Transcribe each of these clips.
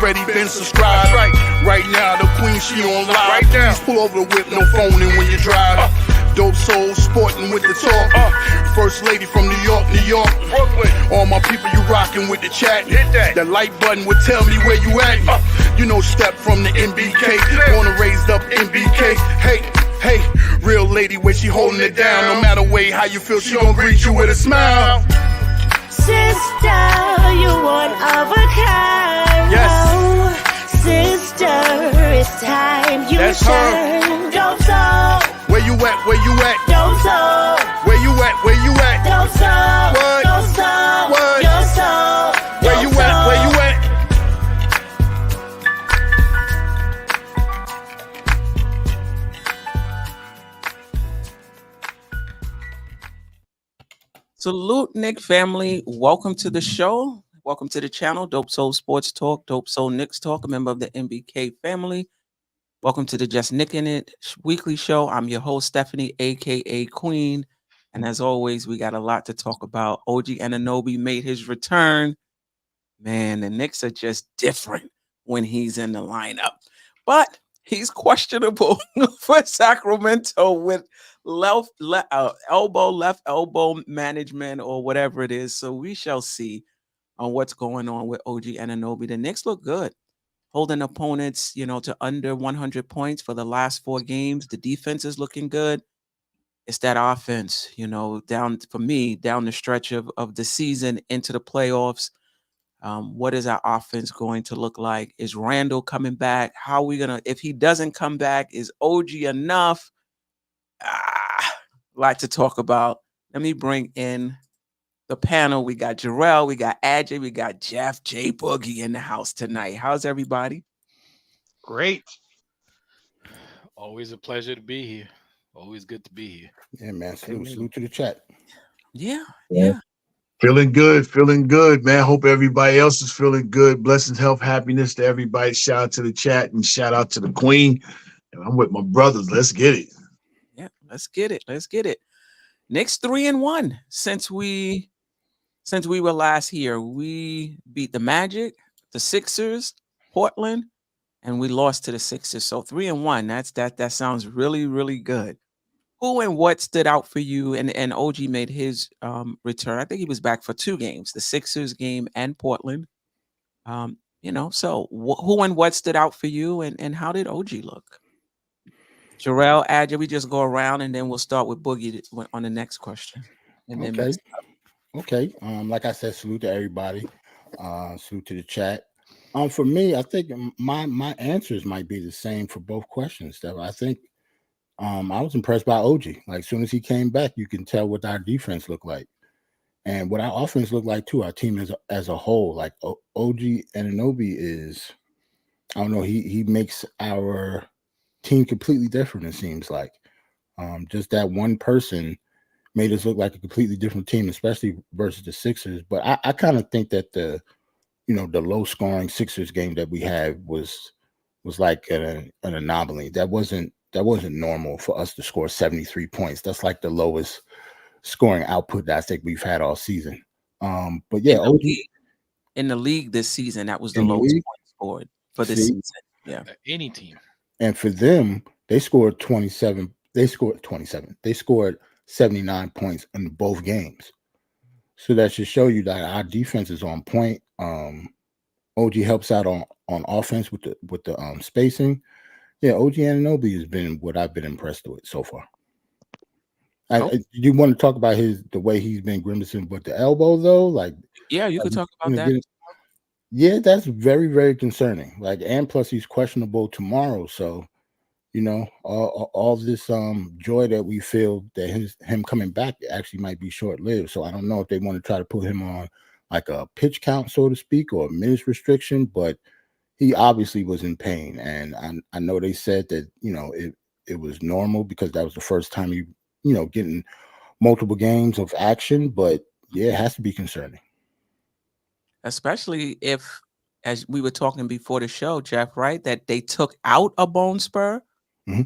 already been subscribed. Right now, the queen, she on live. Right now. Please pull over the whip, no phoning when you drive. Dope soul, sporting with the talk. First lady from New York, Brooklyn. All my people, you rocking with the chat. Hit that. The like button would tell me where you at. You know, Step from the MBK. Born and raised up MBK. Hey, real lady, where she holding it down. No matter way how you feel, she gon' greet you with a smile. Sister, you one of a kind. Yes. Oh, sister, it's time you That's her. shine. Don't talk, Where you at? Where you at? don't talk, Where you at? Where you at? don't talk, What? don't talk, What? don't talk. Where you at? Where you at? Salute, Nick family. Welcome to the show. Welcome to the channel, Dope Soul Sports Talk, Dope Soul Knicks Talk, a member of the MBK family. Welcome to the Just Nick in It weekly show. I'm your host, Stephanie, aka Queen. And as always, we got a lot to talk about. OG Anunoby made his return. Man, the Knicks are just different when he's in the lineup. But he's questionable for Sacramento with left elbow management or whatever it is. So we shall see on what's going on with OG Anunoby. The Knicks look good, holding opponents, to under 100 points for the last 4 games. The defense is looking good. It's that offense, down the stretch of the season into the playoffs. What is our offense going to look like? Is Randle coming back? How are we if he doesn't come back, is OG enough? Lot to talk about. Let me bring in the panel. We got Jarrell, we got Ajay, we got Jeff J Boogie in the house tonight. How's everybody? Great. Always a pleasure to be here. Always good to be here. Yeah, man. Salute to the chat. Yeah. Feeling good, man. Hope everybody else is feeling good. Blessings, health, happiness to everybody. Shout out to the chat and shout out to the queen. And I'm with my brothers. Let's get it. Yeah, let's get it. Knicks 3-1 since we were last here. We beat the Magic, the Sixers, Portland, and we lost to the Sixers. So 3-1. That sounds really, really good. Who and what stood out for you? And OG made his return. I think he was back for 2 games, the Sixers game and Portland. So who and what stood out for you, and how did OG look? Jarrell, Ajay, we just go around and then we'll start with Boogie on the next question. And then Okay. Like I said, salute to everybody. Salute to the chat. For me, I think my answers might be the same for both questions. That I think I was impressed by OG. Like as soon as he came back, you can tell what our defense looked like. And what our offense looked like too, our team as a whole. Like OG Anunoby is, I don't know, he makes our team completely different, it seems like. Just that one person made us look like a completely different team, especially versus the Sixers. But I kind of think that the low scoring Sixers game that we had was like an anomaly. That wasn't normal for us to score 73 points. That's like the lowest scoring output that I think we've had all season. But yeah, in the league this season, that was the lowest point scored for this season. Yeah, Any team. And for them, they scored 27. They scored 27. They scored 79 points in both games. So that should show you that our defense is on point. OG helps out on offense with the spacing. Yeah, OG Anunoby has been what I've been impressed with so far. You want to talk about the way he's been grimacing with the elbow though? Like, yeah, you could talk about that. Yeah, that's very, very concerning. Like, and plus he's questionable tomorrow. So, all this joy that we feel that him coming back actually might be short-lived. So I don't know if they want to try to put him on like a pitch count, so to speak, or a minutes restriction, but he obviously was in pain. And I know they said that, it was normal because that was the first time he, getting multiple games of action. But yeah, it has to be concerning. Especially if, as we were talking before the show, Jeff, right, that they took out a bone spur. Mm-hmm.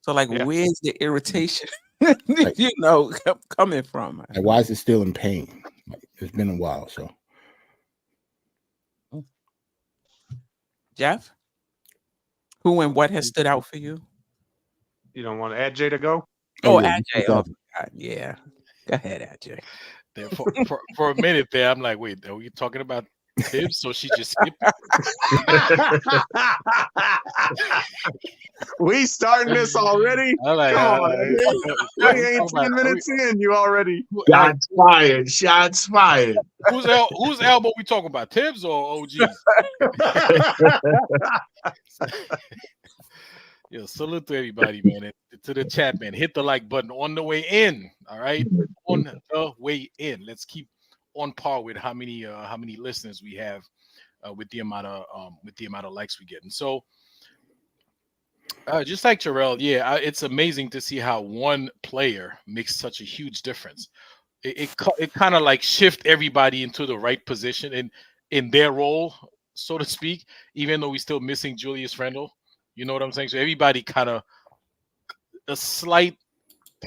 So, where's the irritation, coming from? And why is it still in pain? It's been a while, so. Jeff, who and what has stood out for you? You don't want to add Jay to go? Oh, yeah, Ajay. Oh, God, yeah. Go ahead, Ajay. There for a minute there, I'm like, wait, are we talking about Tibbs? So she just skipped. We starting this already? I'm like, Come on, we ain't 10 minutes in. You already. Shots fired. Shots fired. Whose elbow we talking about? Tibbs or OG's? Yo, salute to everybody, man. And to the chat, man. Hit the like button on the way in. All right, on the way in. Let's keep on par with how many listeners we have with the amount of likes we get. And so, just like Terrell, yeah, it's amazing to see how one player makes such a huge difference. It kind of like shift everybody into the right position in their role, so to speak. Even though we're still missing Julius Randle. You know what I'm saying? So everybody kind of a slight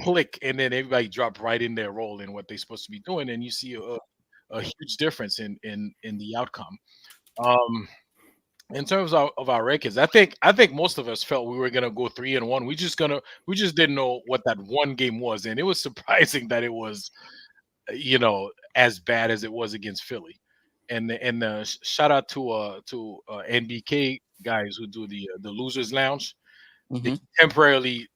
click, and then everybody drop right in their role in what they're supposed to be doing, and you see a huge difference in the outcome. In terms of our records, I think most of us felt we were gonna go 3-1. We just didn't know what that one game was, and it was surprising that it was, as bad as it was against Philly. And shout out to NBK guys who do the Losers Lounge. They temporarily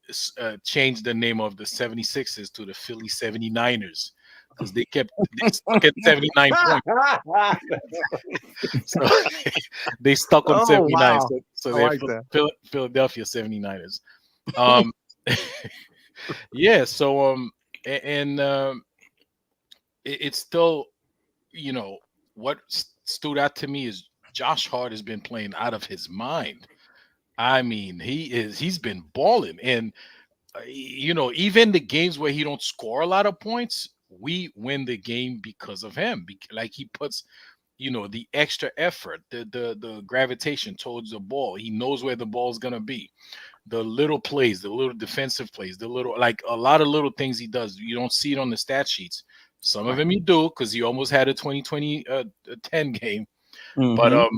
changed the name of the 76ers to the Philly 79ers because they stuck at 79 points. So they stuck on 79. Wow. So I they're like that. Philadelphia 79ers. Yeah. So it's still, what stood out to me is Josh Hart has been playing out of his mind. I mean, he's been balling, and even the games where he don't score a lot of points, we win the game because of him. Like he puts, the extra effort, the gravitation towards the ball. He knows where the ball is gonna be. The little plays, the little defensive plays, the little, like a lot of little things he does. You don't see it on the stat sheets. Some of them you do because he almost had a 20-20-10 game. But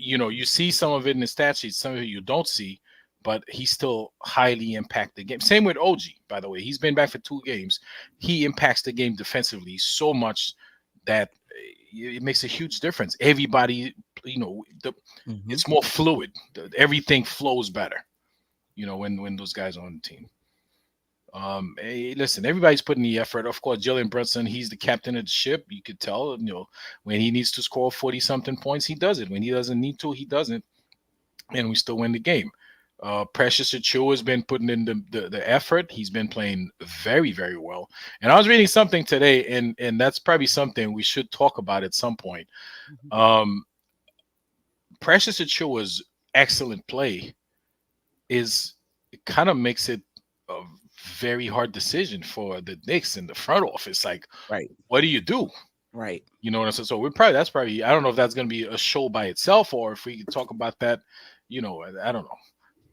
you see some of it in the stat sheets, some of it you don't see, but he still highly impacts the game. Same with OG, by the way. He's been back for 2 games. He impacts the game defensively so much that it makes a huge difference. Everybody, it's more fluid. Everything flows better, when those guys are on the team. Hey, listen, everybody's putting the effort. Of course, Jalen Brunson, he's the captain of the ship. You could tell, when he needs to score 40-something points, he does it. When he doesn't need to, he doesn't. And we still win the game. Precious Achiuwa has been putting in the effort. He's been playing very, very well. And I was reading something today, and that's probably something we should talk about at some point. Precious Achiuwa's excellent play it kind of makes it a very hard decision for the Knicks in the front office. Like, Right. what do you do? Right. You know what I'm saying? So that's probably, I don't know if that's going to be a show by itself or if we can talk about that, I don't know.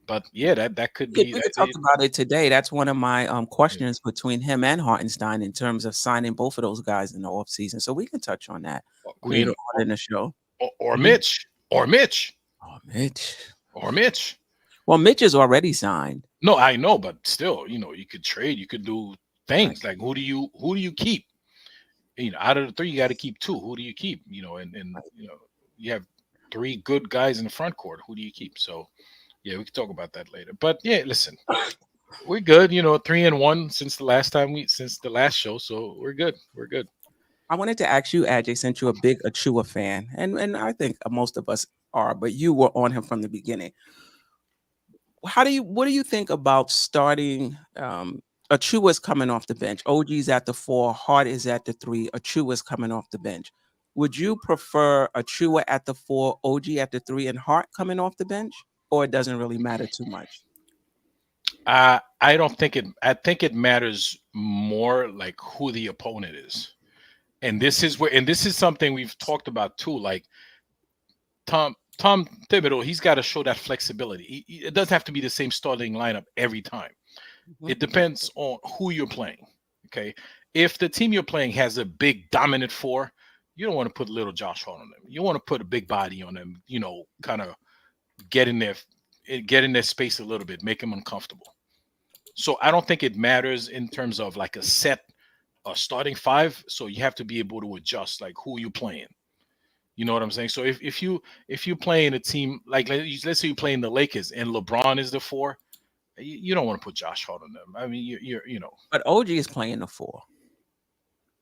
But yeah, that could be. We could talk about it today. That's one of my questions between him and Hartenstein in terms of signing both of those guys in the offseason. So we can touch on that later on in the show. Or Mitch. Oh, Mitch. Or Mitch. Well, Mitch is already signed. No, I know, but still, you could trade, you could do things. Like who do you keep? Out of the 3, you got to keep 2. Who do you keep? And you have 3 good guys in the front court. Who do you keep? So yeah, we can talk about that later. But yeah, listen, we're good. 3-1 since the last show. So we're good. We're good. I wanted to ask you, Ajay, since you're a big Achiuwa fan, and I think most of us are, but you were on him from the beginning. What do you think about starting? Achiuwa's coming off the bench. OG's at the 4. Hart is at the 3. Achiuwa's coming off the bench. Would you prefer Achiuwa at the 4, OG at the 3, and Hart coming off the bench, or it doesn't really matter too much? I don't think it. I think it matters more like who the opponent is, and this is something we've talked about too. Like Tom Thibodeau, he's got to show that flexibility. It doesn't have to be the same starting lineup every time. It depends on who you're playing. Okay, if the team you're playing has a big dominant 4, you don't want to put little Josh Hart on them. You want to put a big body on them. Kind of get in their space a little bit, make them uncomfortable. So I don't think it matters in terms of like a starting five. So you have to be able to adjust like who you playing. You know what I'm saying? So if you play in a team like let's say you play in the Lakers and LeBron is the 4, you don't want to put Josh Hart on them. I mean, you know. But OG is playing the 4.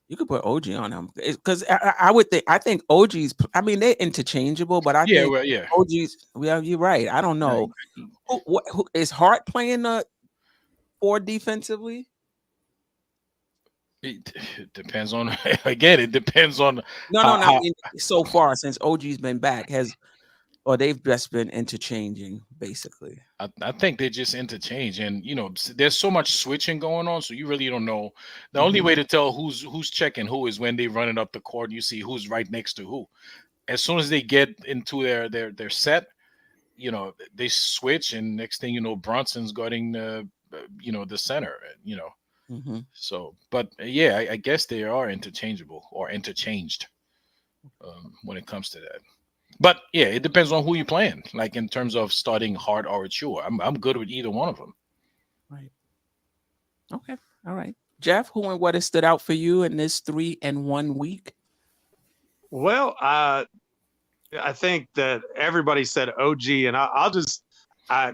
You could put OG on him because I would think OG's. I mean, they're interchangeable, but I think OG's. Well, you're right. I don't know who is Hart playing the 4 defensively. It depends on again. It depends on no. I mean, so far since OG's been back, they've just been interchanging basically. I think they just interchange, and you know, there's so much switching going on, so you really don't know. The only way to tell who's checking who is when they run it up the court. You see who's right next to who. As soon as they get into their set, you know, they switch, and next thing you know, Brunson's guarding the center. You know. So, but yeah, I guess they are interchangeable or interchanged when it comes to that. But yeah, it depends on who you're playing. Like in terms of starting Hart or Achua, I'm good with either one of them. Right. Okay. All right, Jeff. Who and what has stood out for you in this 3-1 week? Well, I think that everybody said OG, and I'll just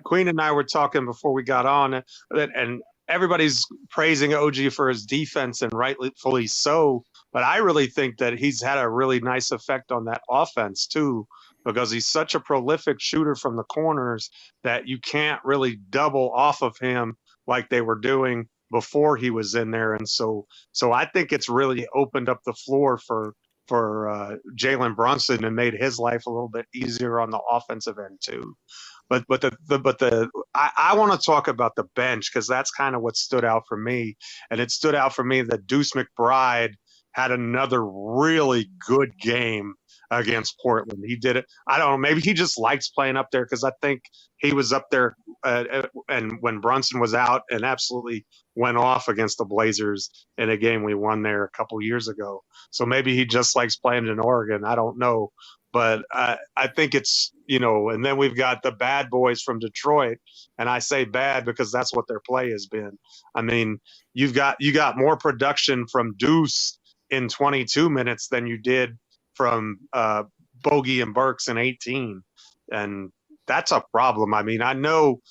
Queen and I were talking before we got on, and everybody's praising OG for his defense, and rightfully so. But I really think that he's had a really nice effect on that offense too, because he's such a prolific shooter from the corners that you can't really double off of him like they were doing before he was in there. And so I think it's really opened up the floor for Jalen Brunson and made his life a little bit easier on the offensive end too. But I want to talk about the bench because that's kind of what stood out for me. And it stood out for me that Deuce McBride had another really good game against Portland. He did it. I don't know. Maybe he just likes playing up there because I think he was up there and when Brunson was out and absolutely went off against the Blazers in a game we won there a couple years ago. So maybe he just likes playing in Oregon. I don't know. But I think it's, you know, and then we've got the bad boys from Detroit. And I say bad because that's what their play has been. I mean, you got more production from Deuce in 22 minutes than you did from Bogey and Burks in 18. And that's a problem. I mean, I know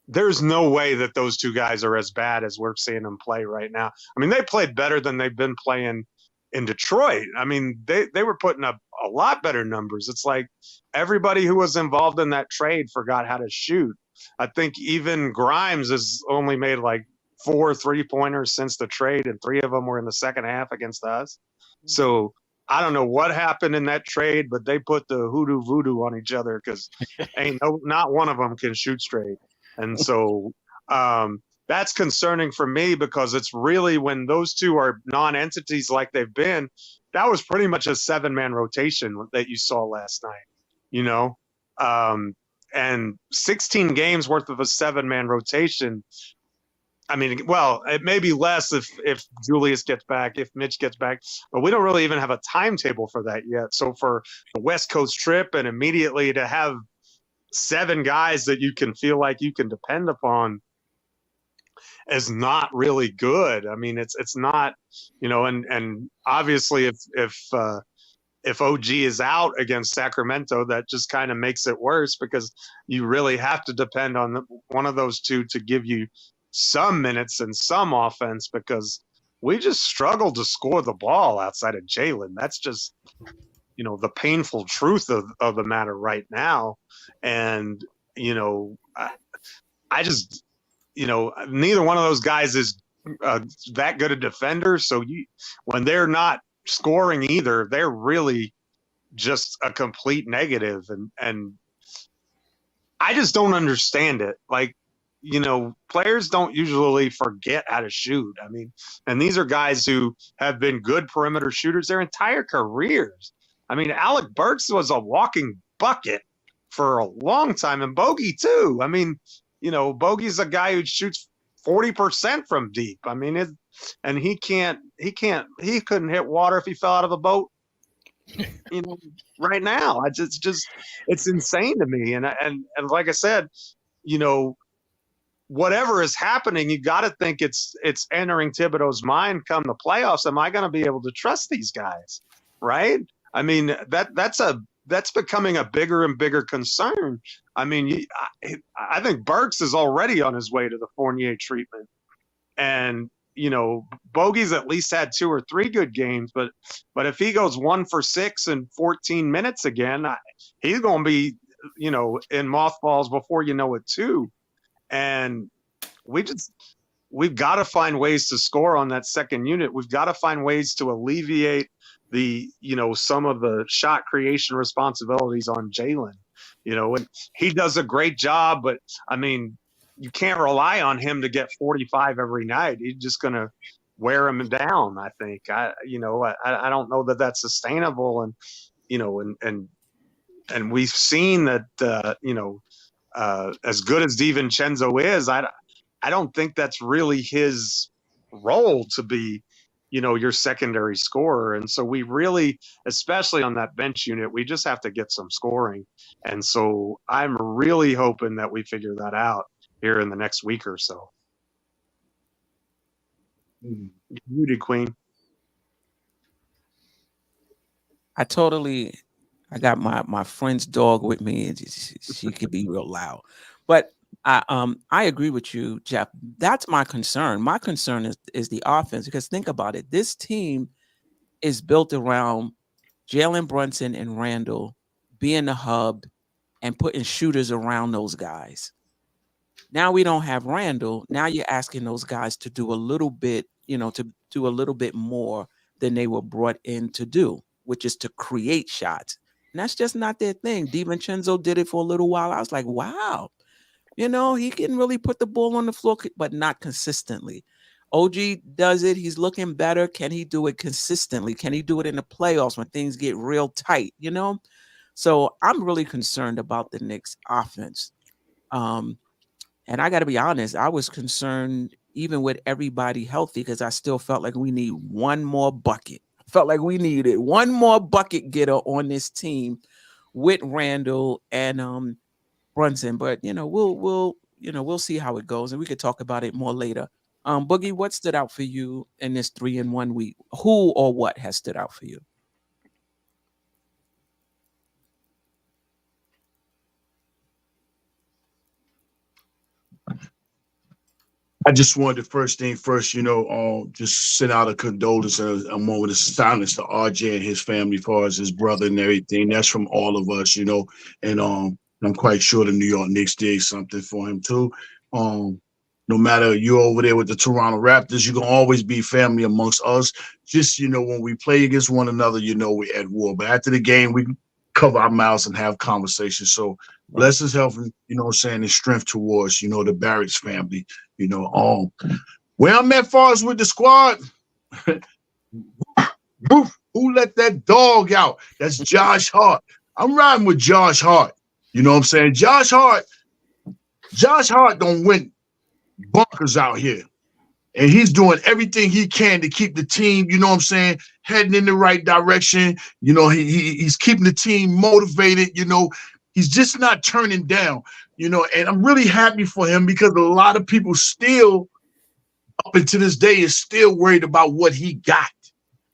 there's no way that those two guys are as bad as we're seeing them play right now. I mean, they played better than they've been playing in Detroit. I mean, they were putting up a lot better numbers. It's like everybody who was involved in that trade forgot how to shoot. I think even Grimes has only made like 4 3-pointers since the trade, and 3 of them were in the second half against us. So I don't know what happened in that trade, but they put the hoodoo voodoo on each other because not one of them can shoot straight. And so that's concerning for me because it's really when those two are non-entities like they've been, that was pretty much a 7-man rotation that you saw last night, you know, and 16 games worth of a 7-man rotation. I mean, well, it may be less if Julius gets back, if Mitch gets back, but we don't really even have a timetable for that yet. So for the West Coast trip and immediately to have 7 guys that you can feel like you can depend upon is not really good. I mean, it's not, you know, and obviously if OG is out against Sacramento, that just kind of makes it worse because you really have to depend on one of those two to give you some minutes and some offense because we just struggle to score the ball outside of Jalen. That's just, you know, the painful truth of the matter right now. And, you know, I just, you know, neither one of those guys is that good a defender. So when they're not scoring either, they're really just a complete negative. And I just don't understand it. Like, you know, players don't usually forget how to shoot. I mean, and these are guys who have been good perimeter shooters their entire careers. I mean, Alec Burks was a walking bucket for a long time, and Bogey too. I mean, you know, Bogey's a guy who shoots 40% from deep. I mean, and he couldn't hit water if he fell out of a boat. you know, right now. It's insane to me. And like I said, you know, whatever is happening, you got to think it's entering Thibodeau's mind come the playoffs. Am I going to be able to trust these guys? Right? I mean, that's becoming a bigger and bigger concern. I mean, I think Burks is already on his way to the Fournier treatment, and you know, Bogey's at least had 2 or 3 good games, but if he goes 1 for 6 in 14 minutes again, he's going to be, you know, in mothballs before you know it too. And we've got to find ways to score on that second unit. We've got to find ways to alleviate the, you know, some of the shot creation responsibilities on Jalen, you know, and he does a great job, but I mean, you can't rely on him to get 45 every night. He's just going to wear him down. I think I don't know that that's sustainable. And, you know, and we've seen that, you know, as good as DiVincenzo is, I don't think that's really his role to be, you know, your secondary scorer. And so we really, especially on that bench unit, we just have to get some scoring. And so I'm really hoping that we figure that out here in the next week or so. You muted, Queen. I got my friend's dog with me, and she could be real loud. But I agree with you, Jeff. That's my concern. My concern is the offense, because think about it. This team is built around Jalen Brunson and Randle being the hub and putting shooters around those guys. Now we don't have Randle. Now you're asking those guys to do a little bit, you know, to do a little bit more than they were brought in to do, which is to create shots. And that's just not their thing. DiVincenzo did it for a little while. I was like, wow, you know, he can really put the ball on the floor, but not consistently. OG does it. He's looking better. Can he do it consistently? Can he do it in the playoffs when things get real tight, you know? So I'm really concerned about the Knicks offense. And I got to be honest, I was concerned even with everybody healthy, because I still felt like we need one more bucket. Felt like we needed one more bucket getter on this team with Randle and Brunson. But you know, we'll see how it goes, and we could talk about it more later. Boogie, what stood out for you in this 3-in-1 week? Who or what has stood out for you? I just wanted to first thing first, you know, just send out a condolence and a moment of silence to RJ and his family, as far as his brother and everything. That's from all of us, you know, and I'm quite sure the New York Knicks did something for him too. No matter you're over there with the Toronto Raptors, you're gonna always be family amongst us. Just, you know, when we play against one another, you know, we're at war. But after the game, we cover our mouths and have conversations. So bless his health, you know what I'm saying, and strength towards, you know, the Barracks family. You know, where I'm at far as with the squad, who let that dog out? That's Josh Hart. I'm riding with Josh Hart. You know what I'm saying? Josh Hart don't win bunkers out here. And he's doing everything he can to keep the team, you know what I'm saying, heading in the right direction. You know, he's keeping the team motivated, you know. He's just not turning down, you know, and I'm really happy for him, because a lot of people still, up until this day, is still worried about what he got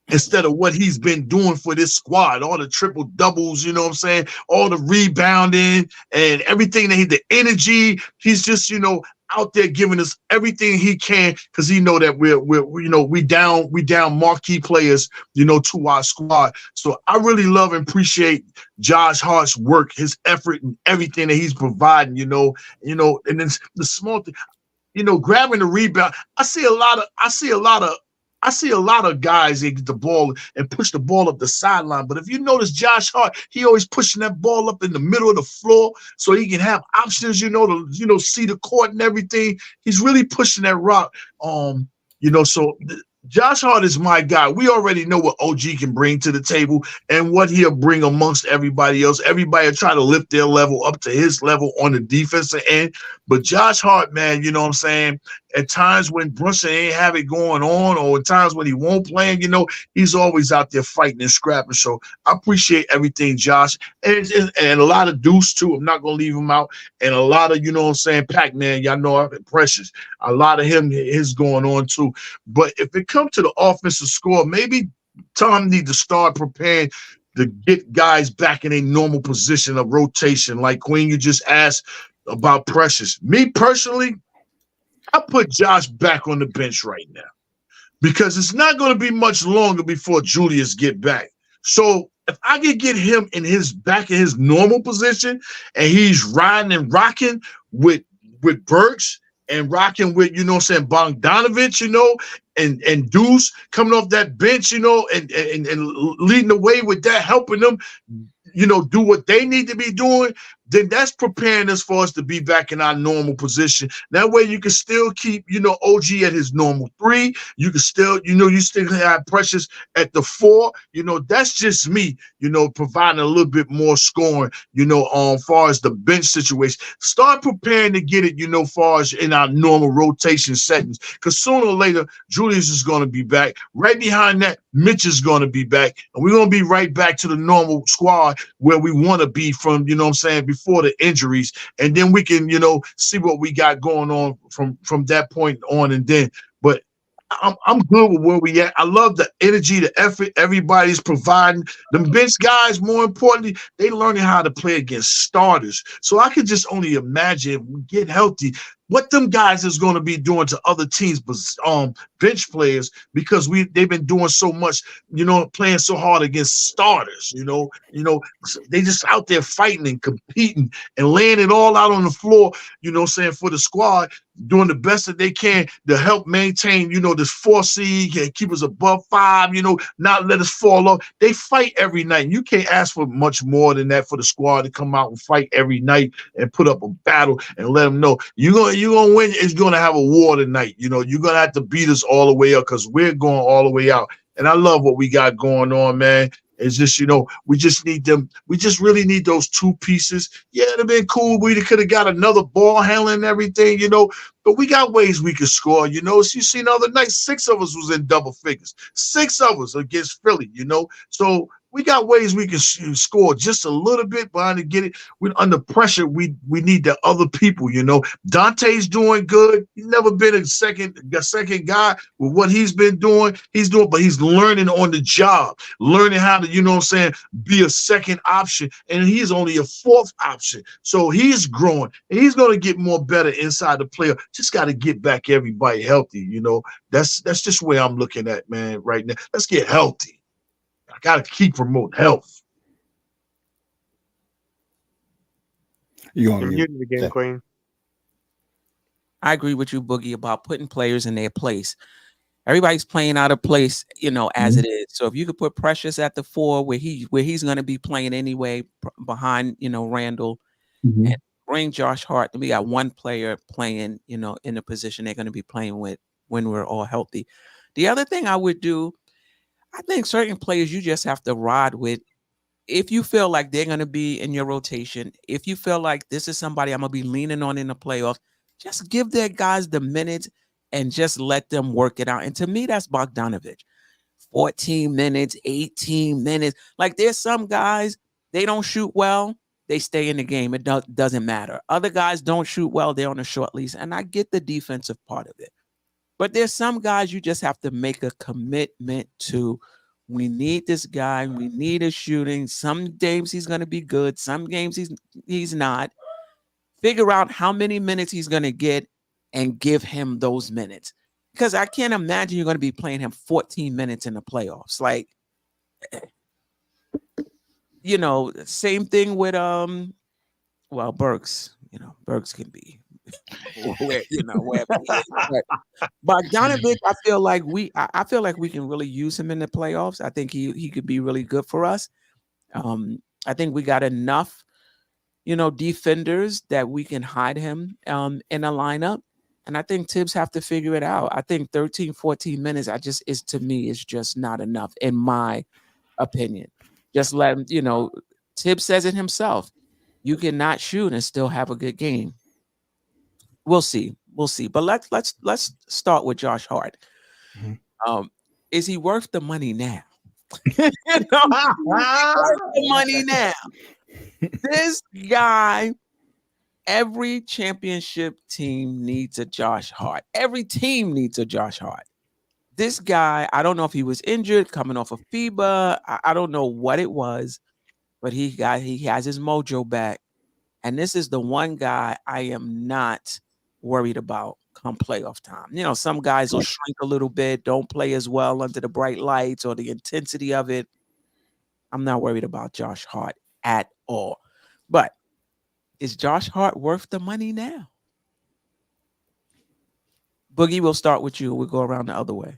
instead of what he's been doing for this squad. All the triple doubles, you know what I'm saying, all the rebounding and everything that the energy. He's just, you know, out there giving us everything he can, because he know that we down marquee players, you know, to our squad. So I really love and appreciate Josh Hart's work, his effort, and everything that he's providing, you know, and then the small thing, you know, grabbing the rebound. I see a lot of guys that get the ball and push the ball up the sideline. But if you notice Josh Hart, he always pushing that ball up in the middle of the floor so he can have options, you know, to, you know, see the court and everything. He's really pushing that rock. You know, so Josh Hart is my guy. We already know what OG can bring to the table and what he'll bring amongst everybody else. Everybody will try to lift their level up to his level on the defensive end. But Josh Hart, man, you know what I'm saying? at times when Brunson ain't have it going on, or at times when he won't play, he's always out there fighting and scrapping. So I appreciate everything, Josh, and a lot of Deuce too. I'm not gonna leave him out, and a lot of Pac-Man. Y'all know I'm Precious. A lot of his going on too. But if it comes to the offensive score, maybe Tom need to start preparing to get guys back in a normal position of rotation. Like Queen, you just asked about Precious. Me personally, I put Josh back on the bench right now because it's not going to be much longer before Julius get back. So if I could get him back in his normal position and he's riding and rocking with Burks and rocking with, Bogdanovich, and Deuce coming off that bench, and leading the way with that, helping them, do what they need to be doing, then that's preparing us for us to be back in our normal position. That way you can still keep, OG at his normal 3. You can still, you still have Precious at the 4. That's just me, providing a little bit more scoring, far as the bench situation. Start preparing to get it, far as in our normal rotation settings. Because sooner or later, Julius is going to be back. Right behind that, Mitch is going to be back. And we're going to be right back to the normal squad where we want to be from, before the injuries. And then we can, see what we got going on from that point on. And then, but I'm good with where we at. I love the energy, the effort everybody's providing. The bench guys, more importantly, they learning how to play against starters. So I could just only imagine if we get healthy, what them guys is going to be doing to other teams, bench players, because they've been doing so much, playing so hard against starters. They just out there fighting and competing and laying it all out on the floor. For the squad, doing the best that they can to help maintain, this 4 seed and keep us above 5. Not let us fall off. They fight every night. You can't ask for much more than that for the squad to come out and fight every night and put up a battle and let them know you're gonna win. It's gonna have a war tonight. You're gonna have to beat us all the way up because we're going all the way out. And I love what we got going on, man. It's just, we just need them. We just really need those 2 pieces. Yeah, it'd have been cool. We could have got another ball handling and everything, but we got ways we could score. You seen the other night, 6 of us was in double figures. 6 of us against Philly, So we got ways we can score just a little bit behind to get it. We're under pressure. We need the other people, Dante's doing good. He's never been a second guy with what he's been doing. But he's learning on the job, learning how to, be a second option. And he's only a 4th option. So he's growing and he's going to get more better inside the player. Just got to get back everybody healthy. That's just where I'm looking at, man, right now. Let's get healthy. I got to keep promoting health. You're muted again, Queen. I agree with you, Boogie, about putting players in their place. Everybody's playing out of place, as it is. So if you could put Precious at the 4 where he's going to be playing anyway behind, Randle, and bring Josh Hart, then we got one player playing, in the position they're going to be playing with when we're all healthy. The other thing I would do, I think certain players you just have to ride with. If you feel like they're going to be in your rotation, if you feel like this is somebody I'm going to be leaning on in the playoffs, just give their guys the minutes and just let them work it out. And to me, that's Bogdanovich. 14 minutes, 18 minutes. Like there's some guys, they don't shoot well, they stay in the game. It doesn't matter. Other guys don't shoot well, they're on a short leash. And I get the defensive part of it. But there's some guys you just have to make a commitment to. We need this guy. We need his shooting. Some games he's going to be good. Some games he's not. Figure out how many minutes he's going to get and give him those minutes. Because I can't imagine you're going to be playing him 14 minutes in the playoffs. Like, same thing with Burks. Burks can be where Bogdanovich, I feel like we can really use him in the playoffs. I think he could be really good for us. I think we got enough, defenders that we can hide him in a lineup. And I think Tibbs have to figure it out. I think 13, 14 minutes, to me, is just not enough, in my opinion. Just let him, Tibbs says it himself. You cannot shoot and still have a good game. We'll see. We'll see. But let's start with Josh Hart. Mhm. Is he worth the money now? You know, worth the money now. This guy, every championship team needs a Josh Hart. Every team needs a Josh Hart. This guy, I don't know if he was injured, coming off of FIBA. I don't know what it was, but he has his mojo back. And this is the one guy I am not worried about come playoff time. You know, some guys will shrink a little bit, don't play as well under the bright lights or the intensity of it. I'm not worried about Josh Hart at all. But is Josh Hart worth the money now? Boogie, we'll start with you. We'll go around the other way.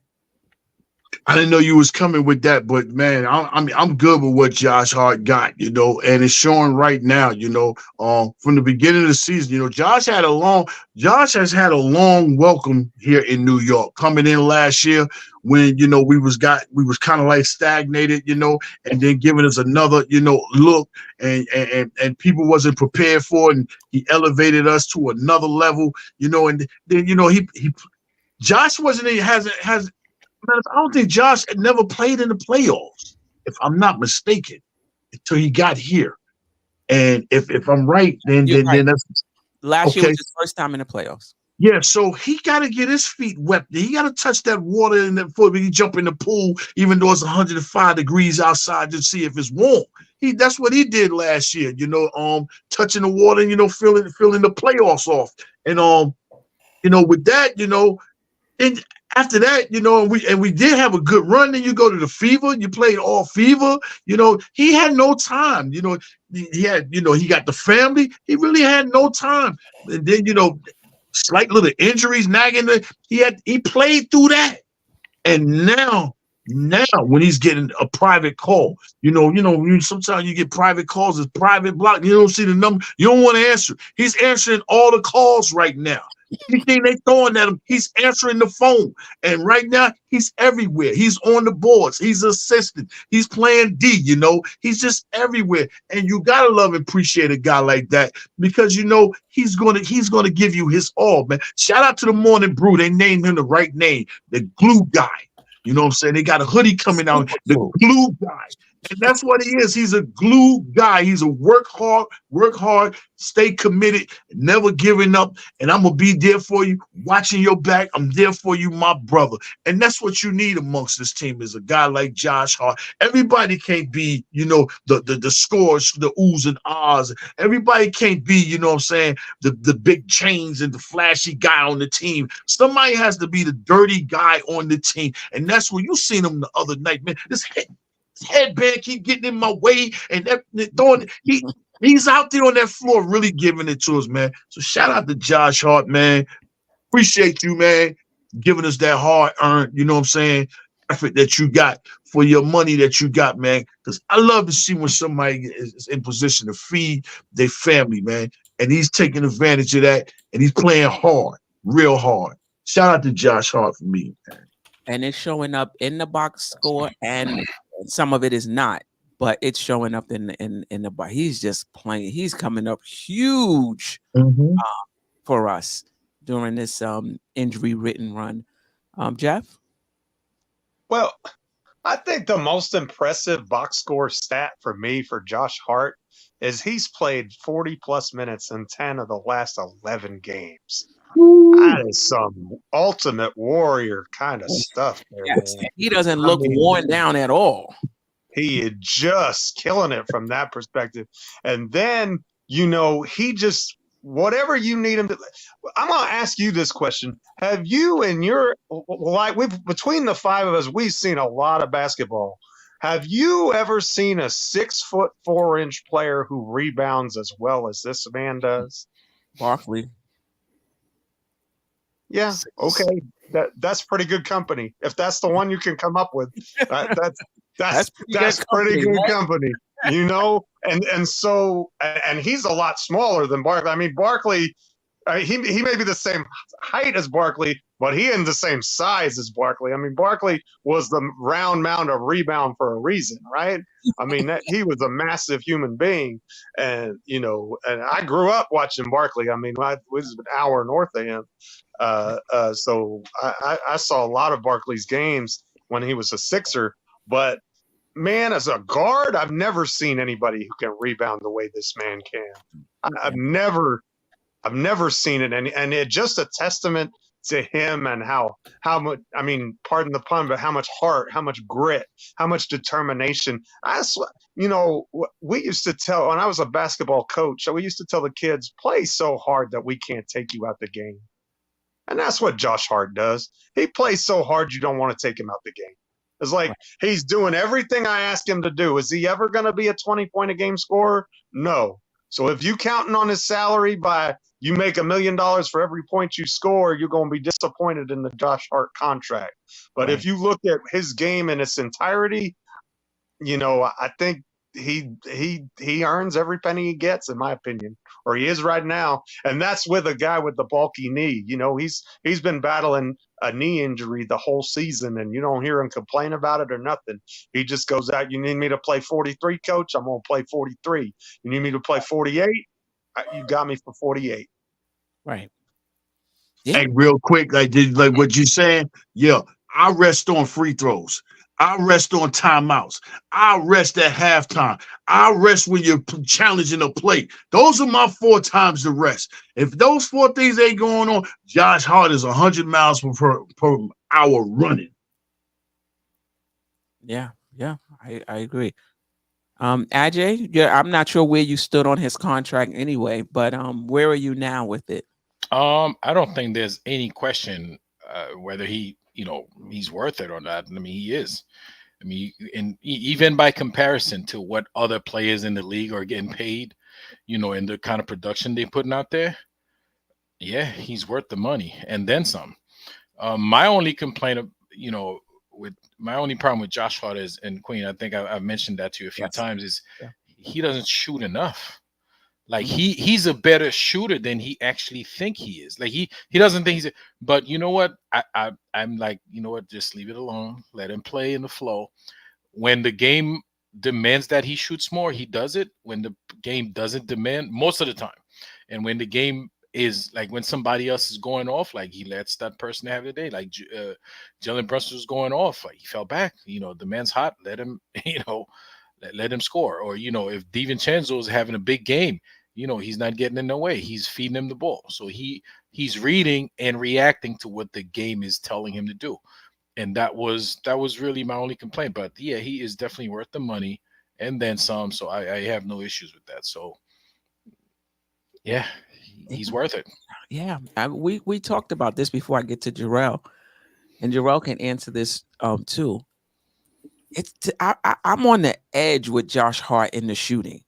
I didn't know you was coming with that, but man, I mean, I'm good with what Josh Hart got, and it's showing right now, from the beginning of the season. Josh has had a long welcome here in New York, coming in last year when we was kind of like stagnated, and then giving us another look, and people wasn't prepared for it, and he elevated us to another level, and then he Josh hasn't. I don't think Josh had never played in the playoffs, if I'm not mistaken, until he got here. And if I'm right, then that's last year was his first time in the playoffs. Yeah, so he got to get his feet wet. He got to touch that water in the foot. He jump in the pool, even though it's 105 degrees outside, to see if it's warm. That's what he did last year. Touching the water, and feeling the playoffs off. And with that, and after that, we did have a good run. Then you go to the FIBA. You played all FIBA. He had no time. He got the family. He really had no time. And then, slight little injuries nagging. He played through that. And now when he's getting a private call, sometimes you get private calls, it's private block. You don't see the number. You don't want to answer. He's answering all the calls right now. Anything they throwing at him, he's answering the phone. And right now, he's everywhere. He's on the boards. He's assistant. He's playing D, He's just everywhere. And you gotta love and appreciate a guy like that because he's gonna give you his all, man. Shout out to the Morning Brew. They named him the right name, the glue guy. You know what I'm saying? They got a hoodie coming out, the glue guy. And that's what he is. He's a glue guy. He's a work hard, stay committed, never giving up. And I'm going to be there for you, watching your back. I'm there for you, my brother. And that's what you need amongst this team is a guy like Josh Hart. Everybody can't be, the scores, the oohs and ahs. Everybody can't be, the big chains and the flashy guy on the team. Somebody has to be the dirty guy on the team. And that's what you seen him the other night, man. This headband keep getting in my way and throwing. He's out there on that floor really giving it to us, man. So shout out to Josh Hart, man. Appreciate you, man, giving us that hard-earned, effort that you got for your money that you got, man. Because I love to see when somebody is in position to feed their family, man. And he's taking advantage of that, and he's playing hard, real hard. Shout out to Josh Hart for me, man. And it's showing up in the box score, and some of it is not, but it's showing up in the box. He's just playing. He's coming up huge for us during this injury-ridden run. Jeff? Well, I think the most impressive box score stat for me for Josh Hart is he's played 40-plus minutes in 10 of the last 11 games. That is some ultimate warrior kind of stuff there, yes. man. He doesn't look worn down at all. He is just killing it from that perspective. And then, he just, whatever you need him to. I'm going to ask you this question. Have you between the five of us, we've seen a lot of basketball. Have you ever seen a 6'4" player who rebounds as well as this man does? Barkley. Yeah. Okay. That's pretty good company. If that's the one you can come up with, that's pretty good company. And so he's a lot smaller than Barkley. I mean, Barkley, He may be the same height as Barkley, but he ain't the same size as Barkley. I mean, Barkley was the round mound of rebound for a reason, right? I mean, he was a massive human being, and and I grew up watching Barkley. I mean, I was an hour north of him, so I saw a lot of Barkley's games when he was a Sixer. But man, as a guard, I've never seen anybody who can rebound the way this man can. I've never seen it, and it's just a testament to him and how much. I mean, pardon the pun, but how much heart, how much grit, how much determination. We used to tell when I was a basketball coach, we used to tell the kids, play so hard that we can't take you out the game, and that's what Josh Hart does. He plays so hard you don't want to take him out the game. It's like he's doing everything I asked him to do. Is he ever going to be a 20-point a game scorer? No. So if you counting on his salary by you make $1 million for every point you score, you're going to be disappointed in the Josh Hart contract. But if you look at his game in its entirety, I think he earns every penny he gets, in my opinion, or he is right now. And that's with a guy with the bulky knee. He's been battling a knee injury the whole season, and you don't hear him complain about it or nothing. He just goes out. You need me to play 43, coach? I'm going to play 43. You need me to play 48? You got me for 48. Right. Yeah. Hey, real quick, like what you saying? Yeah, I rest on free throws. I rest on timeouts. I rest at halftime. I rest when you're challenging a play. Those are my 4 times to rest. If those 4 things ain't going on, Josh Hart is 100 miles per hour running. Yeah, I agree. Ajay, yeah, I'm not sure where you stood on his contract anyway, but where are you now with it? I don't think there's any question whether he's worth it or not. I mean, he is. I mean, and even by comparison to what other players in the league are getting paid, and the kind of production they're putting out there, yeah, he's worth the money and then some. My only complaint, with my only problem with Josh Hart is, and Queen, I think I've mentioned that to you a few times, is he doesn't shoot enough. Like he's a better shooter than he actually think he is. Like he doesn't think he's but you know what? I'm like, you know what, just leave it alone. Let him play in the flow. When the game demands that he shoots more, he does it. When the game doesn't demand, most of the time. And when the game is like when somebody else is going off, like he lets that person have the day. Like Jalen Brunson was going off, like he fell back. The man's hot. Let him, let him score. Or if DiVincenzo is having a big game, he's not getting in the way. He's feeding him the ball. So he's reading and reacting to what the game is telling him to do. And that was really my only complaint. But yeah, he is definitely worth the money and then some. So I have no issues with that. So yeah, he's worth it. Yeah, we talked about this before I get to Jarrell, and Jarrell can answer this too. I'm on the edge with Josh Hart in the shooting,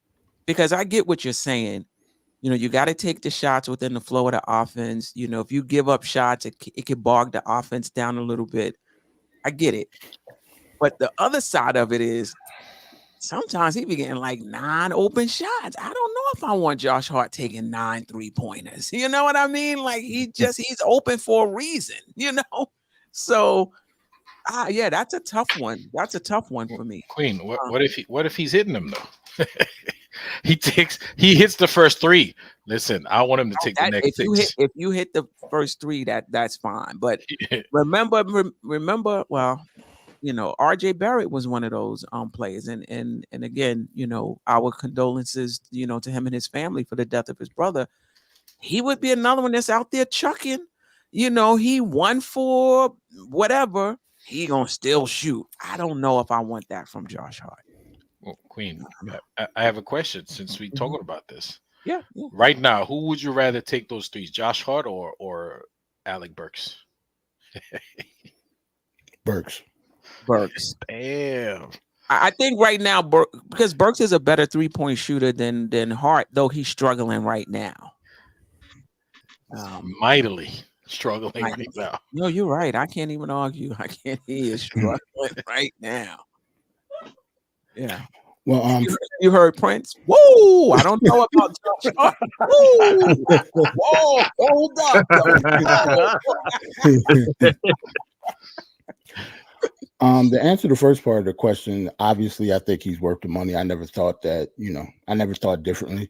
because I get what you're saying. You got to take the shots within the flow of the offense. If you give up shots, it can bog the offense down a little bit. I get it. But the other side of it is sometimes he be getting like 9 open shots. I don't know if I want Josh Hart taking 9 3-pointers. You know what I mean? Like he's open for a reason, So yeah, that's a tough one. That's a tough one for me. Queen, what if he's hitting them though? He hits the first 3. Listen, I want him to take the next 6. If you hit the first 3, that's fine. But remember, well, RJ Barrett was one of those players, and again, our condolences, to him and his family for the death of his brother. He would be another one that's out there chucking. He won for whatever. He gonna still shoot. I don't know if I want that from Josh Hart. Well, Queen, I have a question since we talking about this. Yeah. Right now, who would you rather take those 3s, Josh Hart or Alec Burks? Burks. Damn. I think right now, because Burks is a better 3-point shooter than Hart, though he's struggling right now. Mightily struggling right now. No, you're right. I can't even argue. He is struggling right now. Yeah. Well, You heard Prince? Whoa! I don't know about Josh Hart. Whoa! Whoa! Hold up, though. To answer the first part of the question, obviously, I think he's worth the money. I never thought that. I never thought differently.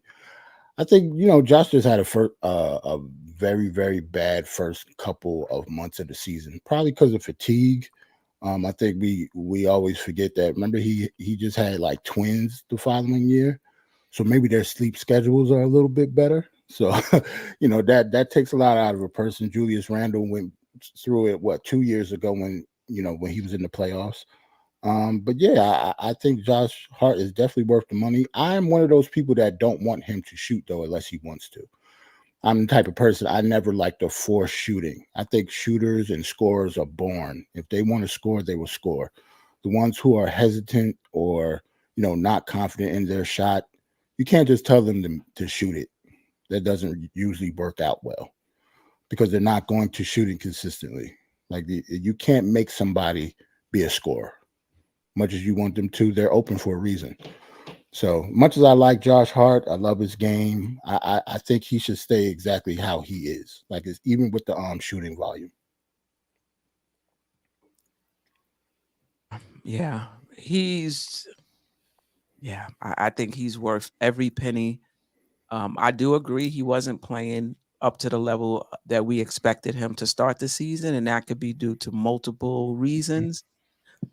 I think Josh just had a very, very bad first couple of months of the season, probably because of fatigue. I think we always forget that. Remember, he just had like twins the following year, so maybe their sleep schedules are a little bit better. So, that takes a lot out of a person. Julius Randle went through it 2 years ago when he was in the playoffs. But yeah, I think Josh Hart is definitely worth the money. I'm one of those people that don't want him to shoot though, unless he wants to. I'm the type of person I never like to force shooting. I think shooters and scorers are born. If they want to score, they will score. The ones who are hesitant or not confident in their shot, you can't just tell them to shoot it. That doesn't usually work out well because they're not going to shoot it consistently. Like you can't make somebody be a scorer. Much as you want them to, they're open for a reason. So much as I like Josh Hart, I love his game. I think he should stay exactly how he is. Like it's even with the shooting volume. Yeah, I think he's worth every penny. I do agree he wasn't playing up to the level that we expected him to start the season, and that could be due to multiple reasons.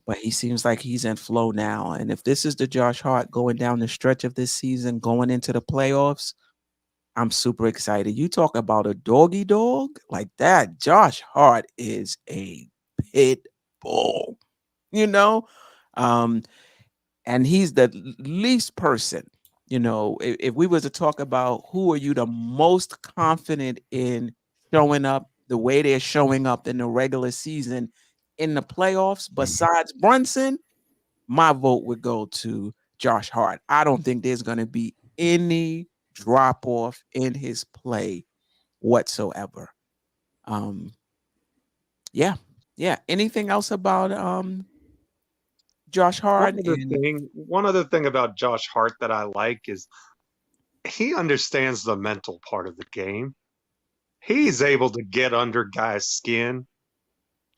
But he seems like he's in flow now. And if this is the Josh Hart going down the stretch of this season, going into the playoffs, I'm super excited. You talk about a doggy dog like that. Josh Hart is a pit bull, and he's the least person, if we were to talk about who are you the most confident in showing up the way they're showing up in the regular season in the playoffs, besides Brunson, my vote would go to Josh Hart. I don't think there's going to be any drop off in his play whatsoever. Yeah. Anything else about Josh Hart? One other thing about Josh Hart that I like is he understands the mental part of the game. He's able to get under guys' skin,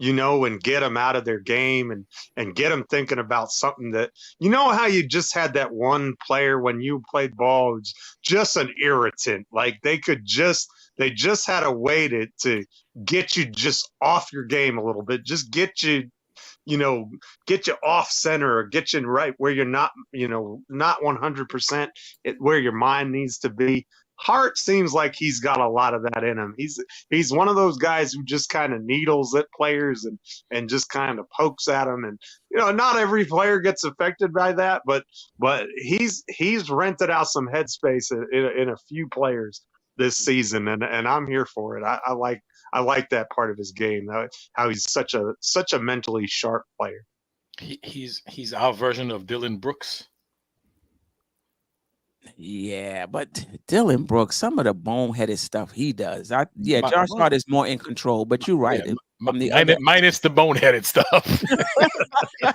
and get them out of their game and get them thinking about something that, how you just had that one player when you played ball, just an irritant. Like they just had a way to get you just off your game a little bit, just get you off center or get you right where you're not 100% where your mind needs to be. Hart seems like he's got a lot of that in him. He's one of those guys who just kind of needles at players and just kind of pokes at them. And not every player gets affected by that, but he's rented out some headspace in a few players this season, and I'm here for it. I like that part of his game. How he's such a mentally sharp player. He's our version of Dylan Brooks. Yeah, but Dylan Brooks, some of the boneheaded stuff he does. Josh Hart is more in control, but you're right. Yeah, minus the boneheaded stuff,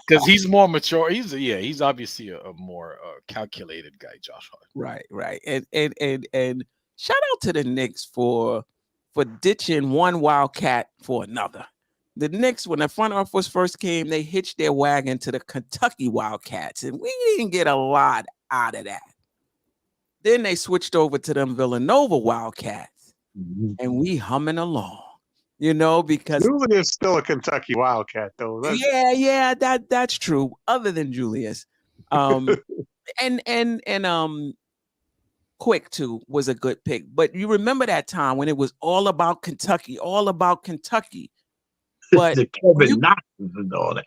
because he's more mature. He's obviously a more calculated guy, Josh Hart. Right, and shout out to the Knicks for ditching one Wildcat for another. The Knicks, when the front office first came, they hitched their wagon to the Kentucky Wildcats, and we didn't get a lot out of that. Then they switched over to them Villanova Wildcats, and we humming along, because Julius is still a Kentucky Wildcat, though. That's true. Other than Julius, and Quick too was a good pick. But you remember that time when it was all about Kentucky. But the Kevin Knoxes and all that.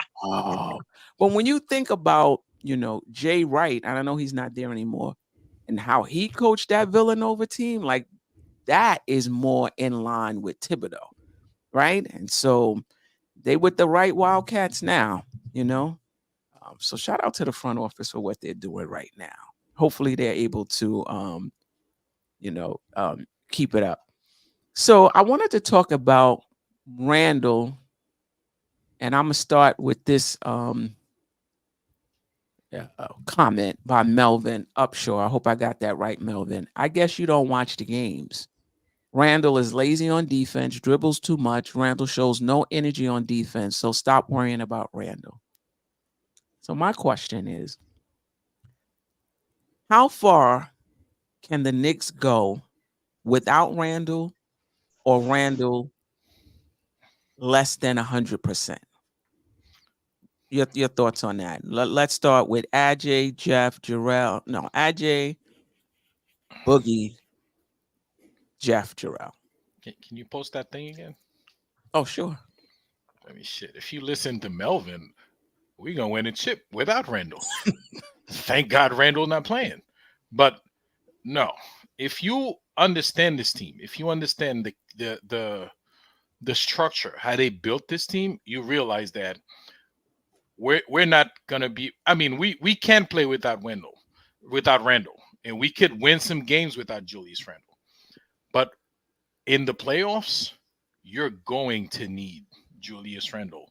But when you think about Jay Wright, and I know he's not there anymore, and how he coached that Villanova team, like that is more in line with Thibodeau, right? And so they with the right Wildcats now, so shout out to the front office for what they're doing right now. Hopefully they're able to, keep it up. So I wanted to talk about Randle, and I'm gonna start with this. comment by Melvin Upshaw. I hope I got that right, Melvin. I guess you don't watch the games. Randle is lazy on defense, dribbles too much. Randle shows no energy on defense, so stop worrying about Randle. So my question is, how far can the Knicks go without Randle or Randle less than 100%? Your thoughts on that? Let's start with Ajay, Jeff, Jarrell. No, Ajay, Boogie, Jeff, Jarrell. Can you post that thing again? Oh, sure. I mean, shit. If you listen to Melvin, we're gonna win a chip without Randle. Thank God Randle not playing. But no, if you understand this team, if you understand the structure, how they built this team, you realize that we're not gonna be. I mean, we can play without Randle, and we could win some games without Julius Randle. But in the playoffs, you're going to need Julius Randle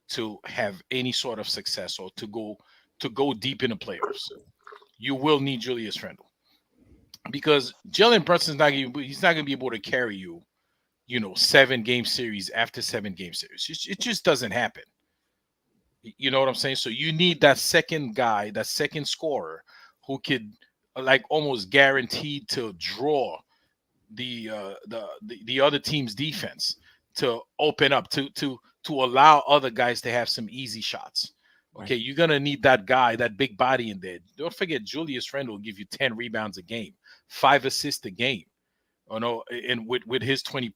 to have any sort of success or to go deep in the playoffs. You will need Julius Randle because Jalen Brunson's he's not gonna be able to carry you, 7-game series after 7-game series. It just doesn't happen. You know what I'm saying? So you need that second guy, that second scorer who could almost guaranteed to draw the other team's defense to open up to allow other guys to have some easy shots. Okay, right. You're gonna need that guy, that big body in there. Don't forget, Julius Randle will give you 10 rebounds a game, 5 assists a game. And with his 20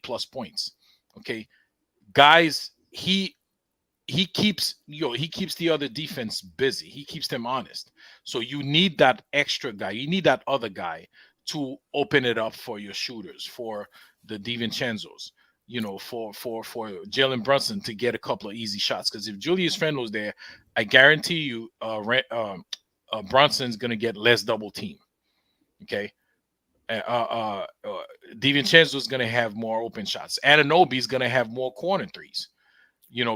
plus points. Okay, guys, he keeps the other defense busy. He keeps them honest. So you need that extra guy. You need that other guy to open it up for your shooters, for the DiVincenzo's, for Jalen Brunson to get a couple of easy shots. Because if Julius Randle's there, I guarantee you, Brunson's gonna get less double team. Okay, DiVincenzo's gonna have more open shots. Anunoby's gonna have more corner threes.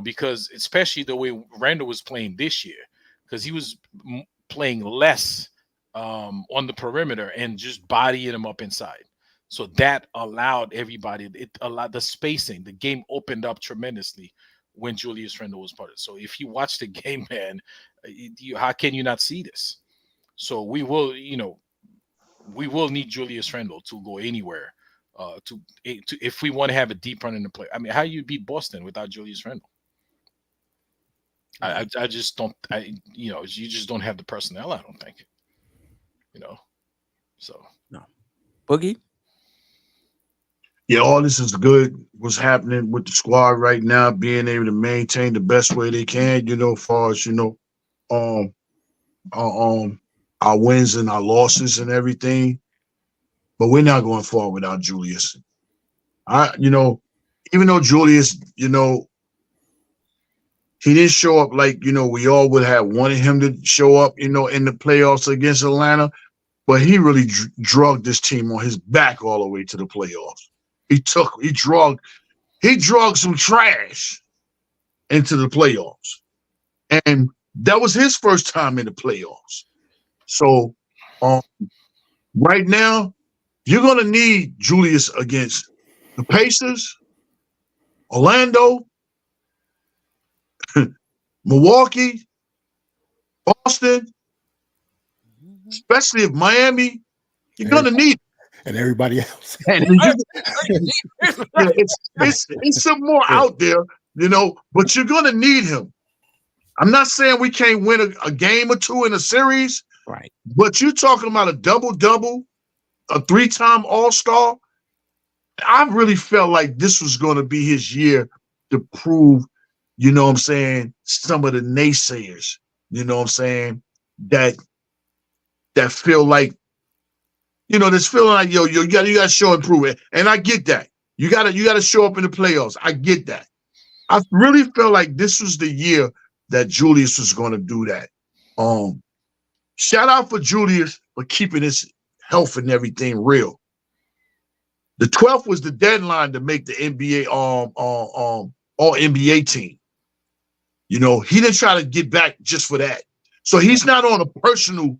Because especially the way Randle was playing this year, because he was playing less on the perimeter and just bodying him up inside. So that allowed everybody, it allowed the spacing. The game opened up tremendously when Julius Randle was part of it. So if you watch the game, man, how can you not see this? So we will need Julius Randle to go anywhere. To if we want to have a deep run in the play. I mean, how you beat Boston without Julius Randle? I just don't. You just don't have the personnel. I don't think. So no. Boogie. Yeah, all this is good. What's happening with the squad right now, being able to maintain the best way they can. As far as our wins and our losses and everything. But we're not going far without Julius. Even though Julius, he didn't show up like, we all would have wanted him to show up, in the playoffs against Atlanta. But he really drugged this team on his back all the way to the playoffs. He drugged some trash into the playoffs. And that was his first time in the playoffs. So right now, you're going to need Julius against the Pacers, Orlando, Milwaukee, Boston, especially if Miami. You're going to need it. And everybody else. It's some more out there, but you're going to need him. I'm not saying we can't win a game or two in a series, right? But you're talking about a double-double, a 3-time All-Star. I really felt like this was going to be his year to prove, some of the naysayers, that feel like, this feeling like, you got to show improvement. And I get that. You got to show up in the playoffs. I get that. I really felt like this was the year that Julius was going to do that. Shout out for Julius for keeping his health and everything real. The 12th was the deadline to make the NBA all NBA team. He didn't try to get back just for that. So he's not on a personal,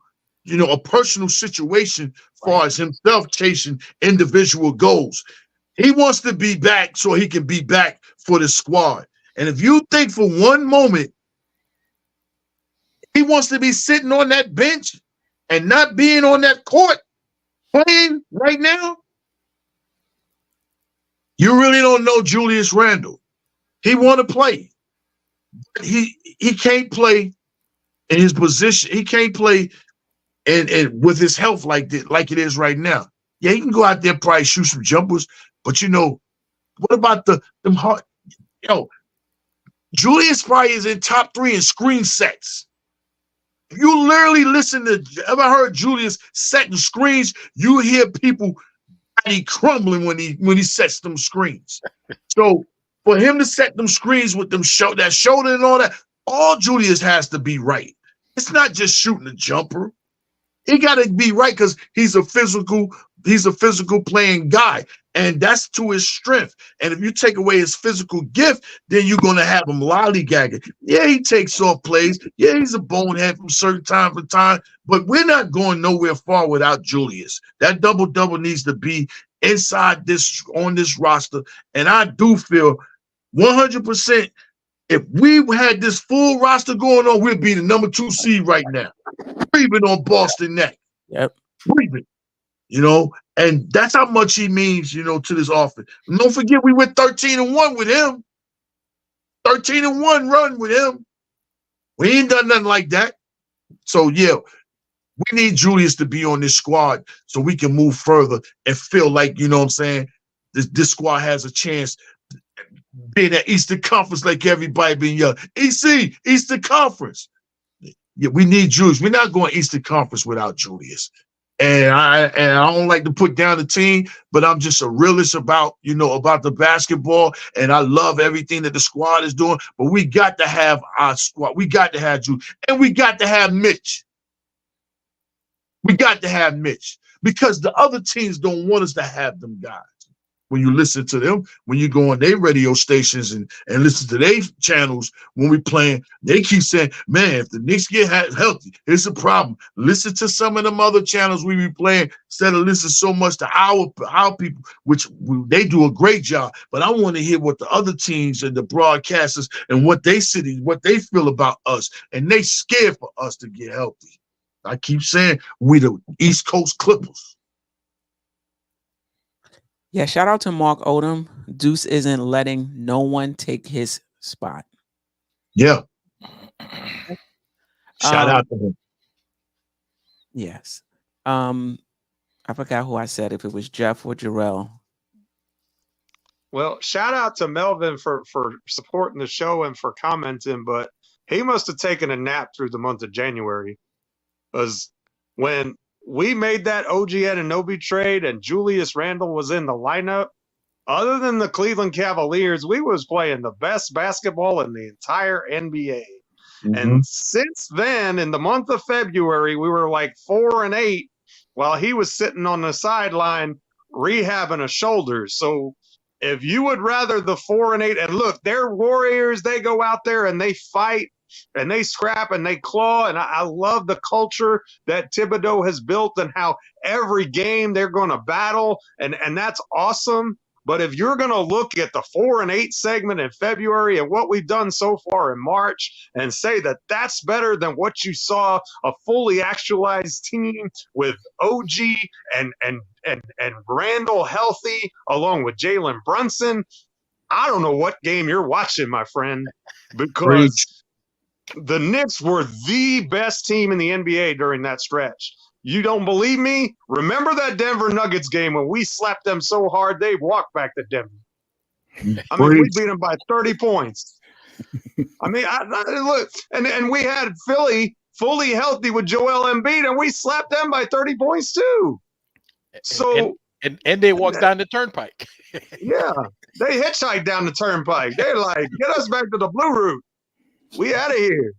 a personal situation as far as himself chasing individual goals. He wants to be back so he can be back for the squad. And if you think for one moment he wants to be sitting on that bench and not being on that court playing right now, you really don't know Julius Randle. He want to play. He can't play in his position. He can't play and with his health like it is right now. Yeah, he can go out there and probably shoot some jumpers, but what about them hard? Julius probably is in top 3 in screen sets. If you literally ever heard Julius setting screens, you hear people body crumbling when he sets them screens. So for him to set them screens with that shoulder and all Julius has to be right. It's not just shooting a jumper. He got to be right because he's a physical playing guy, and that's to his strength. And if you take away his physical gift, then you're going to have him lollygagging. Yeah, he takes off plays. Yeah, he's a bonehead from certain time to time, but we're not going nowhere far without Julius. That double-double needs to be inside on this roster, and I do feel 100% if we had this full roster going on, we'd be the number 2 seed right now. Breathing on Boston neck. Yep. Breathing. And that's how much he means, to this offense. And don't forget, we went 13-1 with him. 13-1 run with him. We ain't done nothing like that. So, yeah, we need Julius to be on this squad so we can move further and feel like, this squad has a chance being at Eastern Conference like everybody being young. EC, Eastern Conference. Yeah, we need Julius. We're not going Eastern Conference without Julius. And I don't like to put down the team, but I'm just a realist about the basketball, and I love everything that the squad is doing. But we got to have our squad. We got to have Julius, and we got to have Mitch. We got to have Mitch because the other teams don't want us to have them guys. When you listen to them, when you go on their radio stations and listen to their channels, when we playing, they keep saying, man, if the Knicks get healthy, it's a problem. Listen to some of them other channels we be playing instead of listening so much to our people, which they do a great job. But I want to hear what the other teams and the broadcasters and what they feel about us. And they scared for us to get healthy. I keep saying we the East Coast Clippers. Yeah, shout out to Mark Odom. Deuce isn't letting no one take his spot. Yeah. Shout out to him. Yes. I forgot who I said, if it was Jeff or Jarrell. Well, shout out to Melvin for supporting the show and for commenting, but he must have taken a nap through the month of January. Because when we made that OG Anunoby trade and Julius Randle was in the lineup, other than the Cleveland Cavaliers, we was playing the best basketball in the entire NBA. Mm-hmm. And since then, in the month of February, we were like 4-8 while he was sitting on the sideline rehabbing a shoulder. So if you would rather the 4-8, and look, they're warriors, they go out there and they fight and they scrap and they claw. And I love the culture that Thibodeau has built and how every game they're going to battle. And that's awesome. But if you're going to look at the 4-8 segment in February and what we've done so far in March and say that that's better than what you saw a fully actualized team with OG and Randle healthy along with Jalen Brunson, I don't know what game you're watching, my friend, because the Knicks were the best team in the NBA during that stretch. You don't believe me? Remember that Denver Nuggets game when we slapped them so hard they walked back to Denver? I mean, we beat them by 30 points. I mean, look, and we had Philly fully healthy with Joel Embiid, and we slapped them by 30 points too. So and they walked down the turnpike. Yeah, they hitchhiked down the turnpike. They're like, get us back to the blue route. We out of here,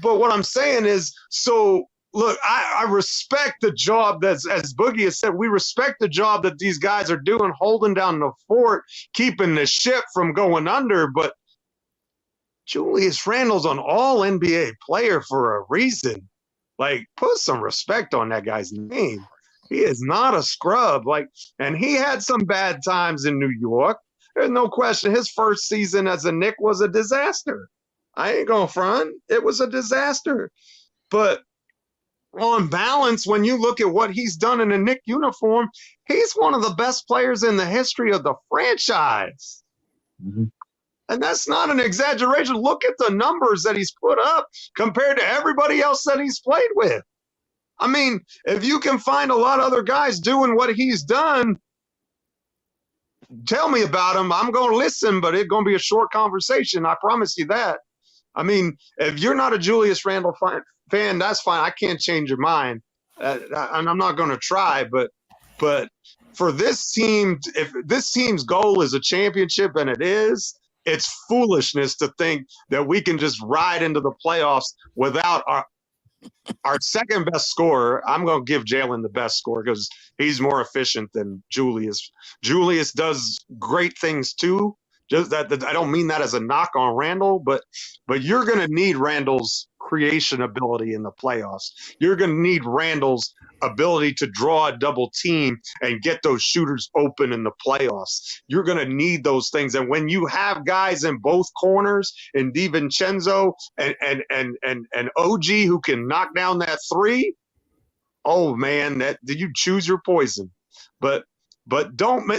But what I'm saying is, so look, I respect the job that's, as Boogie has said, we respect the job that these guys are doing, holding down the fort, keeping the ship from going under. But Julius Randle's an all NBA player for a reason. Like, put some respect on that guy's name. He is not a scrub. Like, and he had some bad times in New York. There's no question. His first season as a Knick was a disaster. I ain't gonna front. It was a disaster. But on balance, when you look at what he's done in a Knick uniform, he's one of the best players in the history of the franchise. Mm-hmm. And that's not an exaggeration. Look at the numbers that he's put up compared to everybody else that he's played with. I mean, if you can find a lot of other guys doing what he's done, tell me about him. I'm going to listen, but it's going to be a short conversation. I promise you that. I mean, if you're not a Julius Randle fan, that's fine. I can't change your mind. And I'm not going to try, but for this team, if this team's goal is a championship, and it is, it's foolishness to think that we can just ride into the playoffs without our second best scorer. I'm going to give Jalen the best score because he's more efficient than Julius. Julius does great things too. Just that I don't mean that as a knock on Randle, but you're going to need Randle's creation ability in the playoffs. You're going to need Randle's ability to draw a double team and get those shooters open in the playoffs. You're going to need those things. And when you have guys in both corners, in DiVincenzo and OG who can knock down that three, oh man, that you choose your poison. But don't,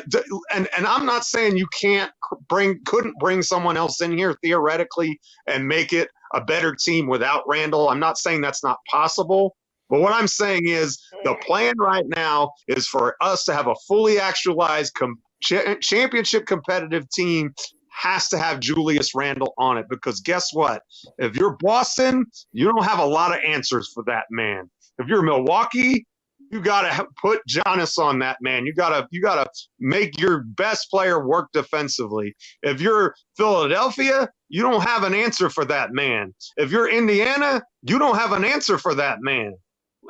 and I'm not saying you couldn't bring someone else in here theoretically and make it a better team without Randle. I'm not saying that's not possible. But what I'm saying is the plan right now is for us to have a fully actualized championship competitive team has to have Julius Randle on it, because guess what? If you're Boston, you don't have a lot of answers for that man. If you're Milwaukee, you got to put Giannis on that man. You got to make your best player work defensively. If you're Philadelphia, you don't have an answer for that man. If you're Indiana, you don't have an answer for that man.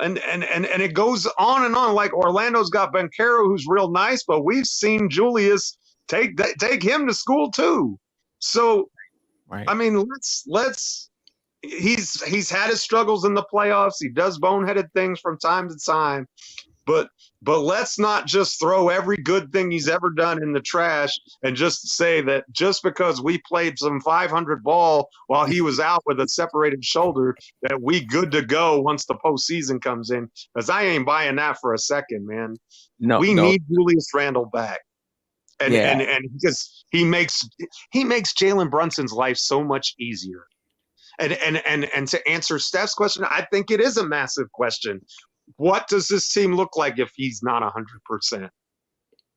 And it goes on and on. Like Orlando's got Banchero, who's real nice, but we've seen Julius take him to school too. So, right. I mean, let's. He's had his struggles in the playoffs. He does boneheaded things from time to time, but let's not just throw every good thing he's ever done in the trash and just say that just because we played some 500 ball while he was out with a separated shoulder that we good to go once the postseason comes in. Because I ain't buying that for a second, man. No, we need Julius Randle back, and because he makes Jalen Brunson's life so much easier. And to answer Steph's question, I think it is a massive question. What does this team look like if he's not 100%?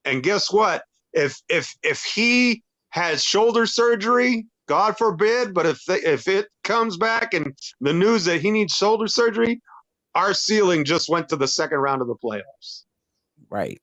And guess what? If he has shoulder surgery, God forbid, but if it comes back and the news that he needs shoulder surgery, our ceiling just went to the second round of the playoffs. Right.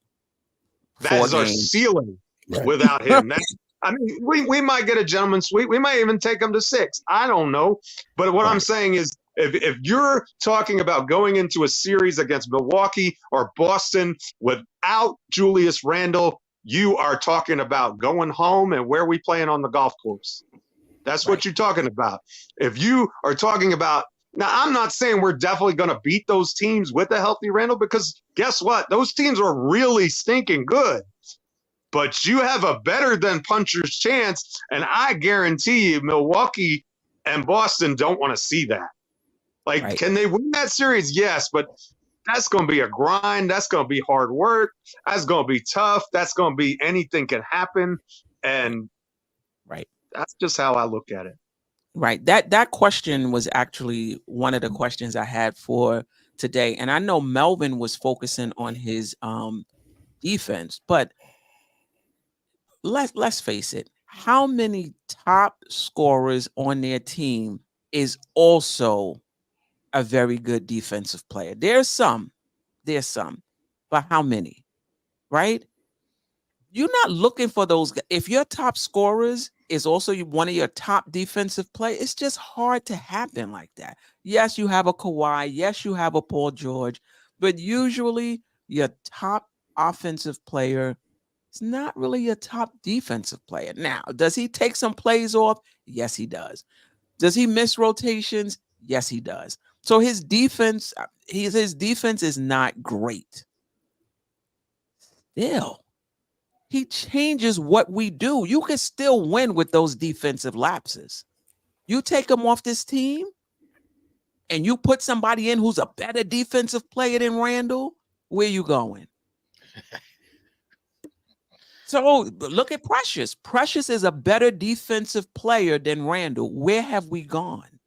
That is our ceiling without him. I mean, we might get a gentleman's sweep. We might even take them to 6. I don't know. But what I'm saying is if you're talking about going into a series against Milwaukee or Boston without Julius Randle, you are talking about going home and where we playing on the golf course. That's what you're talking about. If you are talking about – now, I'm not saying we're definitely going to beat those teams with a healthy Randle, because guess what? Those teams are really stinking good. But you have a better than puncher's chance, and I guarantee you Milwaukee and Boston don't want to see that. Like, can they win that series? Yes, but that's going to be a grind. That's going to be hard work. That's going to be tough. That's going to be anything can happen, and that's just how I look at it. Right. That question was actually one of the questions I had for today, and I know Melvin was focusing on his defense, but let's face it, how many top scorers on their team is also a very good defensive player? There's some, but how many? Right? You're not looking for those. If your top scorers is also one of your top defensive players, it's just hard to happen like that. Yes, you have a Kawhi. Yes, you have a Paul George, but usually your top offensive player is not really a top defensive player. Now, does he take some plays off? Yes, he does. Does he miss rotations? Yes, he does. So his defense is not great. Still, he changes what we do. You can still win with those defensive lapses. You take him off this team and you put somebody in who's a better defensive player than Randle, where you going? So look at Precious. Precious is a better defensive player than Randle. Where have we gone?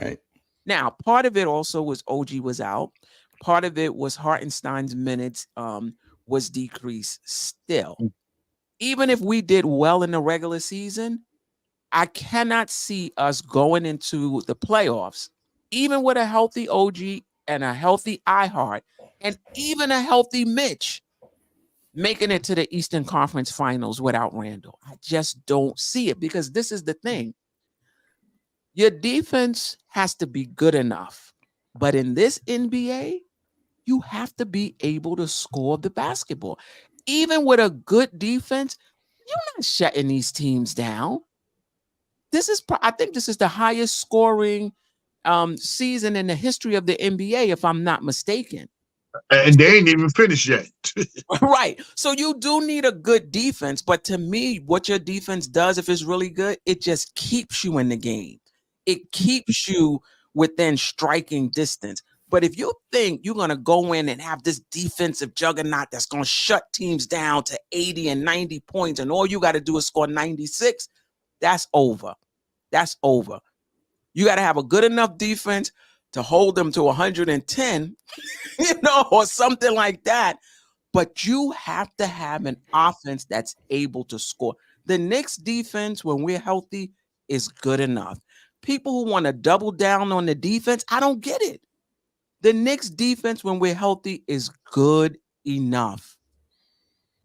Right. Now, part of it also was OG was out. Part of it was Hartenstein's minutes was decreased still. Even if we did well in the regular season, I cannot see us going into the playoffs, even with a healthy OG and a healthy Hart, and even a healthy Mitch, making it to the Eastern Conference Finals without Randle. I just don't see it, because this is the thing. Your defense has to be good enough. But in this NBA, you have to be able to score the basketball. Even with a good defense, you're not shutting these teams down. I think this is the highest scoring season in the history of the NBA, if I'm not mistaken. And they ain't even finished yet. Right. So you do need a good defense. But to me, what your defense does, if it's really good, it just keeps you in the game. It keeps you within striking distance. But if you think you're going to go in and have this defensive juggernaut that's going to shut teams down to 80 and 90 points, and all you got to do is score 96, that's over. That's over. You got to have a good enough defense to hold them to 110, or something like that. But you have to have an offense that's able to score. The Knicks defense, when we're healthy, is good enough. People who want to double down on the defense, I don't get it. The Knicks defense, when we're healthy, is good enough.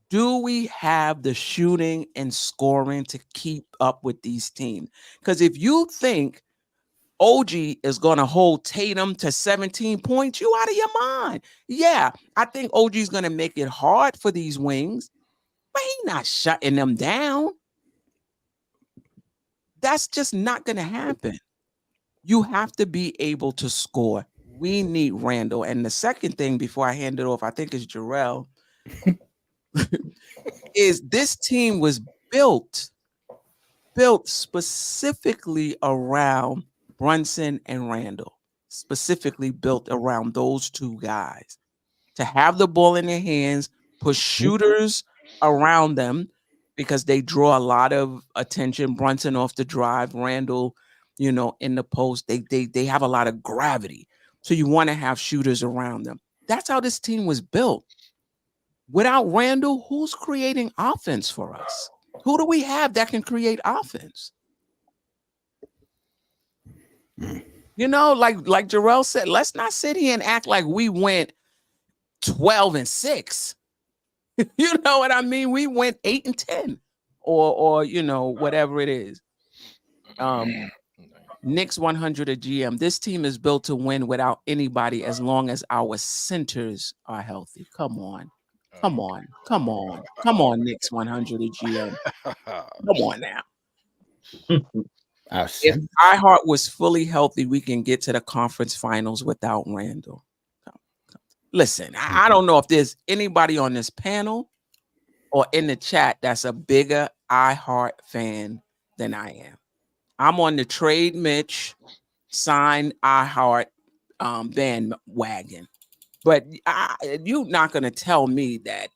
Do we have the shooting and scoring to keep up with these teams? Because if you think OG is going to hold Tatum to 17 points, you out of your mind. Yeah, I think OG is going to make it hard for these wings, but he's not shutting them down. That's just not going to happen. You have to be able to score. We need Randle. And the second thing, before I hand it off, I think it's Jarrell, is this team was built specifically around Brunson and Randle, specifically built around those two guys to have the ball in their hands, put shooters around them because they draw a lot of attention. Brunson off the drive, Randle, in the post. They have a lot of gravity. So you want to have shooters around them. That's how this team was built. Without Randle, who's creating offense for us? Who do we have that can create offense? Like Jarrell said, let's not sit here and act like we went 12-6. You know what I mean? We went 8-10 or whatever it is. Knicks 100 a GM. This team is built to win without anybody as long as our centers are healthy. Come on, Knicks 100 a GM. Come on now. If Hart was fully healthy, we can get to the conference finals without Randle. Listen, I don't know if there's anybody on this panel or in the chat that's a bigger Hart fan than I am. I'm on the trade Mitch, sign Hart bandwagon. But you're not going to tell me that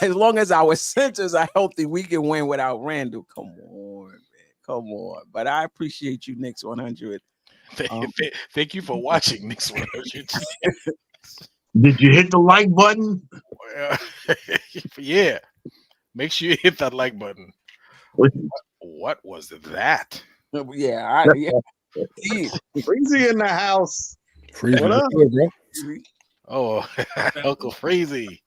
as long as our centers are healthy, we can win without Randle. Come on, man. Come on. But I appreciate you, Knicks 100. Thank you for watching Knicks 100. Did you hit the like button? Yeah. Make sure you hit that like button. What was that? Yeah. Freezy in the house. Freezy, What up? bro? Oh, Uncle Freezy.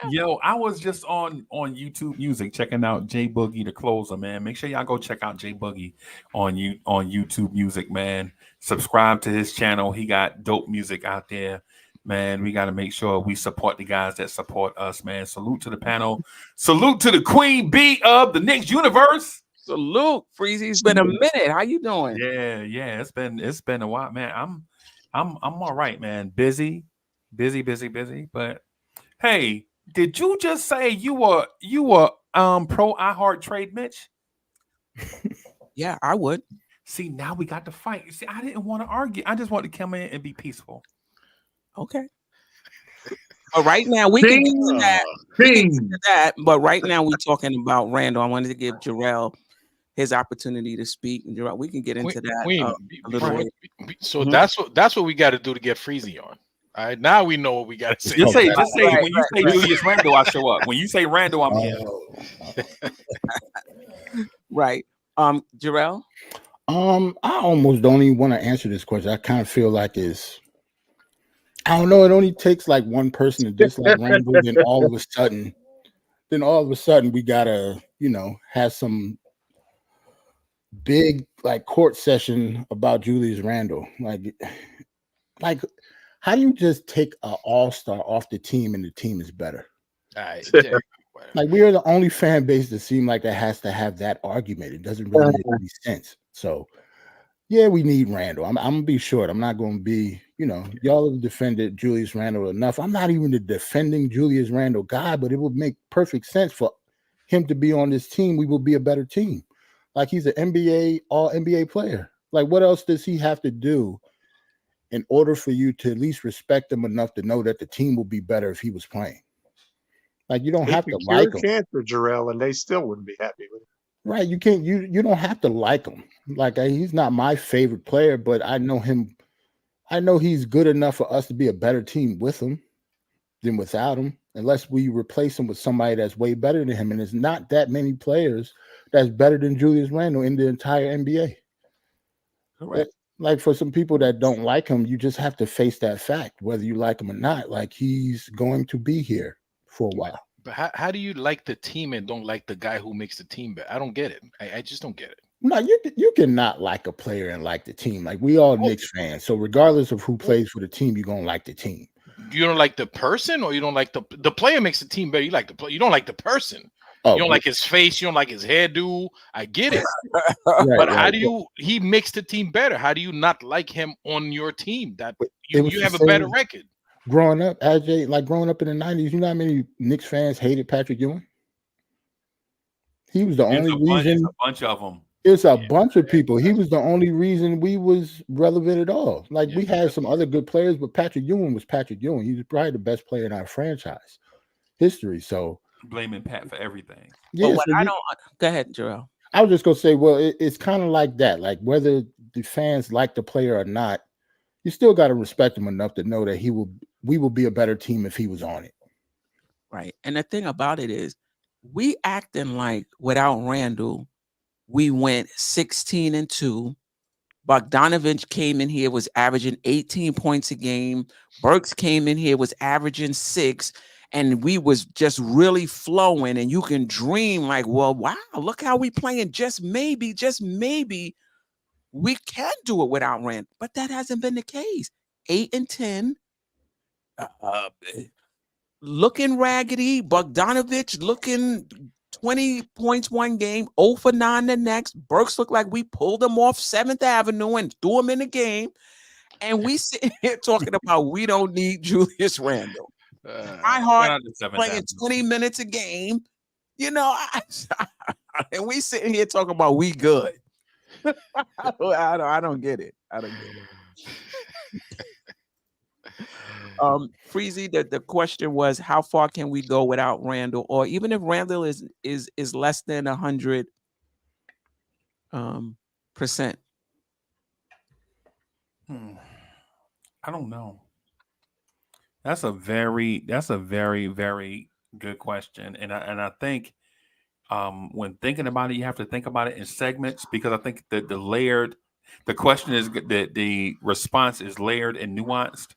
Yo, I was just on YouTube Music checking out J Boogie the Closer, man. Make sure y'all go check out J Boogie on YouTube Music, man. Subscribe to his channel. He got dope music out there, man. We got to make sure we support the guys that support us, man. Salute to the panel. Salute to the Queen Bee of the Knicks universe. Salute, Freezy. It's been a minute. How you doing? Yeah. It's been a while, man. I'm all right, man. Busy. But hey, did you just say you were pro iHeart trade, Mitch? Yeah, I would. See, now we got to fight. See, I didn't want to argue. I just wanted to come in and be peaceful. Okay. But right now we can get to that. We can get to that. But right now we're talking about Randle. I wanted to give Jarrell his opportunity to speak. And Jarrell, we can get into that a little bit. So that's what we got to do to get Freezy on. All right, now we know what we got to say. Just say when you say Julius Randle, I show up. When you say Randle, I'm here. Right. Jarrell? I almost don't even want to answer this question. I kind of feel like I don't know. It only takes like one person to dislike Randle, then all of a sudden we gotta, have some big like court session about Julius Randle. Like how do you just take an all-star off the team and the team is better? Like we are the only fan base that seem like that has to have that argument. It doesn't really make any sense. So yeah, we need Randle. I'm gonna be short. I'm not gonna be, y'all have defended Julius Randle enough. I'm not even the defending Julius Randle guy, but it would make perfect sense for him to be on this team. We will be a better team. Like he's an all NBA player. Like what else does he have to do in order for you to at least respect him enough to know that the team will be better if he was playing? Like you don't have to like him. Cancer, Jarrell, and they still wouldn't be happy with it. Right. You can't, you don't have to like him. Like he's not my favorite player, but I know him. I know he's good enough for us to be a better team with him than without him, unless we replace him with somebody that's way better than him. And there's not that many players that's better than Julius Randle in the entire NBA. Correct. Like for some people that don't like him, you just have to face that fact, whether you like him or not. Like he's going to be here for a while. But how do you like the team and don't like the guy who makes the team better? I don't get it. I just don't get it. No, you cannot like a player and like the team. Like we all Knicks fans. So regardless of who plays for the team, you're gonna like the team. You don't like the person, or you don't like the player makes the team better. You like the play. You don't like the person. You don't like his face. You don't like his hairdo. I get it. But how do he makes the team better? How do you not like him on your team? That you have a better record. Growing up, AJ, like growing up in the 90s, you know how many Knicks fans hated Patrick Ewing? He was the only reason. A bunch of them. It's a bunch of people. He was the only reason we was relevant at all. Like we had some other good players, but Patrick Ewing was Patrick Ewing. He was probably the best player in our franchise history. So blaming Pat for everything. Yeah, go ahead, Jarrell. I was just gonna say, well, it's kind of like that. Like whether the fans like the player or not, you still got to respect him enough to know that we will be a better team if he was on it. Right. And the thing about it is, we acting like without Randle, we went 16-2. Bogdanovich came in here, was averaging 18 points a game. Burks came in here, was averaging 6. And we was just really flowing. And you can dream like, well, wow, look how we playing. Just maybe we can do it without Randle. But that hasn't been the case. 8-10. Looking raggedy. Bogdanovich looking 20 points one game, 0 for 9 the next. Burks looked like we pulled him off 7th Avenue and threw him in the game. And we sitting here talking about we don't need Julius Randle. My heart playing 20 minutes a game. And we sitting here talking about we good. I don't get it. Freezy, the question was, how far can we go without Randle, or even if Randle is less than 100%? I don't know. That's a very, very good question, and I think when thinking about it, you have to think about it in segments, because I think that the question is that the response is layered and nuanced,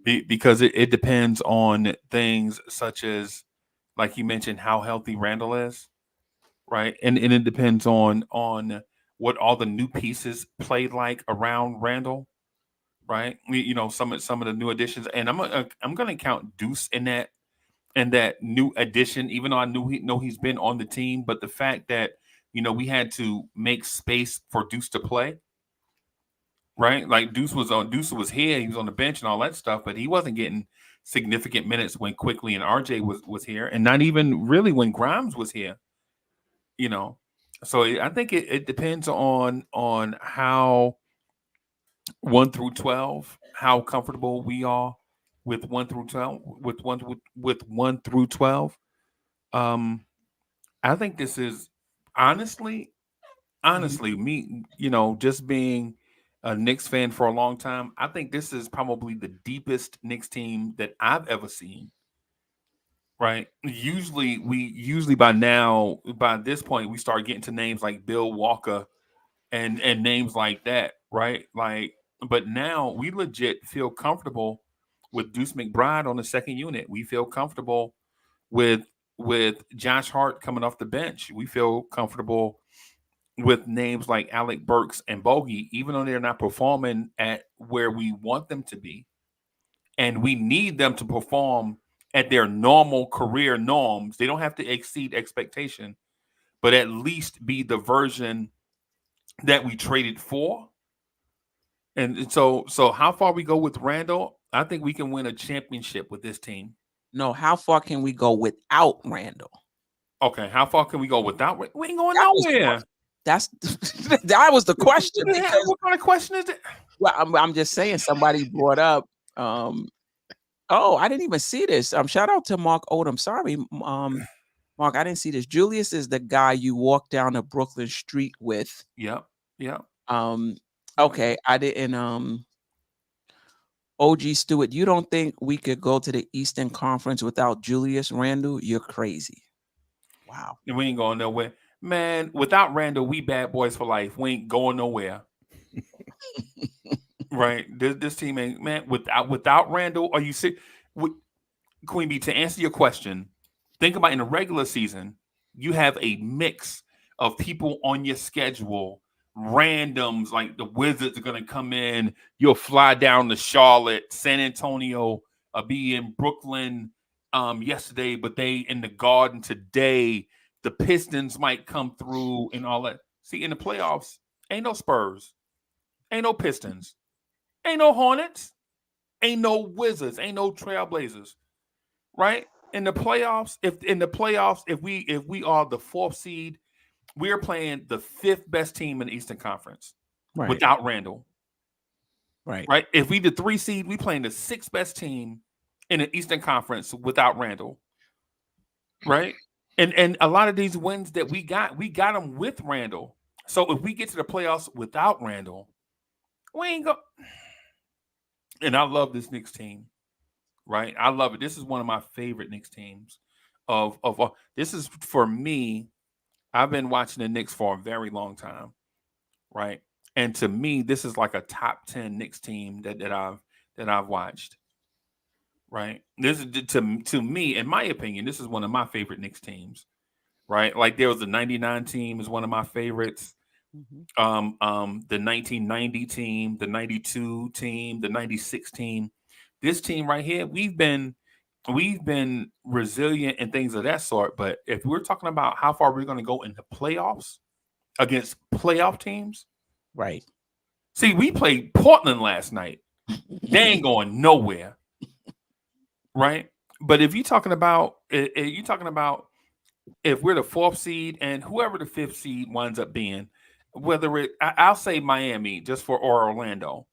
because it depends on things such as, like you mentioned, how healthy Randle is, right? And it depends on what all the new pieces played like around Randle, right? Some of the new additions, and I'm gonna count Deuce in that new addition, even though I know he's been on the team, but the fact that we had to make space for Deuce to play. Right? Like Deuce was here, he was on the bench and all that stuff, but he wasn't getting significant minutes when Quickly and RJ was here, and not even really when Grimes was here. So I think it depends on how 1 through 12, how comfortable we are with 1 through 12, with 1 through 12. I think this is honestly, me, just being a Knicks fan for a long time, I think this is probably the deepest Knicks team that I've ever seen. Right. Usually by this point, we start getting to names like Bill Walker and names like that. Right. But now we legit feel comfortable with Deuce McBride on the second unit. We feel comfortable with Josh Hart coming off the bench. We feel comfortable with names like Alec Burks and Bogey, even though they're not performing at where we want them to be. And we need them to perform at their normal career norms. They don't have to exceed expectation, but at least be the version that we traded for. And so how far we go with Randle, I think we can win a championship with this team. No, how far can we go without Randle? Okay, how far can we go without? We ain't going nowhere. That was the question. What kind of question is it? Well, I'm just saying. Somebody brought up. Oh, I didn't even see this. Shout out to Mark Odom. Sorry, Mark, I didn't see this. Julius is the guy you walk down a Brooklyn street with. Yep. Okay, I didn't. OG Stewart, you don't think we could go to the Eastern Conference without Julius Randle? You're crazy. Wow. And we ain't going nowhere. Man, without Randle, we bad boys for life. We ain't going nowhere. Right? This team ain't, man, without Randle, are you sick? Queen B, to answer your question, think about in the regular season, you have a mix of people on your schedule, randoms, like the Wizards are going to come in. You'll fly down to Charlotte, San Antonio, be in Brooklyn yesterday, but they in the Garden today. The Pistons might come through and all that. See, in the playoffs, ain't no Spurs, ain't no Pistons, ain't no Hornets, ain't no Wizards, ain't no Trailblazers, right? In the playoffs, if we are the 4th seed, we're playing the 5th best team in the Eastern Conference, right, without Randle. Right. If we the 3 seed, we playing the 6th best team in the Eastern Conference without Randle. Right. And a lot of these wins that we got them with Randle. So if we get to the playoffs without Randle, we ain't go. And I love this Knicks team, right? I love it. This is one of my favorite Knicks teams. This is, for me, I've been watching the Knicks for a very long time, right? And to me, this is like a top 10 Knicks team that I've watched. Right. This is to me, in my opinion, this is one of my favorite Knicks teams. Right. Like there was the 99 team is one of my favorites. Mm-hmm. The 1990 team, the 92 team, the 96 team. This team right here, we've been resilient and things of that sort. But if we're talking about how far we're going to go in the playoffs against playoff teams, right? See, we played Portland last night. They ain't going nowhere. Right. But if you're talking about if we're the 4th seed and whoever the 5th seed winds up being, whether I'll say Miami just for Orlando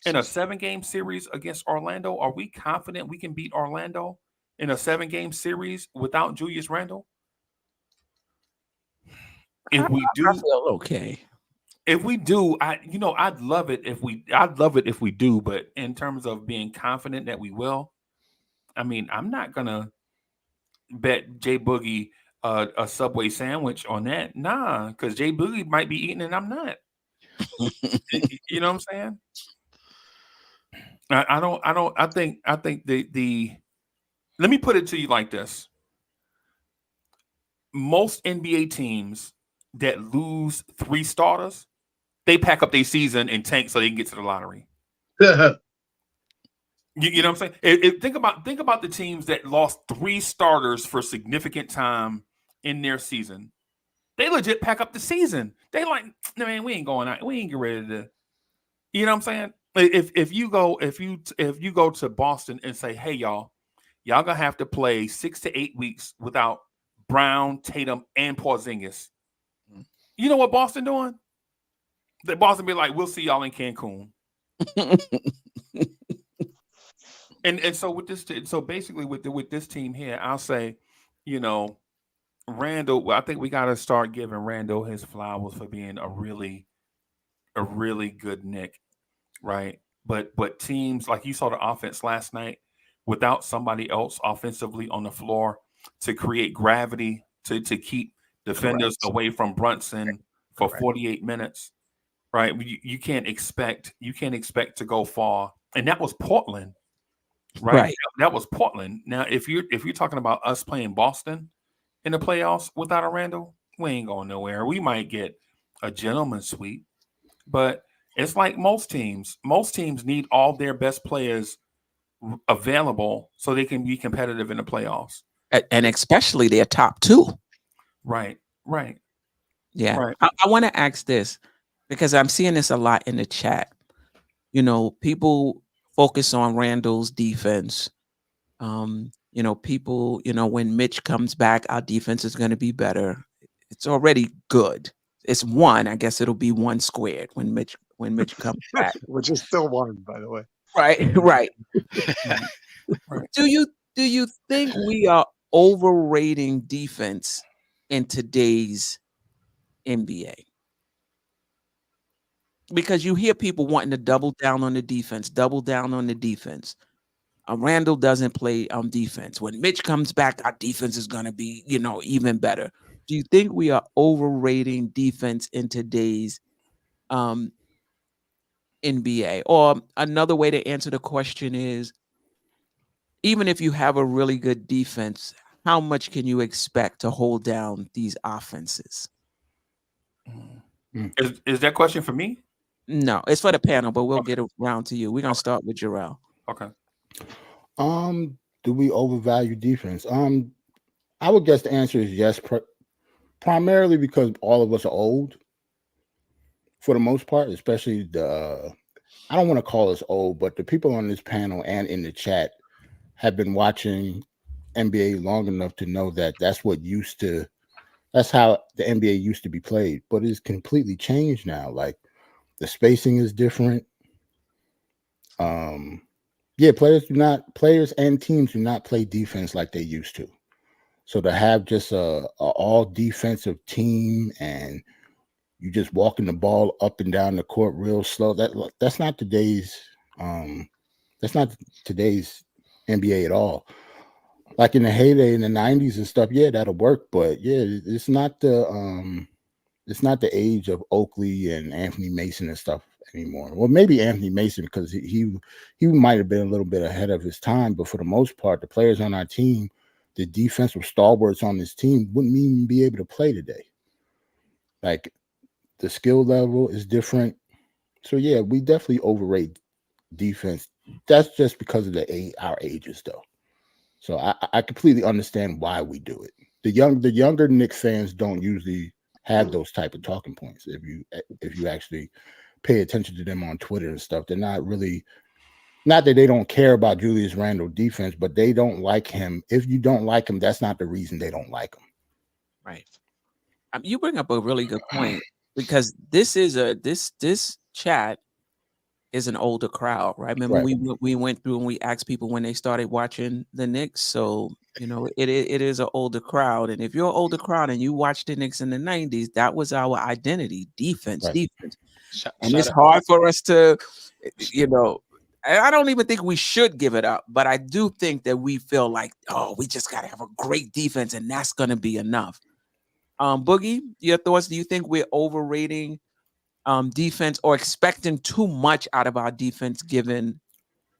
in a 7-game series against Orlando, are we confident we can beat Orlando in a 7-game series without Julius Randle? If we do, I feel okay. If we do, I'd love it if we do, but in terms of being confident that we will, I mean, I'm not gonna bet Jay Boogie a Subway sandwich on that. Nah, because Jay Boogie might be eating and I'm not. You know what I'm saying? I think the let me put it to you like this. Most NBA teams that lose 3 starters, they pack up their season and tank so they can get to the lottery. You know what I'm saying? Think about the teams that lost 3 starters for significant time in their season. They legit pack up the season. They like, man, we ain't going out. We ain't get ready to. You know what I'm saying? If you go to Boston and say, hey y'all gonna have to play 6 to 8 weeks without Brown, Tatum, and Porzingis. You know what Boston doing? The Boston be like, we'll see y'all in Cancun. and so with this, so basically with this team here, I'll say, you know, Randle. I think we got to start giving Randle his flowers for being a really good Knick, right? But teams like you saw the offense last night, without somebody else offensively on the floor to create gravity to keep defenders away from Brunson for 48 minutes, right? You can't expect to go far, and that was Portland, right? That was Portland. Now, if you're talking about us playing Boston in the playoffs without a Randle, we ain't going nowhere. We might get a gentleman's sweep, but it's like most teams. Most teams need all their best players available so they can be competitive in the playoffs, and especially their top two. Right. Yeah. Right. I want to ask this because I'm seeing this a lot in the chat. You know, people focus on Randle's defense. You know, people, you know, when Mitch comes back, our defense is going to be better. It's already good. It's one. I guess it'll be 1 squared when Mitch comes back. Which is still one, by the way. Right. Do you think we are overrating defense in today's NBA? Because you hear people wanting to double down on the defense. Randle doesn't play defense. When Mitch comes back, our defense is going to be, you know, even better. Do you think we are overrating defense in today's NBA? Or another way to answer the question is, even if you have a really good defense, how much can you expect to hold down these offenses? Is that question for me? No, it's for the panel, but we'll get around to you. We're going to start with Jarrell. Okay. Do we overvalue defense? I would guess the answer is yes, primarily because all of us are old for the most part, especially I don't want to call us old, but the people on this panel and in the chat have been watching NBA long enough to know that that's how the NBA used to be played, but it's completely changed now. Like the spacing is different. Players and teams do not play defense like they used to. So to have just a all defensive team and you just walking the ball up and down the court real slow, that's not today's NBA at all. Like in the heyday in the 90s and stuff, yeah, that'll work, but yeah, it's not the age of Oakley and Anthony Mason and stuff anymore. Well, maybe Anthony Mason because he might have been a little bit ahead of his time, but for the most part, the players on our team, the defensive stalwarts on this team wouldn't even be able to play today. Like the skill level is different. So yeah, we definitely overrate defense. That's just because of our ages though. So I completely understand why we do it. The younger Knicks fans don't usually have those type of talking points. If you actually pay attention to them on Twitter and stuff, they're not that they don't care about Julius Randle defense, but they don't like him. If you don't like him, that's not the reason they don't like him. Right. You bring up a really good point because this chat is an older crowd, right? Remember we went through and we asked people when they started watching the Knicks. So, you know, it is an older crowd. And if you're an older crowd and you watched the Knicks in the 90s, that was our identity, defense. And it's hard for us to, you know, I don't even think we should give it up, but I do think that we feel like, oh, we just got to have a great defense and that's going to be enough. Boogie, your thoughts? Do you think we're overrating defense or expecting too much out of our defense given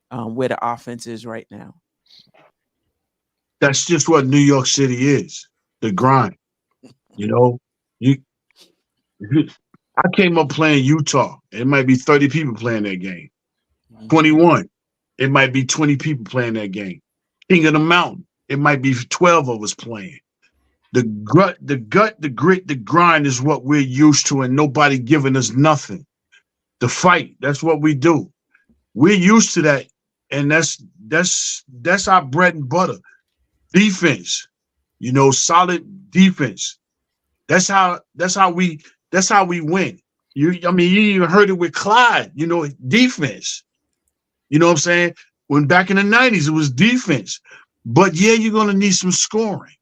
where the offense is right now? That's just what New York City is, the grind. You know, I came up playing Utah. It might be 30 people playing that game. 21, it might be 20 people playing that game. King of the Mountain, it might be 12 of us playing. The gut, the grit, the grind is what we're used to, and nobody giving us nothing. The fight, that's what we do. We're used to that, and that's our bread and butter. Defense, solid defense. That's how we win. You even heard it with Clyde. Defense. You know what I'm saying? When back in the 90s, it was defense. But yeah, you're gonna need some scoring.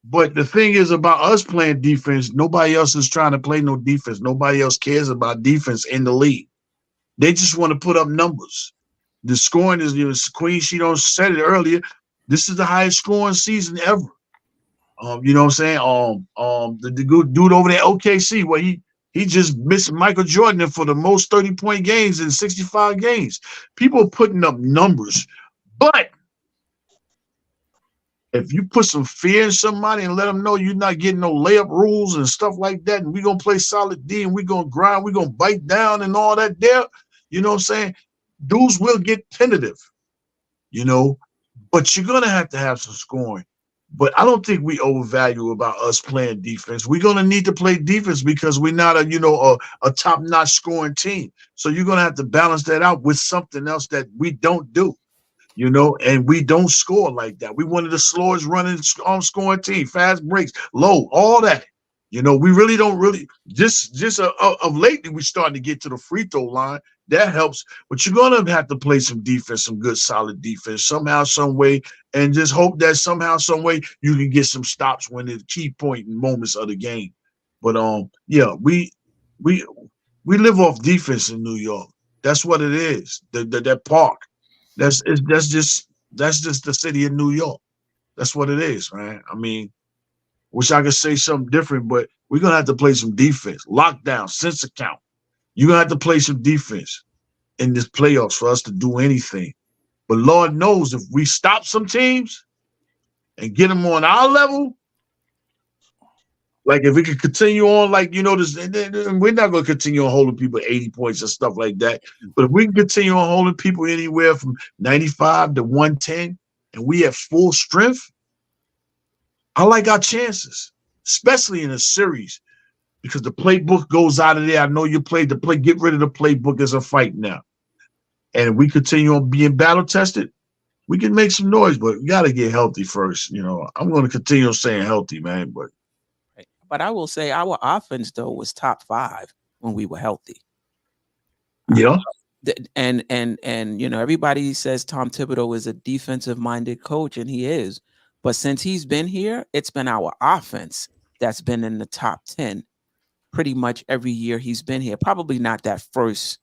But the thing is about us playing defense, nobody else is trying to play no defense. Nobody else cares about defense in the league. They just want to put up numbers. The scoring is, Queen, she don't said it earlier. This is the highest scoring season ever. You know what I'm saying? The good dude over there, OKC, where he just missed Michael Jordan for the most 30-point games in 65 games. People are putting up numbers, but if you put some fear in somebody and let them know you're not getting no layup rules and stuff like that, and we're going to play solid D and we're going to grind, we're going to bite down and all that there, you know what I'm saying? Dudes will get tentative, but you're going to have some scoring. But I don't think we overvalue about us playing defense. We're going to need to play defense because we're not a top-notch scoring team. So you're going to have to balance that out with something else that we don't do. And we don't score like that. We one of the slowest running scoring team, fast breaks, low, all that. We really don't just of lately we're starting to get to the free throw line. That helps, but you're gonna have to play some defense, some good solid defense somehow, some way, and just hope that somehow, some way you can get some stops when it's key point and moments of the game. But yeah, we live off defense in New York. That's what it is. That park. That's just the city of New York. That's what it is, man. Wish I could say something different, but we're gonna have to play some defense. Lockdown, sense account. You're gonna have to play some defense in this playoffs for us to do anything. But Lord knows if we stop some teams and get them on our level, like if we could continue on, this, we're not going to continue on holding people 80 points and stuff like that. But if we can continue on holding people anywhere from 95 to 110, and we have full strength, I like our chances, especially in a series, because the playbook goes out of there. I know you played the play. Get rid of the playbook as a fight now. And if we continue on being battle tested, we can make some noise, but we got to get healthy first. I'm going to continue saying healthy, man, But I will say our offense, though, was top 5 when we were healthy. Yeah. And everybody says Tom Thibodeau is a defensive-minded coach, and he is. But since he's been here, it's been our offense that's been in the top 10 pretty much every year he's been here. Probably not that first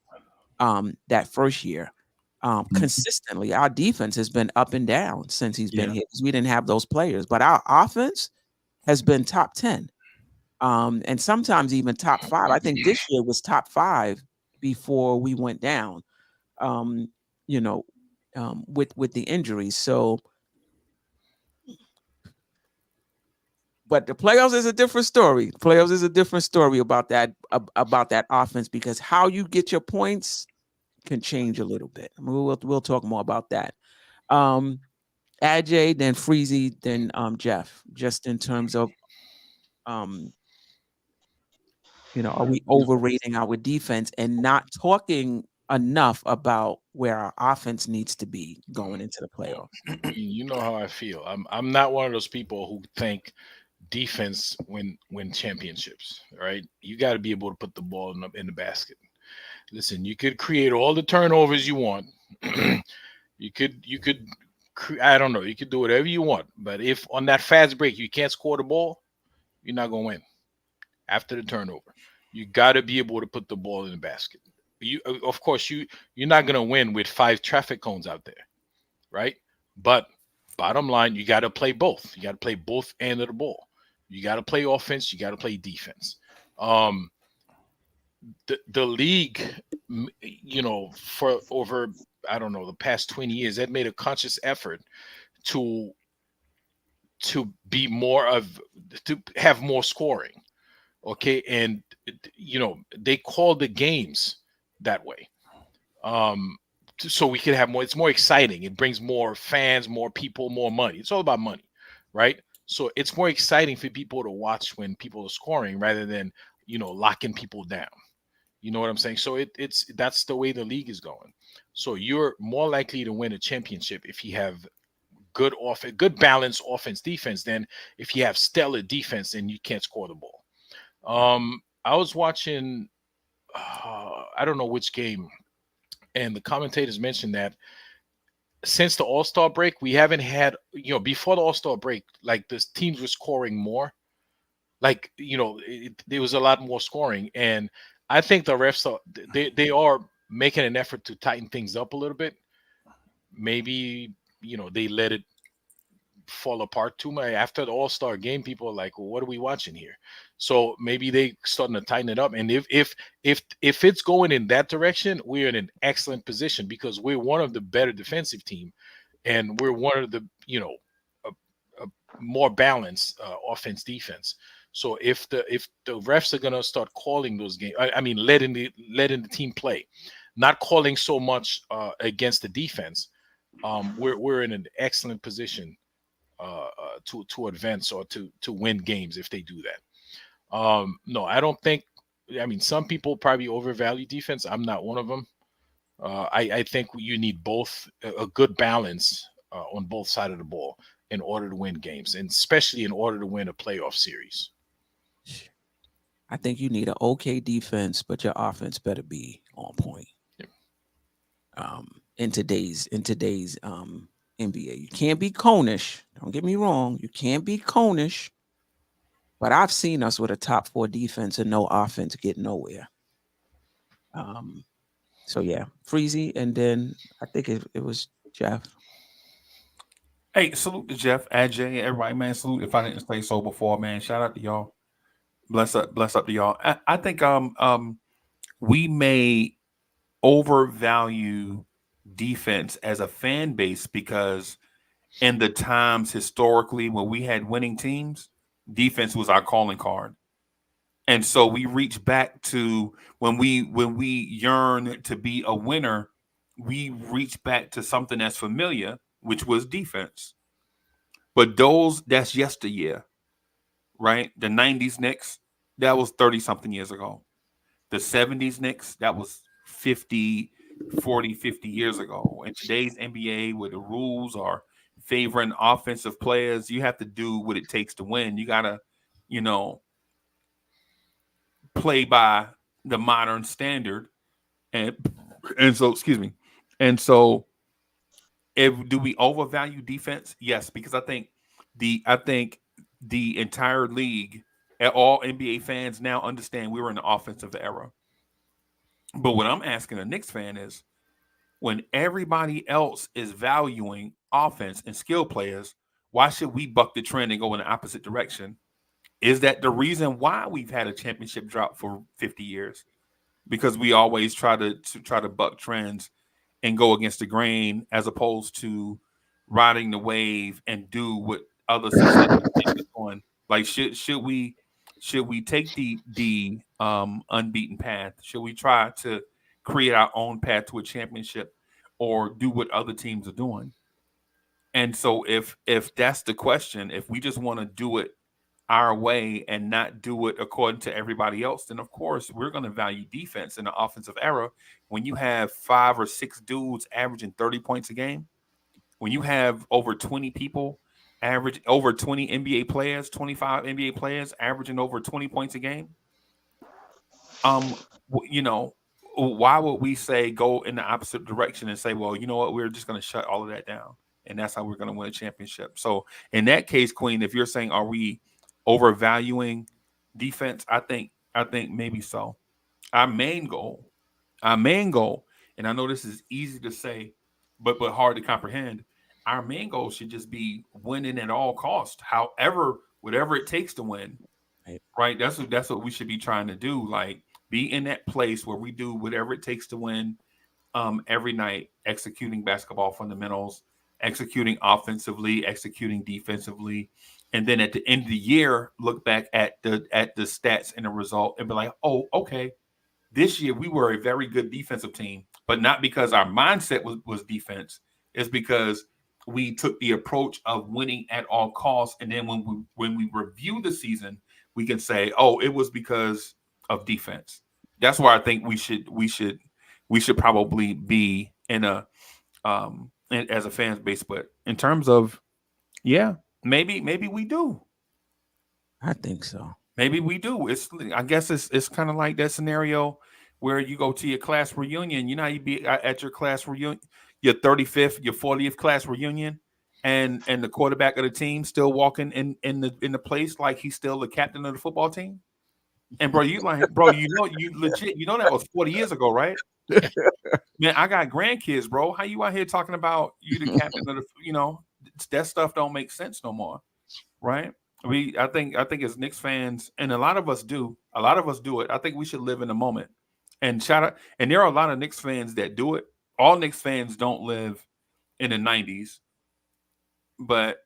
year. Consistently, our defense has been up and down since he's been here because we didn't have those players. But our offense has been top 10. And sometimes even top 5. I think this year was top 5 before we went down, with the injuries. So, but the playoffs is a different story. Playoffs is a different story about that offense, because how you get your points can change a little bit. We'll talk more about that. Ajay, then Freezy, then Jeff. Just in terms of are we overrating our defense and not talking enough about where our offense needs to be going into the playoffs? You know how I feel. I'm not one of those people who think defense win championships. Right? You got to be able to put the ball in the basket. Listen, you could create all the turnovers you want. You could I don't know. You could do whatever you want. But if on that fast break you can't score the ball, you're not gonna win. After the turnover, you got to be able to put the ball in the basket. Of course, you're not gonna win with 5 traffic cones out there, right? But bottom line, you got to play both. You got to play both ends of the ball. You got to play offense. You got to play defense. The league, for over, I don't know, the past 20 years, that made a conscious effort to be to have more scoring. Okay. And, they call the games that way. So we can have more, it's more exciting. It brings more fans, more people, more money. It's all about money. right? So it's more exciting for people to watch when people are scoring rather than, locking people down. You know what I'm saying? So that's the way the league is going. So you're more likely to win a championship if you have good balance offense defense than if you have stellar defense and you can't score the ball. I was watching, I don't know which game, and the commentators mentioned that since the All-Star break, we haven't had, before the All-Star break, like the teams were scoring more. Like, there was a lot more scoring. And I think the refs they are making an effort to tighten things up a little bit. Maybe, they let it fall apart too much after the All-Star game. People are like, well, what are we watching here? So maybe they starting to tighten it up. And if it's going in that direction, we're in an excellent position because we're one of the better defensive team, and we're one of the a more balanced offense defense. So if the refs are gonna start calling those games, I mean letting the team play, not calling so much against the defense, we're in an excellent position to advance or to win games if they do that. No, I don't think. I mean, some people probably overvalue defense. I'm not one of them. I think you need both a good balance on both sides of the ball in order to win games, and especially in order to win a playoff series. I think you need an okay defense, but your offense better be on point. Yep. In today's NBA, you can't be conish. Don't get me wrong, you can't be conish. But I've seen us with a top 4 defense and no offense get nowhere. So yeah, Freezy, and then I think it was Jeff. Hey, salute to Jeff, Ajay, everybody, man. Salute if I didn't say so before, man. Shout out to y'all. Bless up to y'all. I think we may overvalue defense as a fan base because in the times historically when we had winning teams, defense was our calling card. And so we reach back to when we yearn to be a winner, we reach back to something that's familiar, which was defense. But that's yesteryear, right? The 90s Knicks, that was 30-something years ago. The 70s Knicks, that was 50 years ago. In today's NBA, where the rules are favoring offensive players, you have to do what it takes to win. You got to, play by the modern standard. And so, excuse me. And so do we overvalue defense? Yes, because I think the entire league, all NBA fans now understand we're in the offensive era. But what I'm asking a Knicks fan is, when everybody else is valuing offense and skill players, why should we buck the trend and go in the opposite direction? Is that the reason why we've had a championship drought for 50 years? Because we always try to buck trends and go against the grain, as opposed to riding the wave and do what other successful teams are doing. Like, should we take the unbeaten path? Should we try to create our own path to a championship, or do what other teams are doing? And so if that's the question, if we just want to do it our way and not do it according to everybody else, then of course we're going to value defense in the offensive era. When you have 5 or 6 dudes averaging 30 points a game, when you have over 20 people average over 20 NBA players, 25 NBA players averaging over 20 points a game, why would we say go in the opposite direction and say, well, you know what, we're just going to shut all of that down, and that's how we're going to win a championship? So in that case, Queen, if you're saying, are we overvaluing defense? I think maybe so. Our main goal, and I know this is easy to say, but hard to comprehend. Our main goal should just be winning at all costs. However, whatever it takes to win, right? That's what we should be trying to do. Like, be in that place where we do whatever it takes to win every night, executing basketball fundamentals, executing offensively, executing defensively. And then at the end of the year, look back at the stats and the result and be like, oh, okay, this year we were a very good defensive team, but not because our mindset was defense. It's because we took the approach of winning at all costs, and then when we review the season, we can say, oh, it was because of defense. That's why I think we should probably be in a as a fans base. But in terms of, yeah, maybe we do. I think so. Maybe we do. I guess it's kind of like that scenario where you go to your class reunion. You know, you be at your class reunion, your 35th, your 40th class reunion, and the quarterback of the team still walking in the place like he's still the captain of the football team. And bro, you legit, that was 40 years ago, right? Man, I got grandkids, bro. How you out here talking about you the captain of the, that stuff don't make sense no more, right? I think as Knicks fans, and a lot of us do it. I think we should live in the moment. And shout out, and there are a lot of Knicks fans that do it. All Knicks fans don't live in the 90s. But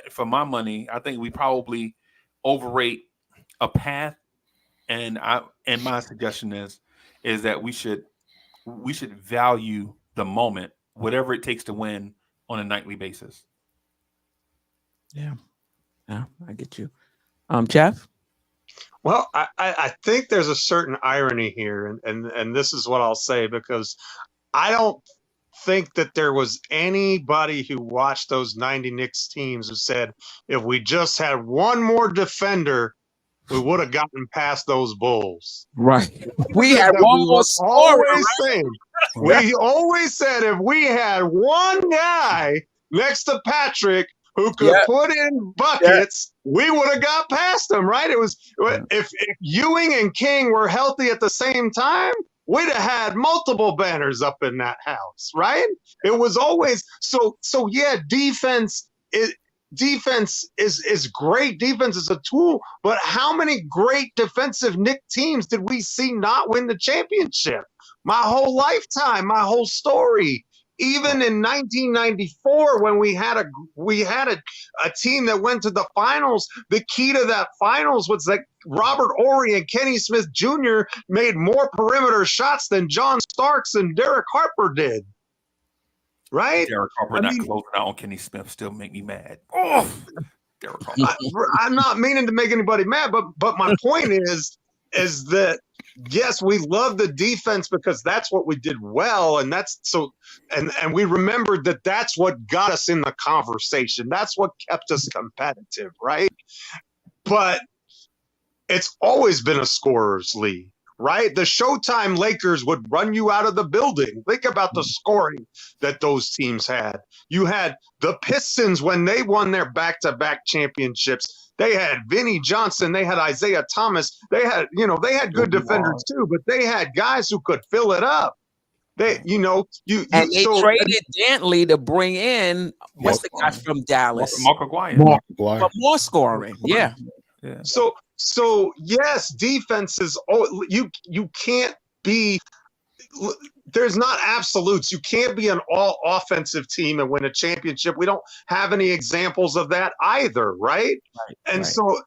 for my money, I think we probably overrate a path. And my suggestion is that we should value the moment, whatever it takes to win, on a nightly basis. Yeah, I get you. Jeff? Well, I think there's a certain irony here, and this is what I'll say, because I don't think that there was anybody who watched those 90 Knicks teams who said, if we just had one more defender, we would have gotten past those Bulls. Right. We had one more scorer. We always said if we had one guy next to Patrick who could put in buckets, we would have got past them, right? It was if Ewing and King were healthy at the same time, we'd have had multiple banners up in that house, right? It was always so yeah, defense is great. Defense is a tool, but how many great defensive Knick teams did we see not win the championship? My whole lifetime, my whole story. Even in 1994, when we had a team that went to the finals, the key to that finals was that Robert Horry and Kenny Smith Jr. made more perimeter shots than John Starks and Derek Harper did. Right? Derek Harper not closing out on Kenny Smith still make me mad. Oh, Derek Harper. I'm not meaning to make anybody mad, but my point is that yes, we love the defense because that's what we did well, and that's so, and we remembered that that's what got us in the conversation. That's what kept us competitive, right? But it's always been a scorer's league, right? The Showtime Lakers would run you out of the building. Think about the scoring that those teams had. You had the Pistons when they won their back-to-back championships. They had Vinnie Johnson. They had Isaiah Thomas. They had good defenders too, but they had guys who could fill it up. They traded Dantley to bring in what's the guy from Dallas? Mark Aguirre. For more scoring. Yeah. So yes, defense is. You can't be. There's not absolutes. You can't be an all offensive team and win a championship. We don't have any examples of that either, right? So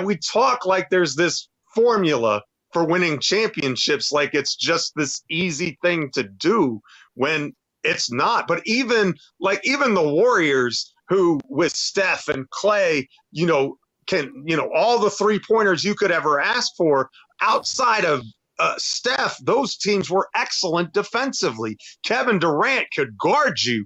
we talk like there's this formula for winning championships, like it's just this easy thing to do when it's not. But even the Warriors, who with Steph and Clay, can all the 3-pointers you could ever ask for outside of Steph, those teams were excellent defensively. Kevin Durant could guard you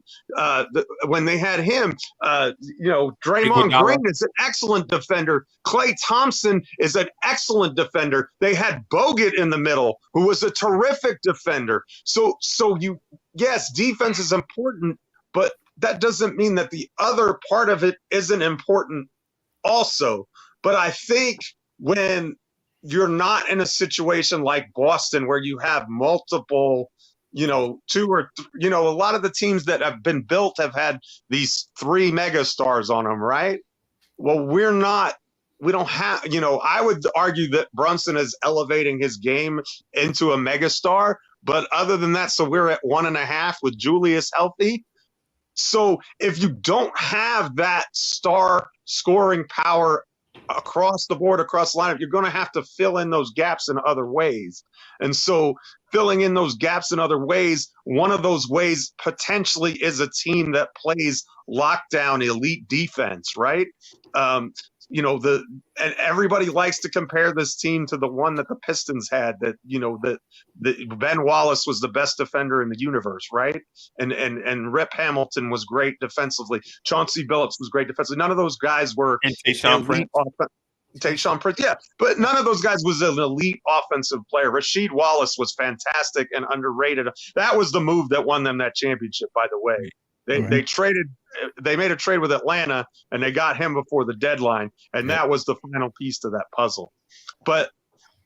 when they had him. Draymond Green is an excellent defender. Klay Thompson is an excellent defender. They had Bogut in the middle, who was a terrific defender. Yes, defense is important, but that doesn't mean that the other part of it isn't important also. But I think when you're not in a situation like Boston where you have multiple, two or a lot of the teams that have been built have had these 3 megastars on them, right? Well, we don't have, I would argue that Brunson is elevating his game into a megastar, but other than that, so we're at 1.5 with Julius healthy. So if you don't have that star scoring power across the board, across the lineup, you're going to have to fill in those gaps in other ways. And so filling in those gaps in other ways. One of those ways potentially is a team that plays lockdown elite defense, right? You know, and everybody likes to compare this team to the one that the Pistons had, that, you know, that Ben Wallace was the best defender in the universe, right? And Rip Hamilton was great defensively. Chauncey Billups was great defensively. None of those guys were Tayshaun Prince. Tayshaun Prince, yeah, but none of those guys was an elite offensive player. Rasheed Wallace was fantastic and underrated. That was the move that won them that championship, by the way. They made a trade with Atlanta, and they got him before the deadline, and that was the final piece to that puzzle. But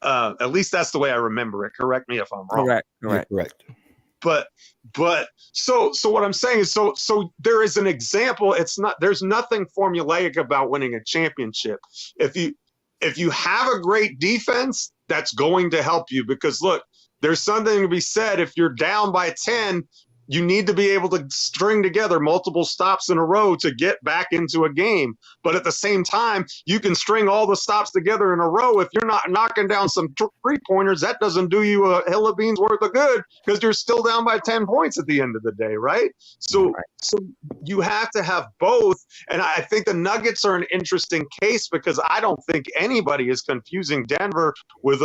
at least that's the way I remember it. Correct me if I'm wrong. Correct. But so what I'm saying is, so there is an example. There's nothing formulaic about winning a championship. If you have a great defense, that's going to help you, because look, there's something to be said. If you're down by 10, you need to be able to string together multiple stops in a row to get back into a game. But at the same time, you can string all the stops together in a row. If you're not knocking down some three-pointers, that doesn't do you a hill of beans worth of good, because you're still down by 10 points at the end of the day, right? So you have to have both. And I think the Nuggets are an interesting case, because I don't think anybody is confusing Denver with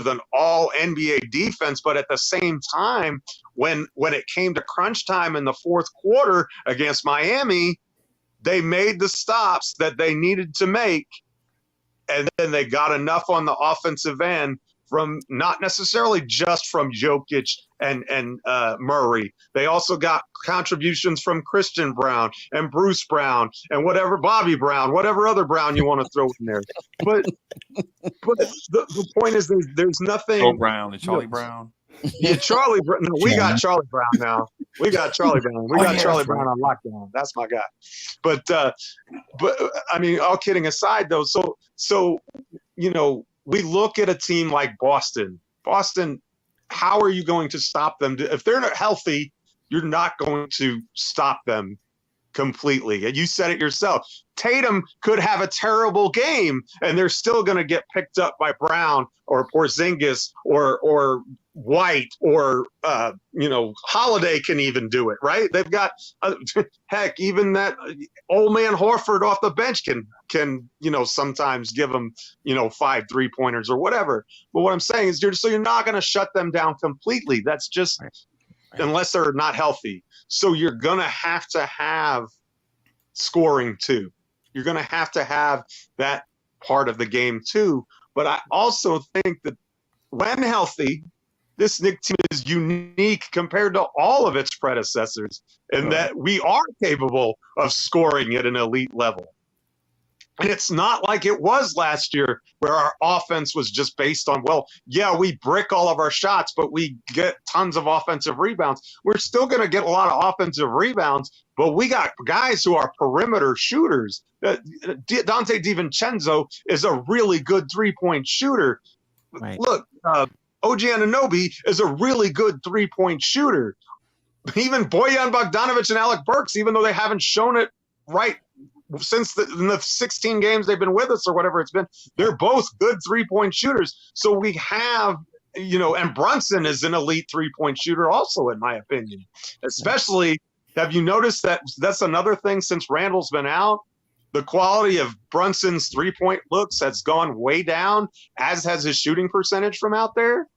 an all NBA defense. But at the same time, when it came to crunch time in the fourth quarter against Miami, they made the stops that they needed to make, and then they got enough on the offensive end from not necessarily just from Jokic and Murray. They also got contributions from Christian Brown and Bruce Brown and Bobby Brown, whatever other Brown you want to throw in there. But the point is, there's nothing. Joe Brown and Charlie Brown. Yeah, Charlie Brown. No, we got Charlie Brown now. We got Charlie Brown. We got Charlie Brown on lockdown. That's my guy. But I mean, all kidding aside, though, so you know, we look at a team like Boston. How are you going to stop them? If they're not healthy, you're not going to stop them completely. And you said it yourself. Tatum could have a terrible game, and they're still going to get picked up by Brown or Porzingis or White or Holiday can even do it, right? They've got heck, even that old man Horford off the bench can sometimes give them 5 3-pointers or whatever. But what I'm saying is, you're not going to shut them down completely. That's just unless they're not healthy. So you're going to have scoring too. You're going to have that part of the game too. But I also think that when healthy, this Knicks team is unique compared to all of its predecessors, in that we are capable of scoring at an elite level. And it's not like it was last year, where our offense was just based on, we brick all of our shots, but we get tons of offensive rebounds. We're still going to get a lot of offensive rebounds, but we got guys who are perimeter shooters. Dante DiVincenzo is a really good 3-point shooter. Right. Look, OG Anunoby is a really good 3-point shooter. Even Bojan Bogdanovic and Alec Burks, even though they haven't shown it right since in the 16 games they've been with us or whatever it's been, they're both good 3-point shooters. So we have, and Brunson is an elite 3-point shooter also, in my opinion. Especially, have you noticed that's another thing since Randle's been out? The quality of Brunson's 3-point looks has gone way down, as has his shooting percentage from out there.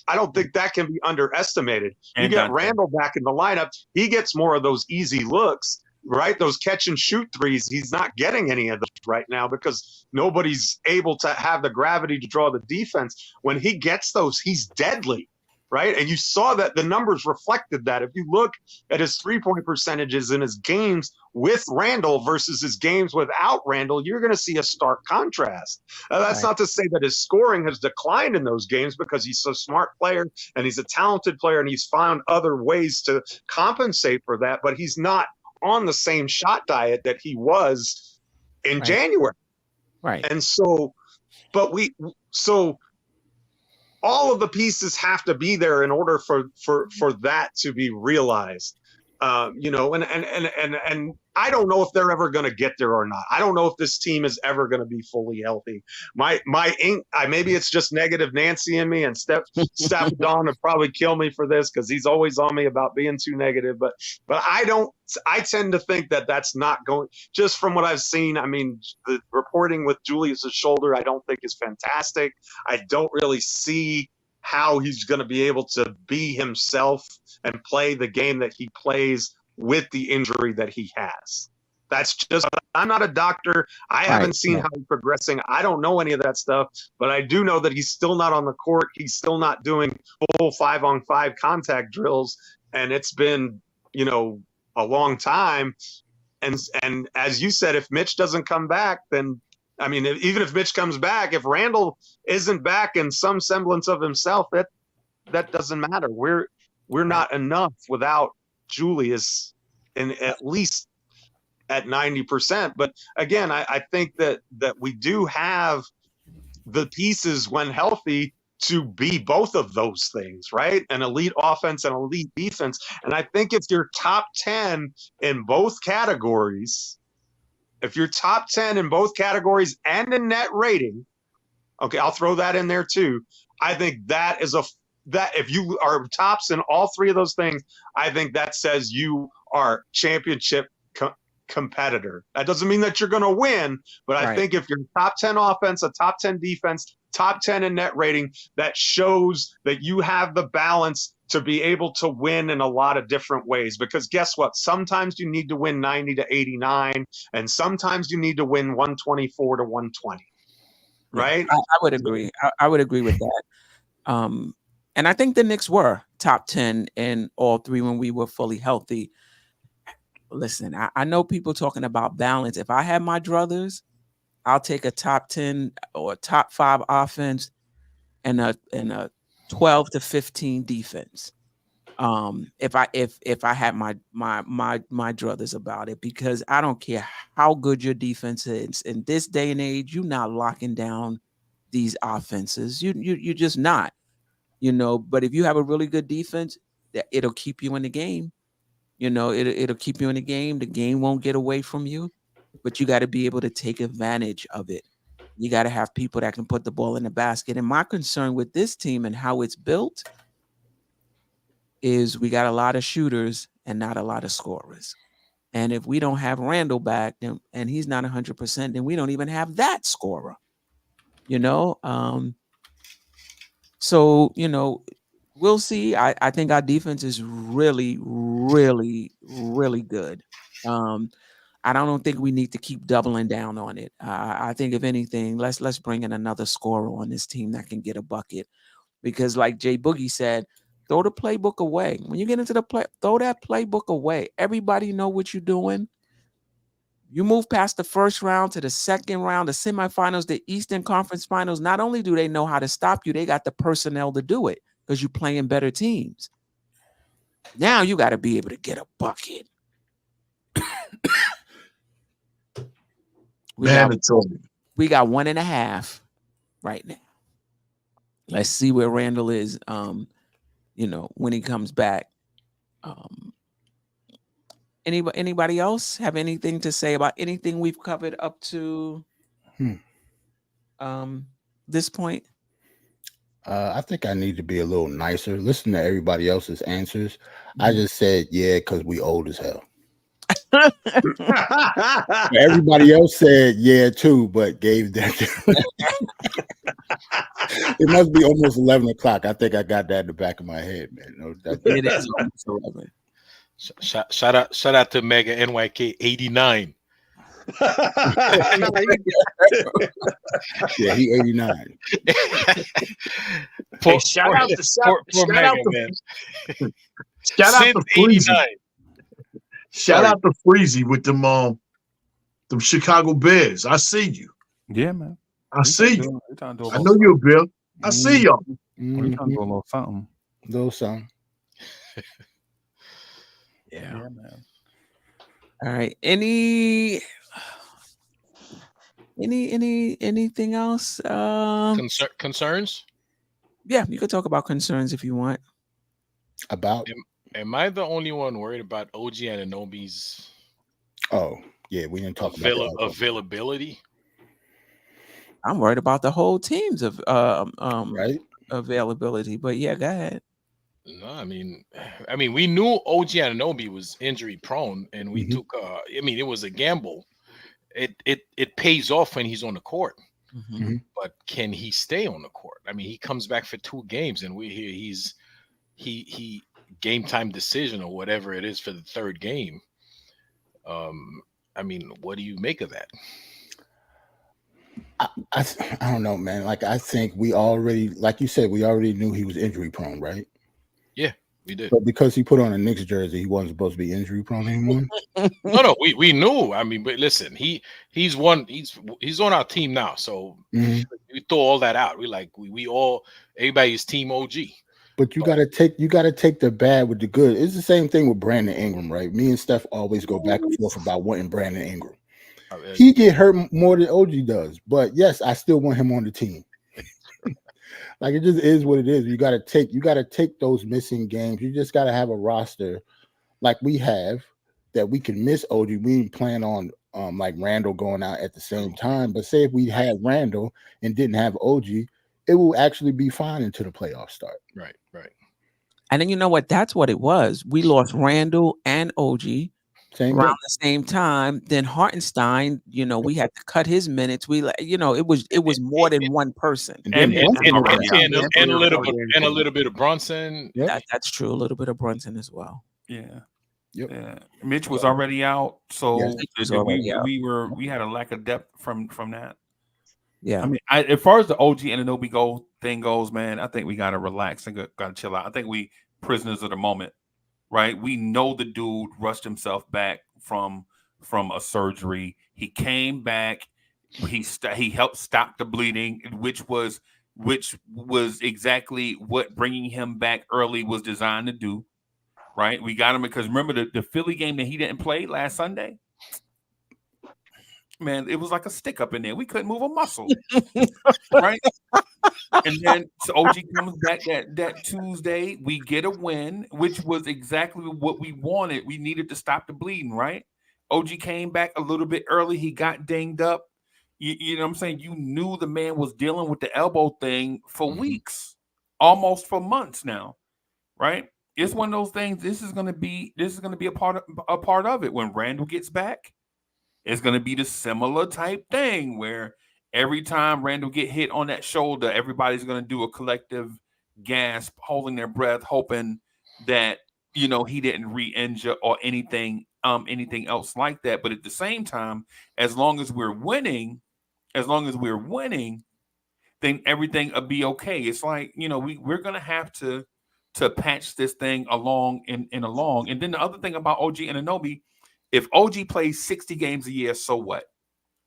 I don't think that can be underestimated. You get Randle back in the lineup, he gets more of those easy looks, right? Those catch and shoot threes. He's not getting any of those right now because nobody's able to have the gravity to draw the defense. When he gets those, he's deadly, right? And you saw that the numbers reflected that. If you look at his 3-point percentages in his games with Randle versus his games without Randle, you're going to see a stark contrast. That's not to say that his scoring has declined in those games, because he's a smart player and he's a talented player and he's found other ways to compensate for that, but he's not on the same shot diet that he was in January. Right. And so all of the pieces have to be there in order for that to be realized. You know, and I don't know if they're ever going to get there or not. I don't know if this team is ever going to be fully healthy. Maybe it's just negative Nancy in me, and Steph Don would probably kill me for this because he's always on me about being too negative. But I tend to think that that's not going. Just from what I've seen, I mean, the reporting with Julius's shoulder, I don't think is fantastic. I don't really see how he's going to be able to be himself and play the game that he plays with the injury that he has. That's just, I'm not a doctor. I haven't seen how he's progressing. I don't know any of that stuff, but I do know that he's still not on the court. He's still not doing full 5-on-5 contact drills. And it's been, you know, a long time. And as you said, if Mitch doesn't come back, then I mean, even if Mitch comes back, if Randle isn't back in some semblance of himself, that doesn't matter. We're not enough without Julius, in at least at 90%. But again, I think that we do have the pieces when healthy to be both of those things, right? An elite offense and elite defense. And I think if you're top 10 in both categories. If you're top 10 in both categories and in net rating, okay, I'll throw that in there too. I think that is that if you are tops in all three of those things, I think that says you are championship competitor. That doesn't mean that you're going to win, but I think if you're top 10 offense, a top 10 defense, top 10 in net rating, that shows that you have the balance to be able to win in a lot of different ways. Because guess what? Sometimes you need to win 90-89, and sometimes you need to win 124-120. Right? I would agree. I would agree with that. And I think the Knicks were top 10 in all three when we were fully healthy. Listen, I know people talking about balance. If I had my druthers, I'll take a top 10 or top 5 offense and a 12 to 15 defense. If I had my druthers about it, because I don't care how good your defense is in this day and age, you're not locking down these offenses. You're just not, you know. But if you have a really good defense, it'll keep you in the game. You know, it'll keep you in the game. The game won't get away from you, but you got to be able to take advantage of it. You got to have people that can put the ball in the basket. And my concern with this team and how it's built is we got a lot of shooters and not a lot of scorers. And if we don't have Randle back, then, and he's not 100%, then we don't even have that scorer, you know? So, you know, we'll see. I think our defense is really, really, really good. I don't think we need to keep doubling down on it. I think if anything, let's bring in another scorer on this team that can get a bucket, because like Jay Boogie said, throw the playbook away. When you get into the play, throw that playbook away. Everybody know what you're doing. You move past the first round to the second round, the semifinals, the Eastern Conference Finals. Not only do they know how to stop you, they got the personnel to do it because you're playing better teams. Now you got to be able to get a bucket. We got 1.5 right now. Let's see where Randle is, you know, when he comes back. Anybody else have anything to say about anything we've covered up to this point? I think I need to be a little nicer. Listen to everybody else's answers. I just said, yeah, because we old as hell. Everybody else said, yeah, too, but gave that. It must be almost 11 o'clock. I think I got that in the back of my head, man. No, it is almost 11. Shout out to Mega NYK 89. Yeah, he 89. Shout out to Freezy with them Chicago Bears. I see you. Yeah, man. I see you. I know you're Bill. I see y'all. We're trying to do a little something. Little something. Yeah, man. All right. Anything else? Concerns? Yeah, you could talk about concerns if you want. About Am I the only one worried about OG Anunoby's Oh, yeah, we didn't talk about that. availability? I'm worried about the whole team's of Right? availability. But yeah, go ahead. No, I mean, we knew OG Anunoby was injury prone, and we Mhm. took. It was a gamble. It pays off when he's on the court, Mhm. but can he stay on the court? I mean, he comes back for 2 games, and we hear he game time decision or whatever it is for the 3rd game. What do you make of that? I don't know, man. Like, I think we already, like you said, we already knew he was injury prone, right? Yeah, we did. But because he put on a Knicks jersey, he wasn't supposed to be injury prone anymore. No, we knew. But listen, he's on our team now, so Mhm. we throw all that out. We all everybody's team OG. But you gotta take the bad with the good. It's the same thing with Brandon Ingram, right? Me and Steph always go back and forth about wanting Brandon Ingram. He get hurt more than OG does, but yes, I still want him on the team. Like, it just is what it is. You gotta take those missing games. You just gotta have a roster like we have that we can miss OG. We didn't plan on like Randle going out at the same time. But say if we had Randle and didn't have OG, it will actually be fine until the playoffs start. Right. And then you know what? That's what it was. We lost Randle and OG Same around day. the same time. Then Hartenstein, we had to cut his minutes. It was more than one person. And then Brunson And a little bit of Brunson. Yep. That's true. A little bit of Brunson as well. Yeah. Yep. Yeah. Mitch was already out, so Yes, Mitch was already out. we had a lack of depth from that. Yeah. I mean, as far as the OG Anunoby thing goes, man, I think we gotta relax and gotta chill out. I think we prisoners of the moment, right? We know the dude rushed himself back from a surgery. He came back. He helped stop the bleeding, which was exactly what bringing him back early was designed to do. Right, we got him because remember the Philly game that he didn't play last Sunday. Man, it was like a stick up in there. We couldn't move a muscle, right? And then so OG comes back that Tuesday. We get a win, which was exactly what we wanted. We needed to stop the bleeding, right? OG came back a little bit early. He got dinged up. You know what I'm saying? You knew the man was dealing with the elbow thing for weeks, almost for months now, right? It's one of those things. This is going to be a part of it. When Randle gets back, it's going to be the similar type thing where every time Randle get hit on that shoulder, everybody's going to do a collective gasp, holding their breath, hoping that he didn't re-injure or anything else like that. But at the same time, as long as we're winning, then everything will be okay. It's like we're going to have to patch this thing along. And then the other thing about OG Anunoby, if OG plays 60 games a year, so what?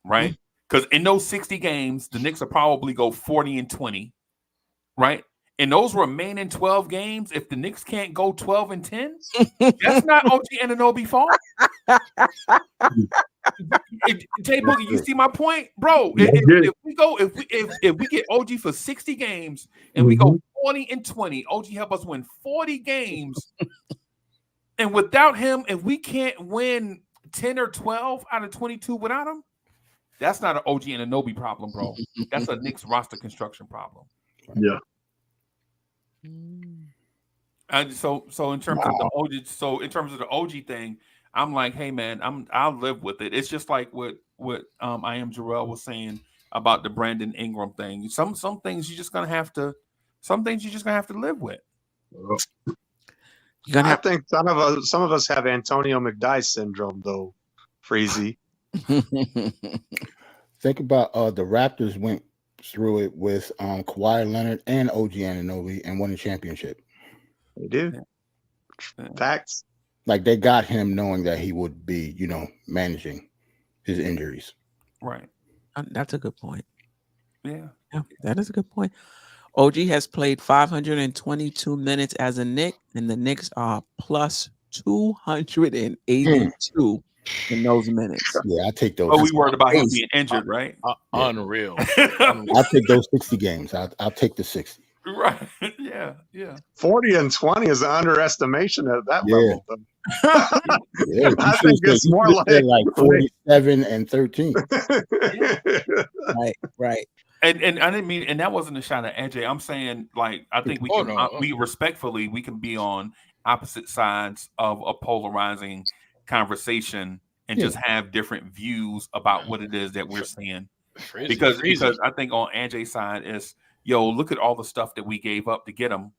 Right? Because in those 60 games, the Knicks will probably go 40-20, right? In those remaining 12 games, if the Knicks can't go 12-10, that's not OG Anunoby's fault. Jay Boogie, you see my point, bro? If we get OG for 60 games and we go 40-20, OG help us win 40 games. And without him, if we can't win 10 or 12 out of 22 without him, that's not an OG Anunoby problem, bro. That's a Knicks roster construction problem. Yeah. And so in terms of the OG thing, I'm like, hey man, I'll live with it. It's just like what I am Jarrell was saying about the Brandon Ingram thing. Some things you're just gonna have to live with. I think some of us have Antonio McDyess syndrome though, Freezy. Think about the Raptors went through it with Kawhi Leonard and OG Anunoby and won the championship. They do. Facts. Like, they got him knowing that he would be, managing his injuries. Right. That's a good point. Yeah, that is a good point. OG has played 522 minutes as a Knick, and the Knicks are plus 282 in those minutes. Yeah, I take those. Oh, we worried about him being injured, right? Unreal. I'll take those 60 games. I'll take the 60. Right. Yeah. Yeah. 40 and 20 is an underestimation at that Yeah. level. But Yeah, I think it's more like, like 47 and 13. Right. And I didn't mean, and that wasn't a shot at AJ. I'm saying, like, I think we Oh, can, no. we respectfully, we can be on opposite sides of a polarizing conversation and just have different views about what it is that we're seeing. Because I think on AJ's side is, yo, look at all the stuff that we gave up to get him,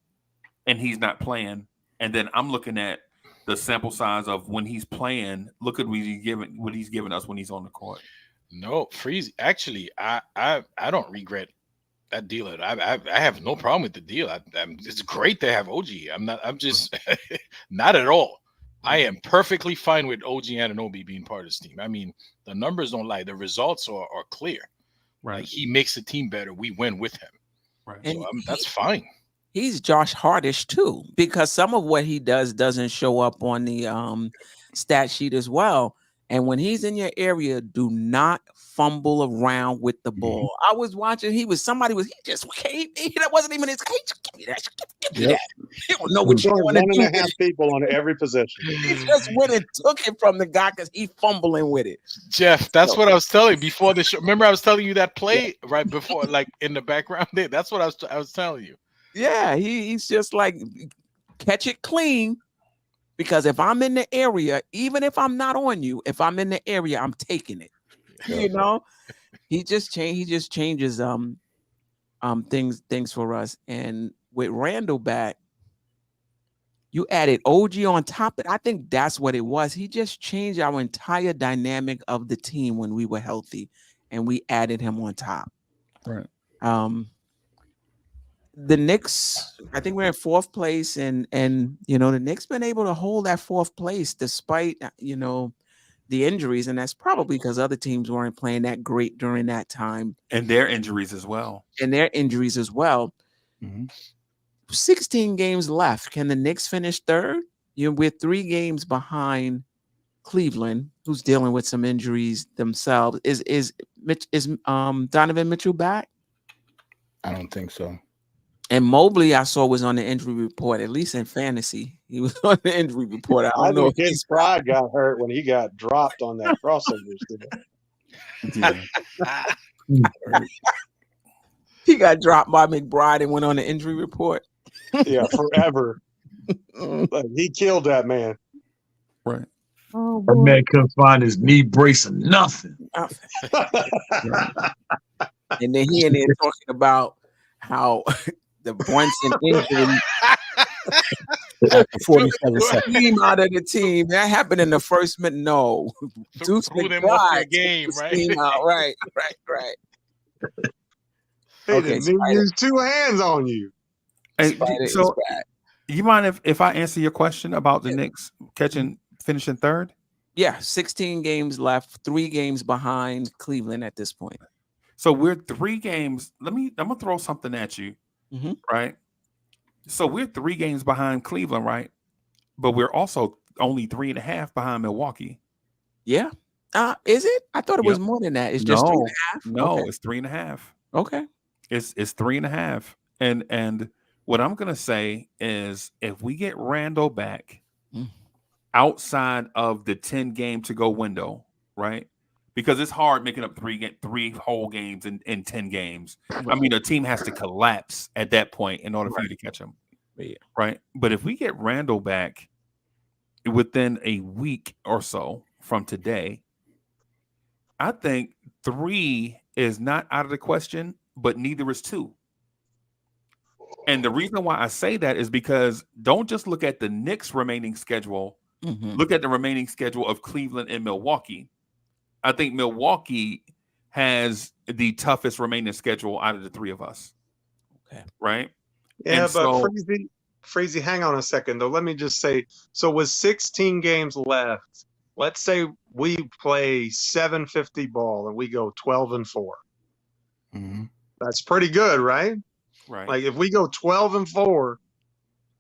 and he's not playing. And then I'm looking at the sample size of when he's playing. Look at what he's giving us when he's on the court. No, Freezy. Actually, I don't regret that deal. I have no problem with the deal. It's great to have OG. I'm just not at all. I am perfectly fine with OG Anunoby being part of this team. I mean, the numbers don't lie. The results are clear. Right. Like, he makes the team better. We win with him. Right. And So that's fine. He's Josh Hartish too, because some of what he does doesn't show up on the stat sheet as well. And when he's in your area, do not fumble around with the ball. I was watching. He just came. That wasn't even his. Hey, just give me that. Give me that. He don't know what you're going to do. 1.5 people on every position. He just went and took it from the guy because he's fumbling with it. Jeff, that's what I was telling you before the show. Remember, I was telling you that play right before, like in the background there. That's what I was telling you. Yeah, he's just like, catch it clean, because if I'm in the area, even if I'm not on you, if I'm in the area, I'm taking it. You know, he just changes things for us. And with Randle back, you added OG on top. I think that's what it was. He just changed our entire dynamic of the team when we were healthy, and we added him on top. Right. The Knicks, I think we're in 4th place, and you know, the Knicks been able to hold that 4th place despite, you know, the injuries, and that's probably because other teams weren't playing that great during that time, and their injuries as well. 16 games left. Can the Knicks finish 3rd? We're 3 games behind Cleveland, who's dealing with some injuries themselves. Is Donovan Mitchell back? I don't think so. And Mobley, I saw, was on the injury report, at least in fantasy. He was on the injury report. I don't know if his pride got hurt when he got dropped on that crossover. He got dropped by McBride and went on the injury report. Yeah, forever. Like, he killed that man. Right. Oh, That man couldn't find his knee brace or nothing. And then he in there talking about how the Brunson injury After 47 seconds. team out of the team. That happened in the first minute. No. Deuce Pulled him off the McBride game, took the right? steam out. Right. He Okay, didn't even use 2 hands on you. Hey, Spider is so bad. you mind if I answer your question about the Knicks finishing 3rd? Yeah, 16 games left, 3 games behind Cleveland at this point. So we're 3 games. I'm gonna throw something at you, right? So we're 3 games behind Cleveland, right? But we're also only 3.5 behind Milwaukee. Yeah. Is it? I thought it was more than that. It's just 3.5. No, Okay. it's 3.5. Okay. It's 3.5. And what I'm gonna say is, if we get Randle back outside of the 10 game to go window, right? Because it's hard making up 3 whole games in 10 games. Right. I mean, a team has to collapse at that point in order for you to catch them. Yeah. Right. But if we get Randle back within a week or so from today, I think 3 is not out of the question, but neither is 2. And the reason why I say that is because don't just look at the Knicks' remaining schedule. Look at the remaining schedule of Cleveland and Milwaukee. I think Milwaukee has the toughest remaining schedule out of the 3 of us. Okay. Right? Yeah, and but Freezy, hang on a second, though. Let me just say, so with 16 games left, let's say we play 750 ball and we go 12-4. That's pretty good, right? Right. Like, if we go 12-4,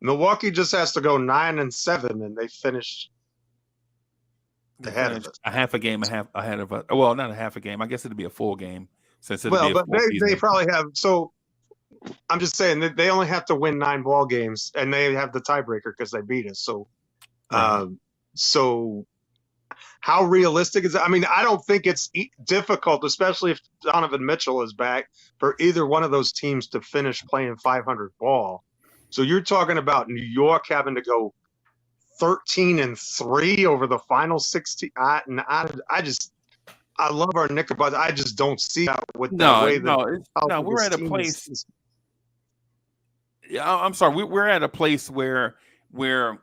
Milwaukee just has to go 9-7, and they finish ahead of us. A half a game ahead of us. Well, not a half a game. I guess it'd be a full game since it'd be a but full season. they probably have. So I'm just saying that they only have to win 9 ball games, and they have the tiebreaker because they beat us. So, Right. so how realistic is it? I mean, I don't think it's difficult, especially if Donovan Mitchell is back, for either one of those teams to finish playing 500 ball. So you're talking about New York having to go 13-3 over the final 16. I love our Knickerbockers. I just don't see that with the way that we're at a place. Yeah, I'm sorry. We're at a place where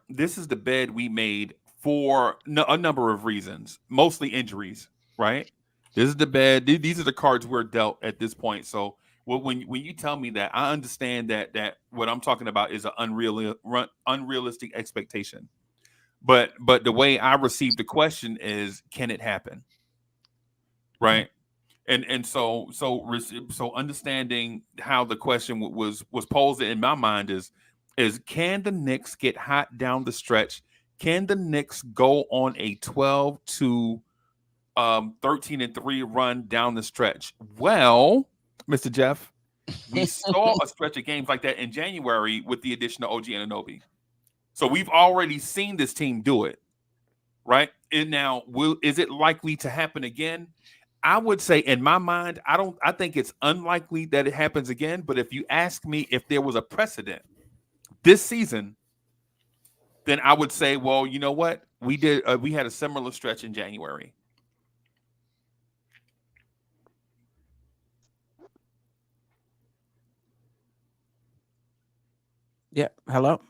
this is the bed we made for a number of reasons, mostly injuries, right? This is the bed. These are the cards we're dealt at this point. So when you tell me that, I understand that what I'm talking about is an unrealistic expectation. But the way I received the question is, can it happen? Right. And so understanding how the question was posed in my mind is can the Knicks get hot down the stretch? Can the Knicks go on a 12-13-3 run down the stretch? Well, Mr. Jeff, we saw a stretch of games like that in January with the addition of OG Anunoby. So we've already seen this team do it, right? And now, is it likely to happen again? I would say, in my mind, I think it's unlikely that it happens again. But if you ask me if there was a precedent this season, then I would say, well, you know what? We had a similar stretch in January. Yeah. Hello.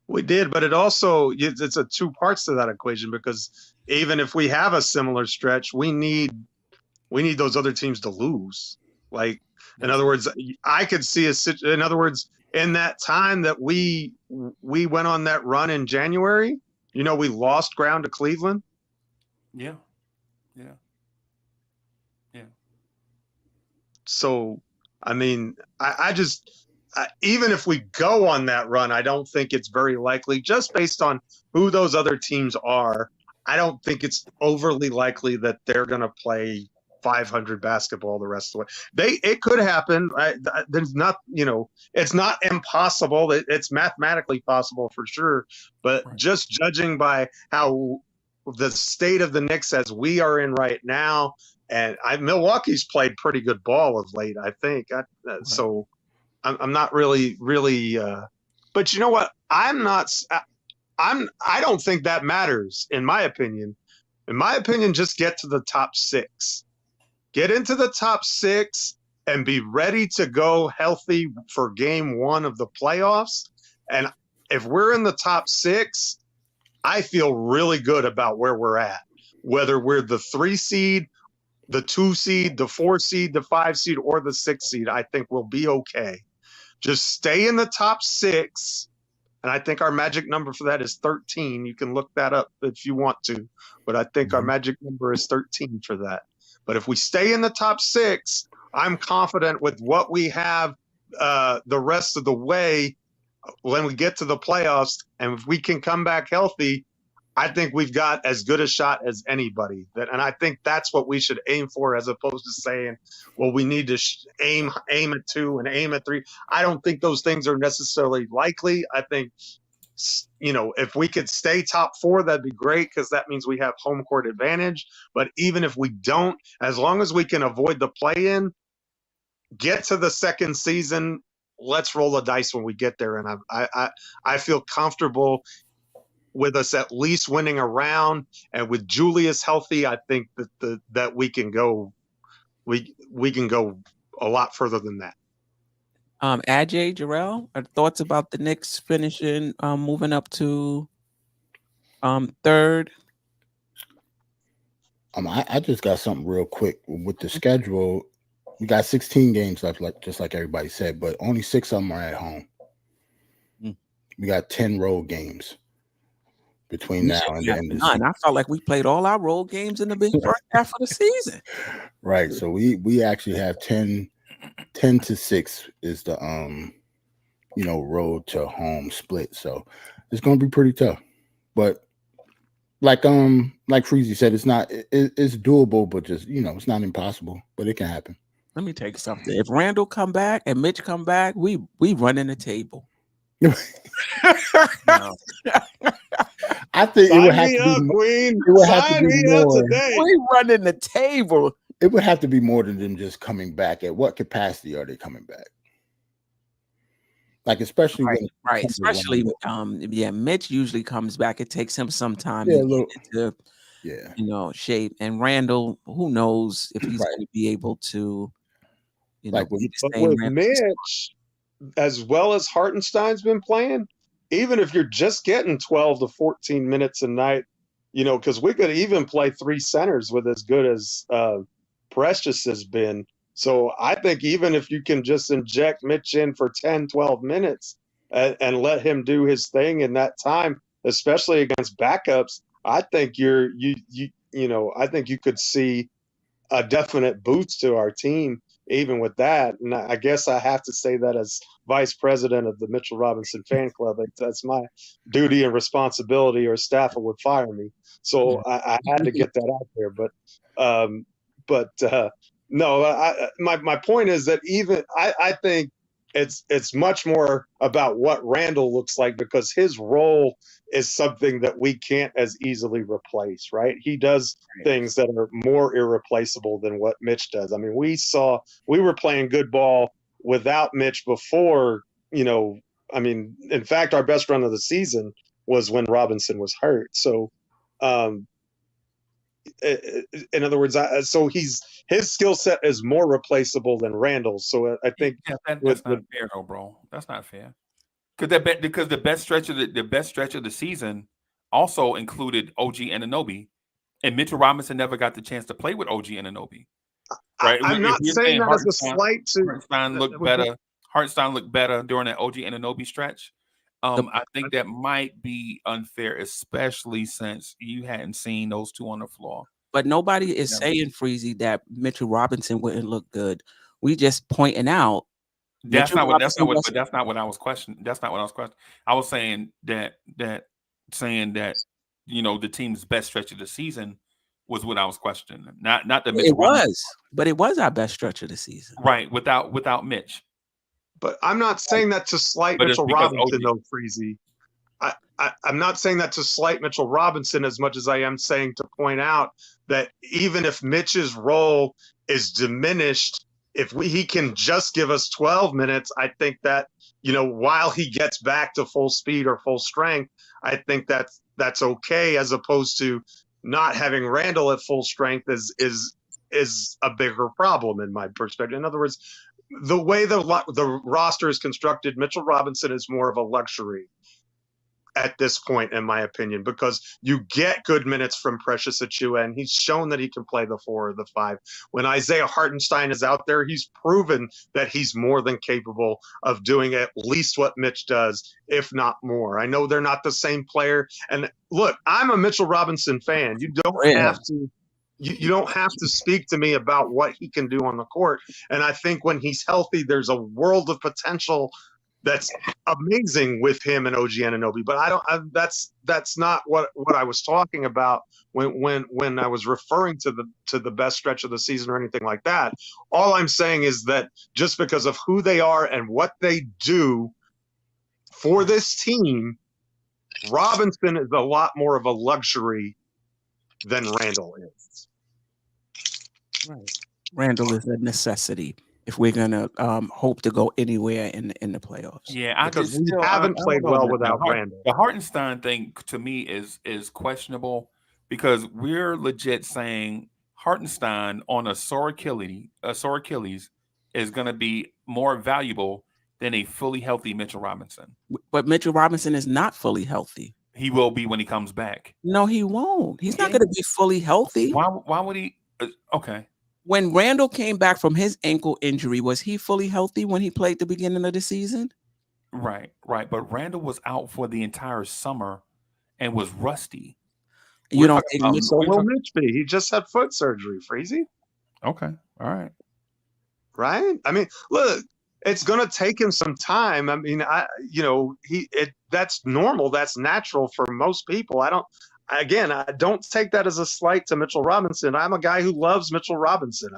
We did, but it's a 2 parts to that equation, because even if we have a similar stretch, we need those other teams to lose. Like, in other words, I could see in other words, in that time that we went on that run in January, we lost ground to Cleveland. Yeah. So, I mean, I even if we go on that run, I don't think it's very likely, just based on who those other teams are. I don't think it's overly likely that they're going to play 500 basketball the rest of the way. It could happen. There's not, it's not impossible. It's mathematically possible for sure. But just judging by how the state of the Knicks as we are in right now, and Milwaukee's played pretty good ball of late, I think. So I'm not really, but you know what? I don't think that matters, in my opinion. In my opinion, just get to the top 6. Get into the top 6 and be ready to go healthy for game 1 of the playoffs. And if we're in the top 6, I feel really good about where we're at. Whether we're the 3 seed, the 2 seed, the 4 seed, the 5 seed, or the 6 seed, I think we'll be okay. Just stay in the top 6. And I think our magic number for that is 13. You can look that up if you want to. But I think our magic number is 13 for that. But if we stay in the top 6, I'm confident with what we have the rest of the way when we get to the playoffs. And if we can come back healthy, I think we've got as good a shot as anybody. And I think that's what we should aim for, as opposed to saying, well, we need to aim at 2 and aim at 3. I don't think those things are necessarily likely. I think, if we could stay top 4, that'd be great, because that means we have home court advantage. But even if we don't, as long as we can avoid the play-in, get to the second season, let's roll the dice when we get there. And I feel comfortable with us at least winning a round, and with Julius healthy, I think that we can go a lot further than that. Ajay, Jarrell, thoughts about the Knicks finishing, moving up to 3rd? I just got something real quick with the schedule. We got 16 games left, just like everybody said, but only 6 of them are at home. We got 10 road games between now and the end of the season. I felt like we played all our road games in the first half of the season. Right. So we actually have 10 to 6 is the road to home split. So it's gonna be pretty tough. But like Freezy said, it's doable, but just it's not impossible, but it can happen. Let me tell you something. If Randle come back and Mitch come back, we running the table. No. I think it would have Sign me to up, be. Queen. It would have to Sign be me up more. today. We running the table. It would have to be more than them just coming back. At what capacity are they coming back? Like especially when Right. Especially Mitch usually comes back. It takes him some time to get into shape. And Randall, who knows if he's going to be able to, But with Mitch, as well as Hartenstein's been playing, even if you're just getting 12 to 14 minutes a night, because we could even play three centers with as good as Precious has been. So I think even if you can just inject Mitch in for 10, 12 minutes and let him do his thing in that time, especially against backups, I think I think you could see a definite boost to our team even with that. And I guess I have to say that as vice president of the Mitchell Robinson fan club, that's my duty and responsibility, or staff would fire me. So I had to get that out there. No, my point is that even I think it's much more about what Randle looks like, because his role is something that we can't as easily replace, right? He does things that are more irreplaceable than what Mitch does. I mean, we were playing good ball without Mitch before, in fact, our best run of the season was when Robinson was hurt. So, in other words, so his skill set is more replaceable than Randle's. So I think that's not fair, though, bro. That's not fair. Because the best stretch of the season also included OG Anunoby, and Mitchell Robinson never got the chance to play with OG Anunoby. Right? I'm not saying that as a slight to Hartenstein looked better. Hartenstein looked better during that OG Anunoby stretch. I think that might be unfair, especially since you hadn't seen those two on the floor. But nobody is saying, Freezy, that Mitchell Robinson wouldn't look good. We just pointing out. That's not what I was questioning. That's not what I was questioning. I was saying that the team's best stretch of the season was what I was questioning. Not the Mitch. But it was our best stretch of the season. Right, without Mitch. But I'm not saying that to slight Mitchell Robinson, though, Freezy. I'm not saying that to slight Mitchell Robinson as much as I am saying to point out that even if Mitch's role is diminished, if he can just give us 12 minutes, I think that, while he gets back to full speed or full strength, I think that's okay, as opposed to not having Randle at full strength is a bigger problem in my perspective. In other words, the way the roster is constructed, Mitchell Robinson is more of a luxury at this point, in my opinion, because you get good minutes from Precious Achiuwa, and he's shown that he can play the 4 or the 5. When Isaiah Hartenstein is out there, he's proven that he's more than capable of doing at least what Mitch does, if not more. I know they're not the same player. And look, I'm a Mitchell Robinson fan. You don't have to. You don't have to speak to me about what he can do on the court. And I think when he's healthy, there's a world of potential that's amazing with him and OG Anunoby. But that's not what I was talking about when I was referring to the best stretch of the season or anything like that. All I'm saying is that just because of who they are and what they do for this team, Robinson is a lot more of a luxury than Randle is. Right. Randle is a necessity if we're gonna hope to go anywhere in the playoffs. Yeah, because we haven't played well without Randle. The Hartenstein thing to me is questionable, because we're legit saying Hartenstein on a sore Achilles is going to be more valuable than a fully healthy Mitchell Robinson. But Mitchell Robinson is not fully healthy. He will be when he comes back. No, he won't. He's not going to be fully healthy. Why would he? Okay. When Randle came back from his ankle injury, was he fully healthy when he played the beginning of the season? Right. But Randle was out for the entire summer and was rusty. You don't think so will Mitch be? He just had foot surgery, Freezy. Okay. All right. Right? I mean, look, it's going to take him some time. I mean, that's normal. That's natural for most people. I don't take that as a slight to Mitchell Robinson. I'm a guy who loves Mitchell Robinson.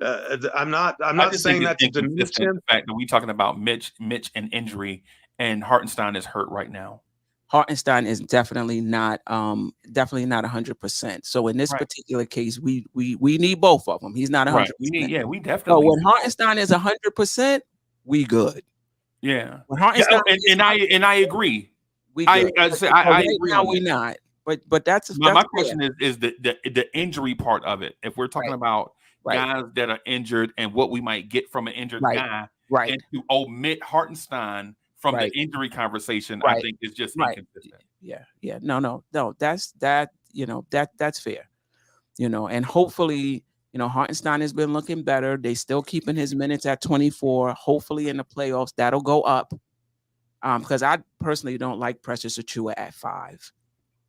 I'm not I just saying think that it's to diminish inconsistent. him. The fact that we talking about Mitch and injury, and Hartenstein is hurt right now. Hartenstein is definitely not 100%. So in this Right. particular case, we need both of them. He's not 100%. Right. We So definitely. when Hartenstein is 100%, we good. Yeah. When Hartenstein And I agree. we I good. I But agree now on we that. not. But that's My fair. question is the injury part of it. If we're talking about Right. guys that are injured and what we might get from an injured guy, Right. and to omit Hartenstein from the injury conversation, I think is just inconsistent. Yeah. No. That's that. That's fair. And hopefully, Hartenstein has been looking better. They still keeping his minutes at 24. Hopefully in the playoffs that'll go up. Because I personally don't like Precious Achiuwa at 5.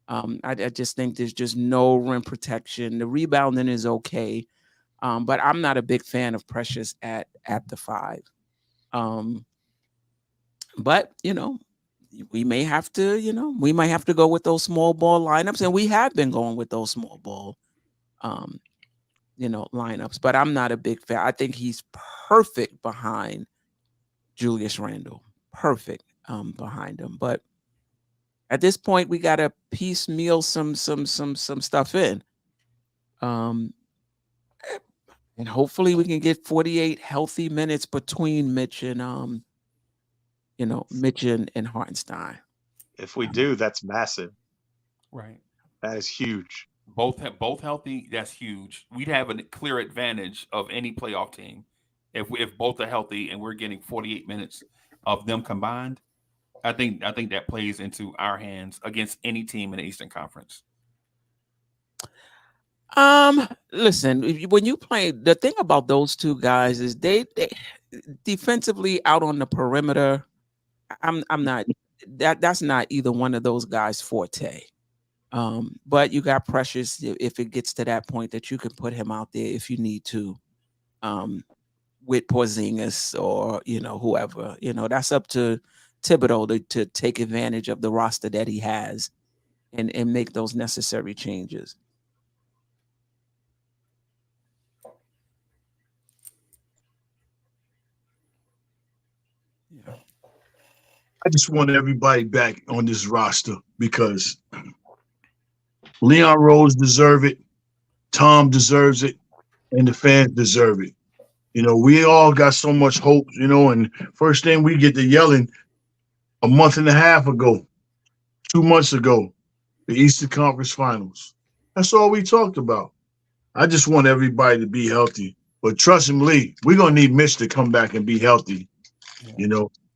I just think there's just no rim protection. The rebounding is okay, but I'm not a big fan of Precious at the 5. But we may have to go with those small ball lineups, and we have been going with those small ball lineups. But I'm not a big fan. I think he's perfect behind Julius Randle. Perfect behind him. But at this point, we got to piecemeal some stuff in. And hopefully we can get 48 healthy minutes between Mitch and Mitch and Hartenstein. If we do, that's massive. Right. That is huge. Both healthy, that's huge. We'd have a clear advantage of any playoff team if both are healthy and we're getting 48 minutes of them combined. I think that plays into our hands against any team in the Eastern Conference. Listen, when you play, the thing about those two guys is they defensively out on the perimeter. I'm not that's not either one of those guys' forte. But you got Precious if it gets to that point that you can put him out there if you need to, with Porzingis or whoever. That's up to Thibodeau to take advantage of the roster that he has and make those necessary changes. I just want everybody back on this roster because Leon Rose deserves it, Tom deserves it, and the fans deserve it. We all got so much hope, and first thing we get to yelling a month and a half ago, 2 months ago, the Eastern Conference Finals. That's all we talked about. I just want everybody to be healthy. But trust him, Lee, we're going to need Mitch to come back and be healthy.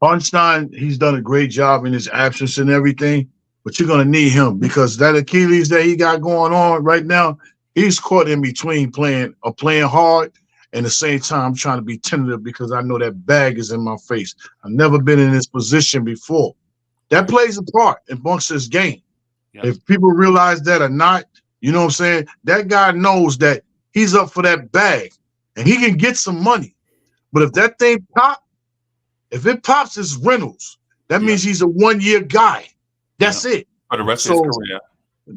Hartenstein, he's done a great job in his absence and everything, but you're going to need him because that Achilles that he got going on right now, he's caught in between playing hard and at the same time trying to be tentative because I know that bag is in my face. I've never been in this position before. That plays a part in Bunk's game. Yeah. If people realize that or not, you know what I'm saying? That guy knows that he's up for that bag and he can get some money. But if that thing if it pops, it's Reynolds. That means he's a 1-year guy. That's it. For the rest of his career.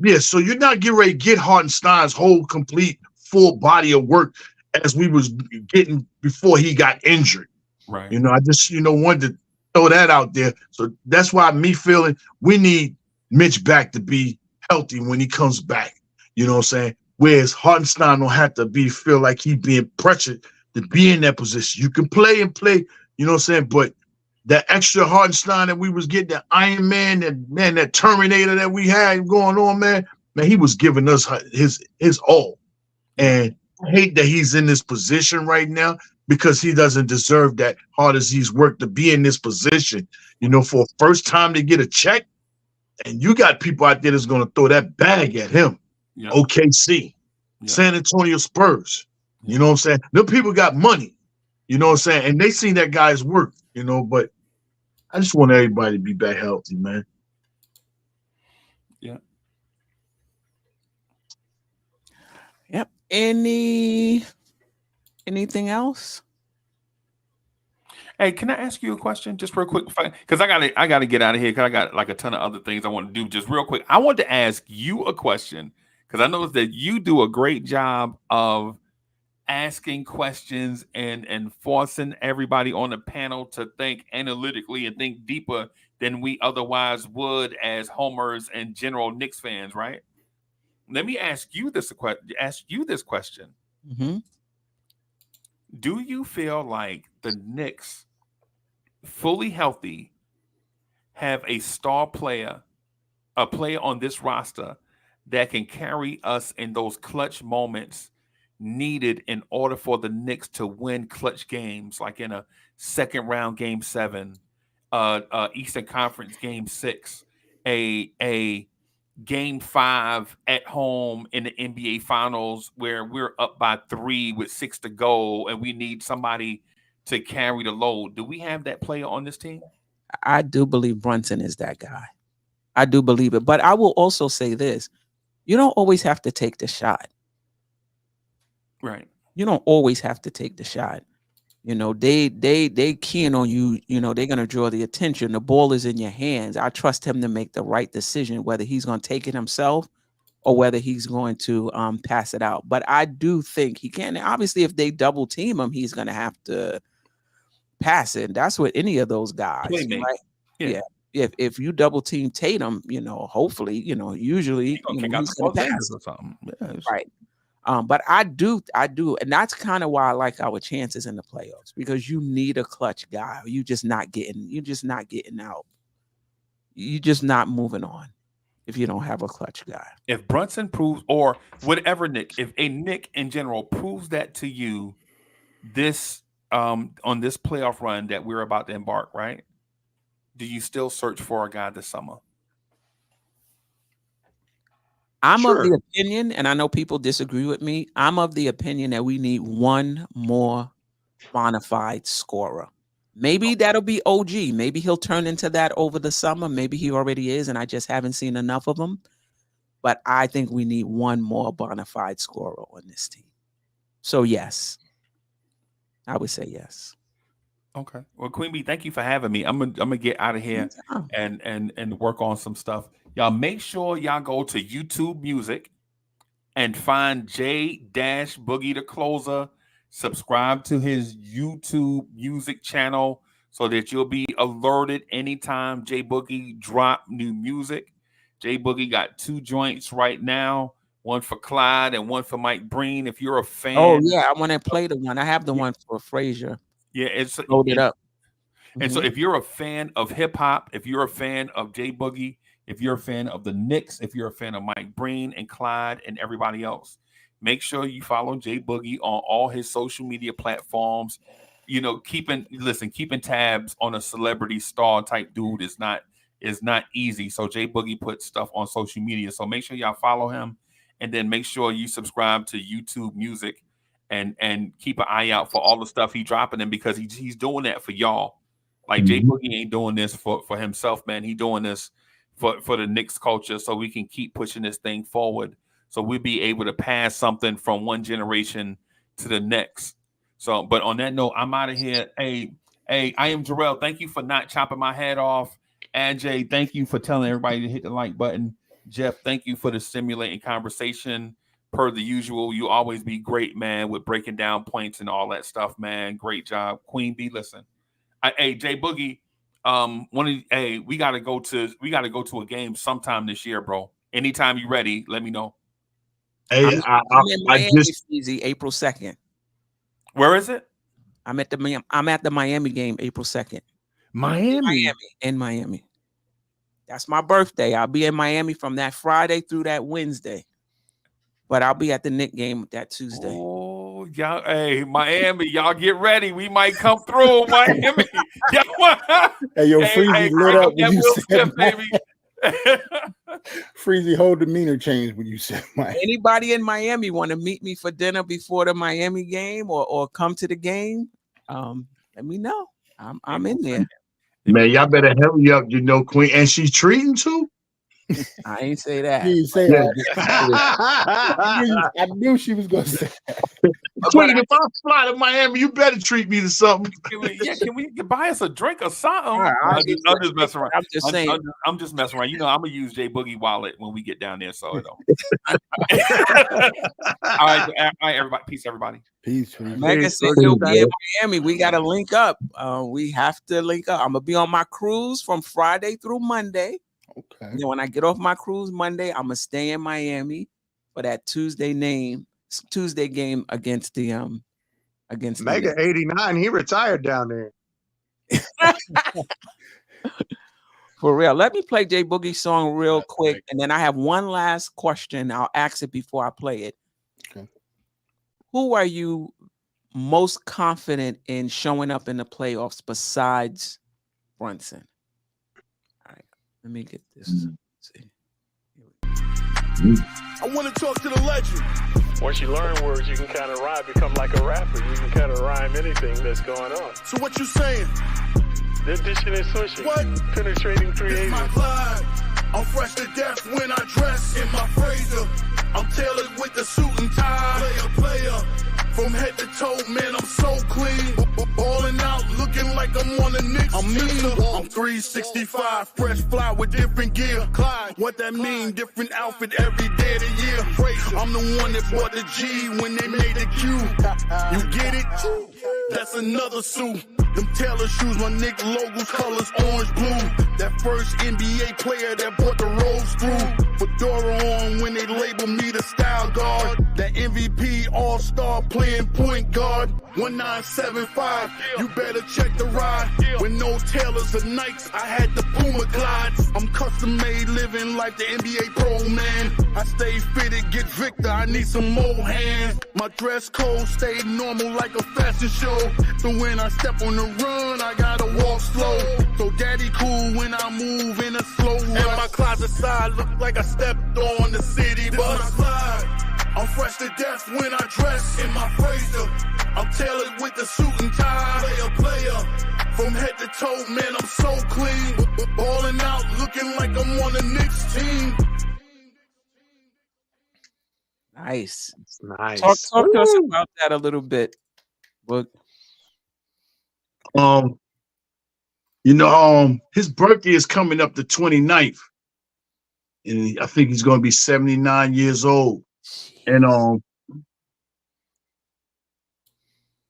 Yeah, so you're not getting ready to get Hartenstein's whole complete full body of work as we was getting before he got injured. Right. I just, wanted to throw that out there. So that's why me feeling we need Mitch back to be healthy when he comes back. You know what I'm saying? Whereas Hartenstein don't have to feel like he being pressured to be in that position. You can play and play. You know what I'm saying? But that extra Hartenstein that we was getting, that Iron Man, that Terminator that we had going on, man, he was giving us his all. And I hate that he's in this position right now because he doesn't deserve that hard as he's worked to be in this position, for a first time to get a check. And you got people out there that's going to throw that bag at him. Yeah. OKC, San Antonio Spurs. You know what I'm saying? Them people got money. You know what I'm saying? And they seen that guy's work, but I just want everybody to be back healthy, man. Yeah. Yep. Anything else? Hey, can I ask you a question just real quick? Because I gotta get out of here because I got like a ton of other things I want to do. Just real quick. I want to ask you a question because I noticed that you do a great job of asking questions and forcing everybody on the panel to think analytically and think deeper than we otherwise would as homers and general Knicks fans, right? Let me ask you this question. Mhm. Do you feel like the Knicks, fully healthy, have a star player, a player on this roster that can carry us in those clutch moments needed in order for the Knicks to win clutch games, like in a second round game 7, Eastern Conference game 6, a game 5 at home in the NBA Finals where we're up by 3 with 6 to go and we need somebody to carry the load? Do we have that player on this team? I do believe Brunson is that guy. I do believe it. But I will also say this. You don't always have to take the shot. Right. You don't always have to take the shot. You know, they keying on you. You know, they're going to draw the attention. The ball is in your hands. I trust him to make the right decision, whether he's going to take it himself or whether he's going to pass it out. But I do think he can. Obviously, if they double team him, he's going to have to pass it. That's what any of those guys, Playmate. right? Yeah. If you double team Tatum, you know, hopefully, you know, usually He's he's gonna going to pass or something. right. But I do, and that's kind of why I like our chances in the playoffs, because you need a clutch guy. You're just not getting out. You're just not moving on if you don't have a clutch guy. If Brunson proves, or whatever Nick, if a Nick in general proves that to you, this on this playoff run that we're about to embark, right? Do you still search for a guy this summer? I'm Sure. of the opinion, and I know people disagree with me, I'm of the opinion that we need one more bona fide scorer. Maybe that'll be OG. Maybe he'll turn into that over the summer. Maybe he already is, and I just haven't seen enough of him. But I think we need one more bona fide scorer on this team. So, yes. I would say yes. Okay. Well, Queen Bee, thank you for having me. I'm gonna get out of here and work on some stuff. Y'all make sure y'all go to YouTube Music and find J-Boogie the Closer. Subscribe to his YouTube Music channel so that you'll be alerted anytime J Boogie drop new music. J Boogie got 2 joints right now, one for Clyde and one for Mike Breen. If you're a fan, Oh yeah, I want to play the one. I have the one for Frazier. yeah, it's Load it up. And so if you're a fan of hip hop, if you're a fan of J Boogie, if you're a fan of the Knicks, if you're a fan of Mike Breen and Clyde and everybody else, make sure you follow J Boogie on all his social media platforms. You know, keeping tabs on a celebrity star type dude is not easy. So J Boogie puts stuff on social media. So make sure y'all follow him, and then make sure you subscribe to YouTube Music and keep an eye out for all the stuff he's dropping in, because he's doing that for y'all. Like J Boogie ain't doing this for himself, man. He doing this for the Knicks culture, so we can keep pushing this thing forward, so we'll be able to pass something from one generation to the next. So, but on that note, I'm out of here. Hey, I am Jarrell. Thank you for not chopping my head off. Ajay, thank you for telling everybody to hit the like button. Jeff, thank you for the stimulating conversation. Per the usual, you always be great, man, with breaking down points and all that stuff, man. Great job. Queen Bee, listen. Hey, J Boogie, we gotta go to a game sometime this year, bro. Anytime you ready, let me know. Hey, I'm in Miami, easy April 2nd. Where is it? I'm at the Miami game April 2nd. Miami. In Miami. That's my birthday. I'll be in Miami from that Friday through that Wednesday. But I'll be at the Knicks game that Tuesday. Oh, y'all, hey, Miami, y'all get ready. We might come through Miami. Hey, yo, Freezy lit up when you said baby. Freezy whole demeanor changed when you said Miami. Anybody in Miami want to meet me for dinner before the Miami game or come to the game? Let me know. I'm in there. Man, y'all better hurry up, you know, Queen. And she's treating too? I ain't say that. He didn't say that. I knew she was gonna say that. Queen, if I fly to Miami, you better treat me to something. Can we buy us a drink or something? Right, I'm just messing around. I'm just saying. I'm just messing around. You know, I'm gonna use J Boogie wallet when we get down there. So all right, everybody. Peace, everybody. Peace. Megan said he'll be in Miami. We got to link up. We have to link up. I'm gonna be on my cruise from Friday through Monday. Okay. And then when I get off my cruise Monday, I'm gonna stay in Miami for that Tuesday game against the Mega 89. He retired down there. For real. Let me play J Boogie's song real quick, and then I have one last question. I'll ask it before I play it. Okay. Who are you most confident in showing up in the playoffs besides Brunson? All right, let me get this. See. I want to talk to the legend. Once you learn words, you can kind of become like a rapper. You can kind of rhyme anything that's going on. So what you saying? They're dishing and swishing. What? Penetrating, This creating. my Clyde. I'm fresh to death when I dress in my Fraser. I'm tailored with the suit and tie. Player. From head to toe, man, I'm so clean. Balling out, looking like I'm on the Knicks. I'm mean. I'm 365, fresh fly with different gear. Clyde, what that mean? Different outfit every day of the year. I'm the one that bought the G when they made the Q. You get it? That's another suit. Them Taylor shoes, my Nick logos, colors orange, blue. That first NBA player that bought the rose through. Fedora on when they label me the style guard. That MVP all-star playing point guard. 1975, you better check the ride. With no Taylors or Nikes, I had the Puma Clydes. I'm custom made, living like the NBA pro man. I stay fitted, get Victor, I need some more hands. My dress code stayed normal like a fashion show. So when I step on the run, I gotta walk slow. So daddy cool when I move in a slow rush. And my closet side look like I stepped on the city bus. I'm fresh to death when I dress in my Fraser. I'm tailored with the suit and tie. Player. From head to toe, man, I'm so clean. Balling out, looking like I'm on the Knicks team. Nice. It's nice. Talk to us about that a little bit. Look. His birthday is coming up the 29th. And I think he's going to be 79 years old. And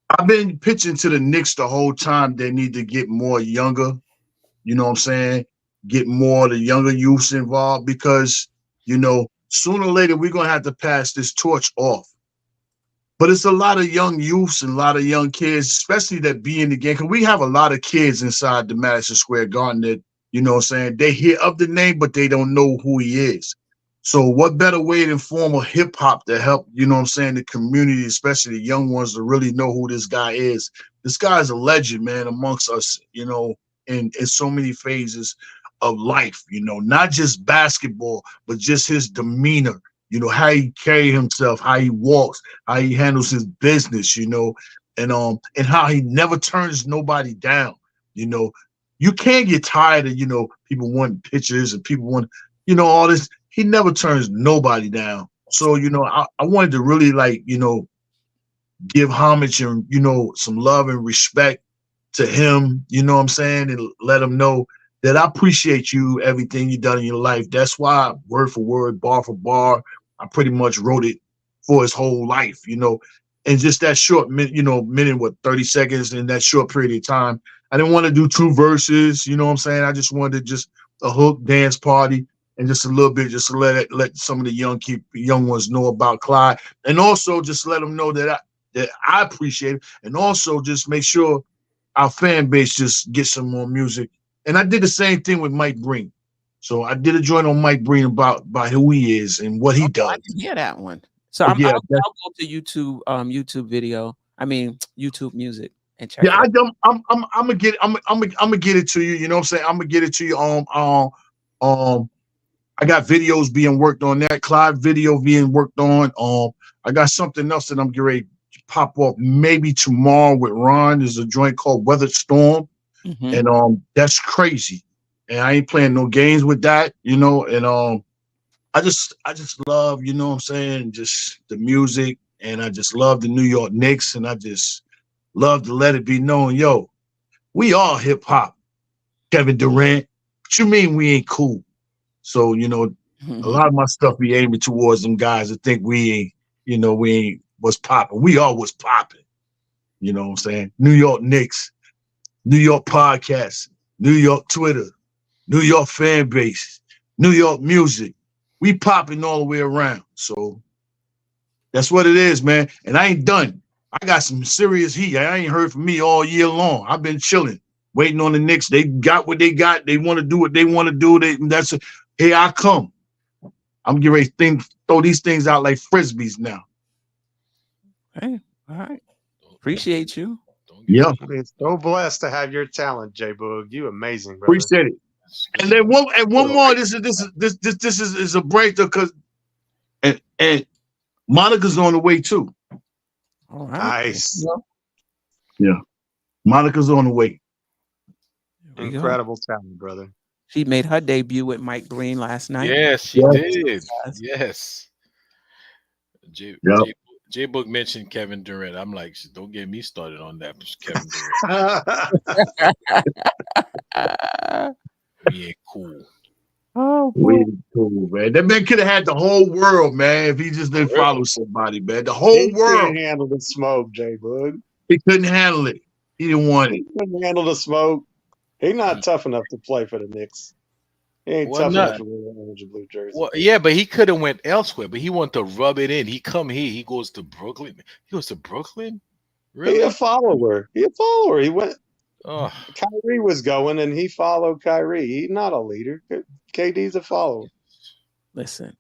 I've been pitching to the Knicks the whole time. They need to get more younger, you know what I'm saying? Get more of the younger youths involved because, sooner or later we're going to have to pass this torch off. But it's a lot of young youths and a lot of young kids, especially that be in the game. Because we have a lot of kids inside the Madison Square Garden that, you know what I'm saying, they hear of the name, but they don't know who he is. So what better way than formal hip hop to help, you know what I'm saying, the community, especially the young ones, to really know who this guy is. This guy is a legend, man, amongst us, in so many phases of life, not just basketball, but just his demeanor, how he carry himself, how he walks, how he handles his business, and how he never turns nobody down. You can't get tired of, people wanting pictures and people want, all this. He never turns nobody down. So, I wanted to really give homage and, some love and respect to him, you know what I'm saying? And let him know that I appreciate you, everything you've done in your life. That's why word for word, bar for bar, I pretty much wrote it for his whole life, and just that short minute, 30 seconds in that short period of time. I didn't want to do 2 verses, you know what I'm saying? I just wanted just a hook dance party. And just a little bit, just to let some of the young ones know about Clyde, and also just let them know that I appreciate it, and also just make sure our fan base just gets some more music. And I did the same thing with Mike Breen. So I did a joint on Mike Breen about who he is and what he does. I didn't hear that one. So I'll go to YouTube, YouTube video. I mean YouTube music and check. Yeah, I'm gonna get it to you. You know what I'm saying? I'm gonna get it to you. I got videos being worked on that. Clyde video being worked on. I got something else that I'm getting ready to pop up maybe tomorrow with Ron. There's a joint called Weathered Storm. Mm-hmm. And that's crazy. And I ain't playing no games with that, and I just love, you know what I'm saying, just the music, and I just love the New York Knicks, and I just love to let it be known, yo, we all hip hop. Kevin Durant, what you mean we ain't cool? So, you know, a lot of my stuff be aiming towards them guys that think we ain't, you know, we ain't was popping. We all was popping. You know what I'm saying? New York Knicks, New York podcasts, New York Twitter, New York fan base, New York music. We popping all the way around. So that's what it is, man. And I ain't done. I got some serious heat. I ain't heard from me all year long. I've been chilling, waiting on the Knicks. They got what they got. They want to do what they want to do. Here I come. I'm getting ready to throw these things out like frisbees now. Hey, all right. Appreciate you. Yeah. I mean, so blessed to have your talent, J Boog. You amazing, brother. Appreciate it. And then one more. This is a breakthrough because and Monica's on the way too. All right. Nice. Yeah. Monica's on the way. Incredible talent, brother. She made her debut with Mike Green last night. Yes, she did. Yes. J Book mentioned Kevin Durant. I'm like, don't get me started on that, Kevin Durant. We ain't cool. Oh, we ain't cool, man. That man could have had the whole world, man, if he just didn't follow somebody, man. The whole world. Couldn't handle the smoke, J Boog. He couldn't handle it. He didn't want it. He couldn't handle the smoke. He's not tough enough to play for the Knicks. He ain't tough enough to wear the orange and blue jersey. Well, yeah, but he could have went elsewhere, but he wanted to rub it in. He come here. He goes to Brooklyn. He goes to Brooklyn? Really? He a follower. He went. Oh. Kyrie was going, and he followed Kyrie. He's not a leader. KD's a follower. Listen,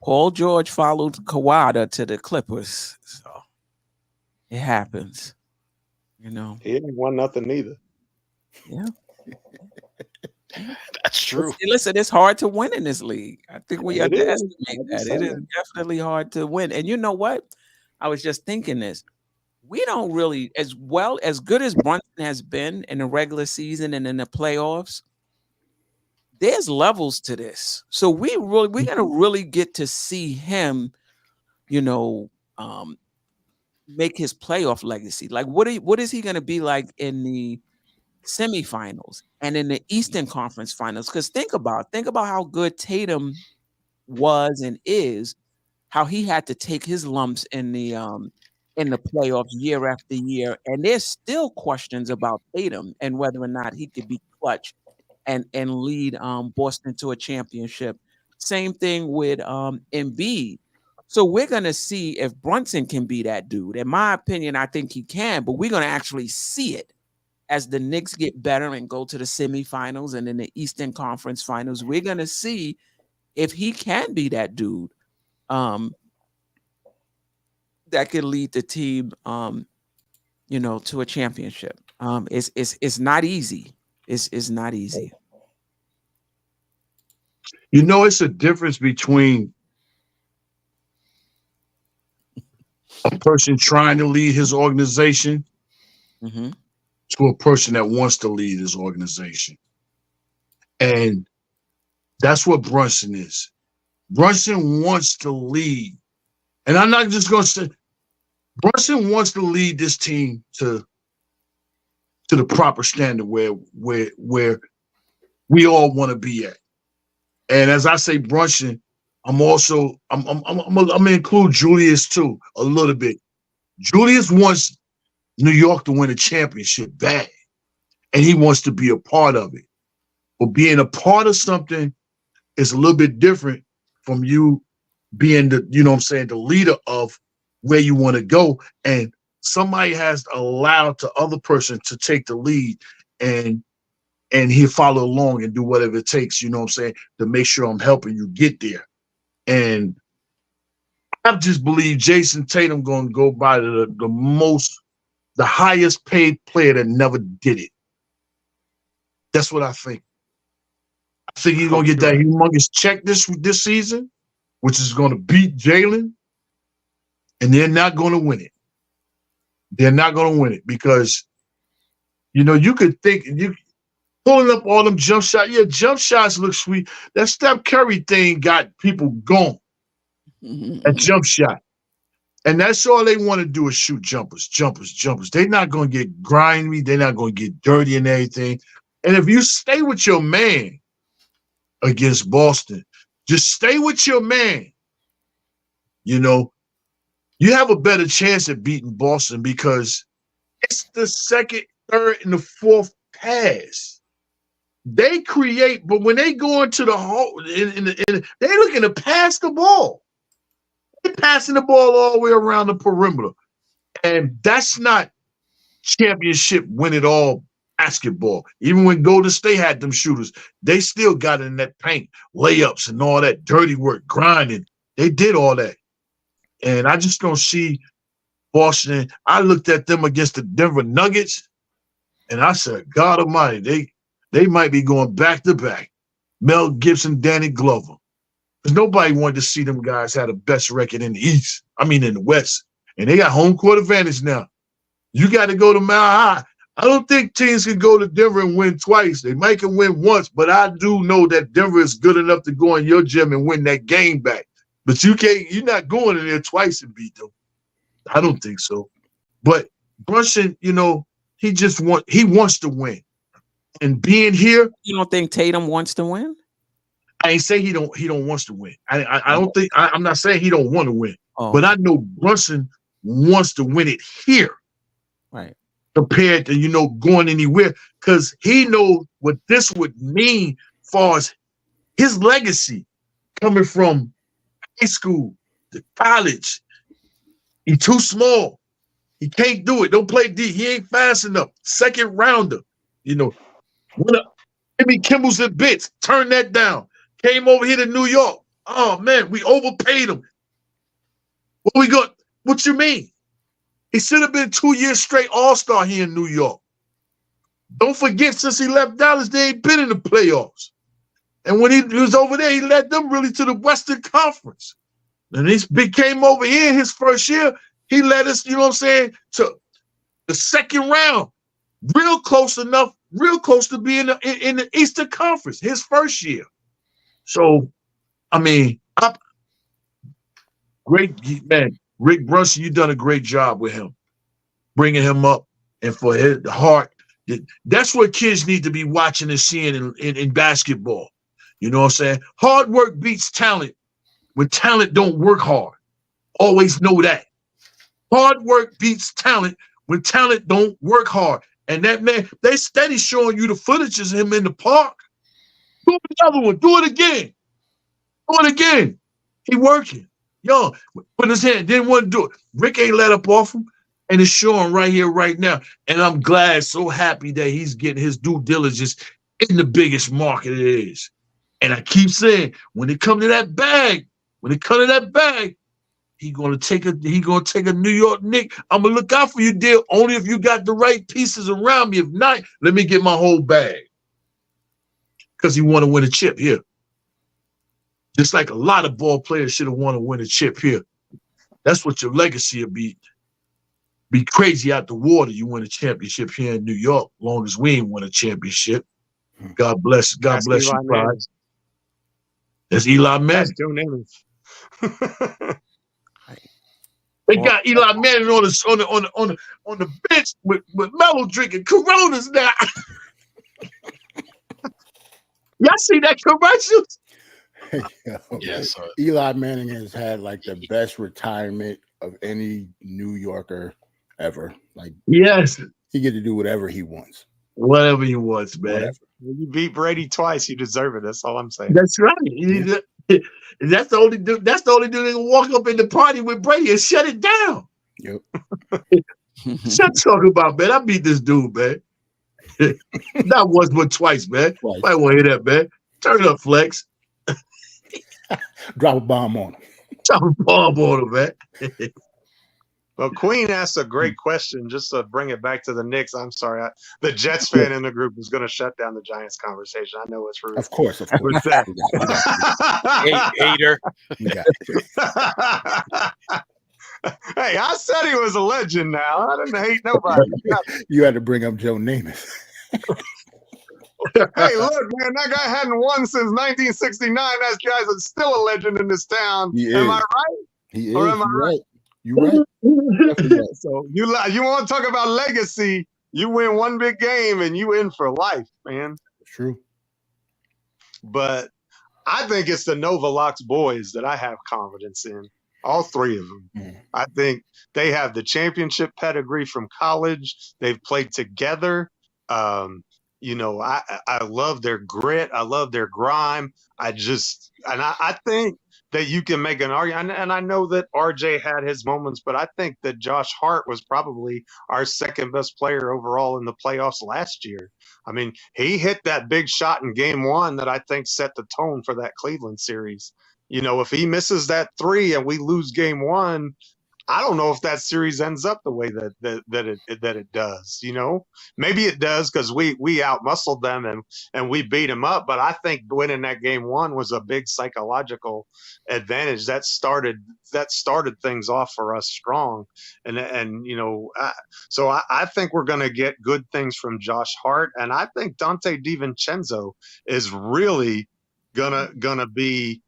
Paul George followed Kawhi to the Clippers, so it happens. You know, he ain't won nothing neither. Yeah. That's true. Listen, it's hard to win in this league. I think we underestimate that. It is definitely hard to win. And you know what? I was just thinking this. We don't really, as good as Brunson has been in the regular season and in the playoffs, there's levels to this. So we're gonna really get to see him, you know, make his playoff legacy. Like what is he gonna be like in the semifinals and in the Eastern Conference Finals? Because think about how good Tatum was and is, how he had to take his lumps in the playoffs year after year, and there's still questions about Tatum and whether or not he could be clutch and lead Boston to a championship. Same thing with Embiid. So we're gonna see if Brunson can be that dude. In my opinion, I think he can, but we're gonna actually see it as the Knicks get better and go to the semifinals and in the Eastern Conference Finals. We're gonna see if he can be that dude that could lead the team, you know, to a championship. It's not easy. It's not easy. You know, it's a difference between a person trying to lead his organization to a person that wants to lead his organization. And that's what Brunson is. Brunson wants to lead. And I'm not just going to say, Brunson wants to lead this team to the proper standard where we all want to be at. And as I say, Brunson, I'm gonna include Julius too a little bit. Julius wants New York to win a championship bad, and he wants to be a part of it. But being a part of something is a little bit different from you being the, you know what I'm saying, the leader of where you want to go. And somebody has allowed the other person to take the lead and he'll follow along and do whatever it takes, you know what I'm saying, to make sure I'm helping you get there. And I just believe Jason Tatum going to go by the highest paid player that never did it. That's what I think. I think he's going to get that humongous check this season, which is going to beat Jalen, and they're not going to win it. They're not going to win it because, you know, you could think, you pulling up all them jump shots. Yeah, jump shots look sweet. That Steph Curry thing got people going. That jump shot. And that's all they want to do is shoot jumpers. They're not going to get grimy. They're not going to get dirty and everything. And if you stay with your man against Boston, just stay with your man. You have a better chance at beating Boston because it's the second, third, and the fourth pass. They create, but when they go into the hole, they're looking to pass the ball. They're passing the ball all the way around the perimeter. And that's not championship win-it-all basketball. Even when Golden State had them shooters, they still got in that paint, layups and all that dirty work, grinding. They did all that. And I just don't see Boston. I looked at them against the Denver Nuggets, and I said, God Almighty, they might be going back-to-back. Mel Gibson, Danny Glover. Because nobody wanted to see them guys have the best record in the East. I mean, in the West. And they got home court advantage now. You got to go to Mile High. I don't think teams can go to Denver and win twice. They might can win once, but I do know that Denver is good enough to go in your gym and win that game back. But you're not going in there twice and beat them. I don't think so. But Brunson, he wants to win. And being here, you don't think Tatum wants to win? I ain't say he don't wants to win. I don't think I'm not saying he don't want to win. Oh. But I know Brunson wants to win it here. Right. Compared to, going anywhere. Because he knows what this would mean as far as his legacy coming from high school to college. He's too small. He can't do it. Don't play D. He ain't fast enough. Second rounder. Maybe Kimball's in bits. Turn that down. Came over here to New York. Oh, man, we overpaid him. What you mean? He should have been 2 years straight all-star here in New York. Don't forget, since he left Dallas, they ain't been in the playoffs. And when he was over there, he led them really to the Western Conference. And he came over here his first year. He led us, to the second round. Real close to being in the Eastern Conference his first year. So, great man. Rick Brunson, you done a great job with him, bringing him up, and for his heart. That's what kids need to be watching and seeing in basketball. You know what I'm saying? Hard work beats talent when talent don't work hard. Always know that. Hard work beats talent when talent don't work hard. And that man, they steady showing you the footage of him in the park. Do another one. Do it again. He working. Yo, put his hand, didn't want to do it. Rick ain't let up off him, and it's showing right here, right now. And I'm glad, so happy that he's getting his due diligence in the biggest market it is. And I keep saying, when it comes to that bag, he gonna take a New York Knicks. I'm gonna look out for you, deal, only if you got the right pieces around me. If not, let me get my whole bag. Because he want to win a chip here. Just like a lot of ball players should have want to win a chip here. That's what your legacy will be. Be crazy out the water. You win a championship here in New York. Long as we ain't win a championship. God bless. God bless you, Pride. That's Eli Manning. They got Eli Manning on the bench with Melo drinking Coronas now. Y'all see that commercial? Yes, sir. Eli Manning has had like the best retirement of any New Yorker ever. Like, yes, he get to do whatever he wants. Whatever he wants, man. Whatever. When you beat Brady twice, you deserve it. That's all I'm saying. That's right. That's the only dude. That's the only dude that can walk up in the party with Brady and shut it down. Yep. Shut talking about, man. I beat this dude, man. Not once, but twice, man. Twice. I want to hear that, man. Turn up, Flex. Drop a bomb on him. Drop a bomb on him, man. Well, Queen asked a great question. Just to bring it back to the Knicks, I'm sorry. The Jets fan in the group is going to shut down the Giants conversation. I know it's rude. Of course. Hater. Hey, I said he was a legend now. I didn't hate nobody. You had to bring up Joe Namath. Hey, look, man, that guy hadn't won since 1969. That guy's still a legend in this town. He Am is. I right? He is. Or am I You're right? You right. Definitely right. So you want to talk about legacy? You win one big game and you in for life, man. It's true. But I think it's the Novalox boys that I have confidence in. All three of them. Mm. I think they have the championship pedigree from college. They've played together. You know, I love their grit. I love their grime. I think that you can make an argument. And I know that RJ had his moments, but I think that Josh Hart was probably our second best player overall in the playoffs last year. I mean, he hit that big shot in game one that I think set the tone for that Cleveland series. You know, if he misses that three and we lose game one, I don't know if that series ends up the way that it does. You know, maybe it does because we outmuscled them and we beat them up. But I think winning that game one was a big psychological advantage that started things off for us strong. And you know, so I think we're going to get good things from Josh Hart, and I think Dante DiVincenzo is really gonna be.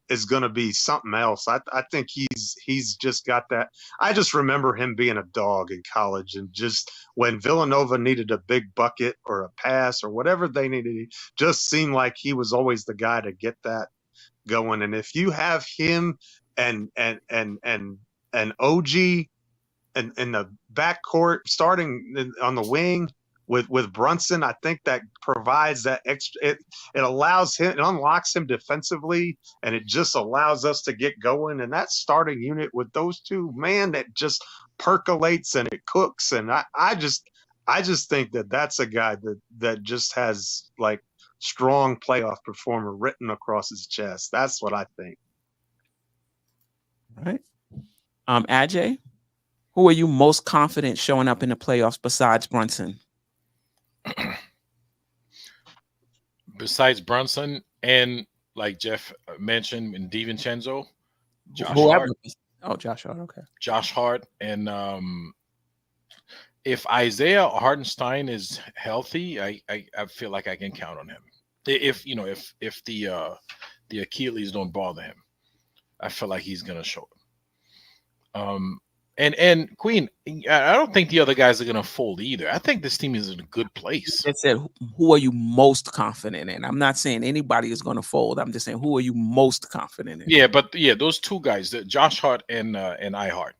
Is going to be something else. I think he's just got that. I just remember him being a dog in college, and just when Villanova needed a big bucket or a pass or whatever they needed, it just seemed like he was always the guy to get that going. And if you have him and OG and in the backcourt starting on the wing with Brunson, I think that provides that extra. It allows him, it unlocks him defensively, and it just allows us to get going. And that starting unit with those two, man, that just percolates and it cooks. And I just think that that's a guy that just has like strong playoff performer written across his chest. That's what I think. All right. Ajay, who are you most confident showing up in the playoffs besides Brunson? Besides Brunson and like Jeff mentioned in DiVincenzo, Josh Whoever. Hart. Oh, Josh Hart. Okay. Josh Hart, and if Isaiah Hartenstein is healthy, I feel like I can count on him. If the Achilles don't bother him, I feel like he's gonna show up. And Queen, I don't think the other guys are going to fold either. I think this team is in a good place. I said, who are you most confident in? I'm not saying anybody is going to fold. I'm just saying, who are you most confident in? Yeah, but yeah, those two guys, Josh Hart and iHart.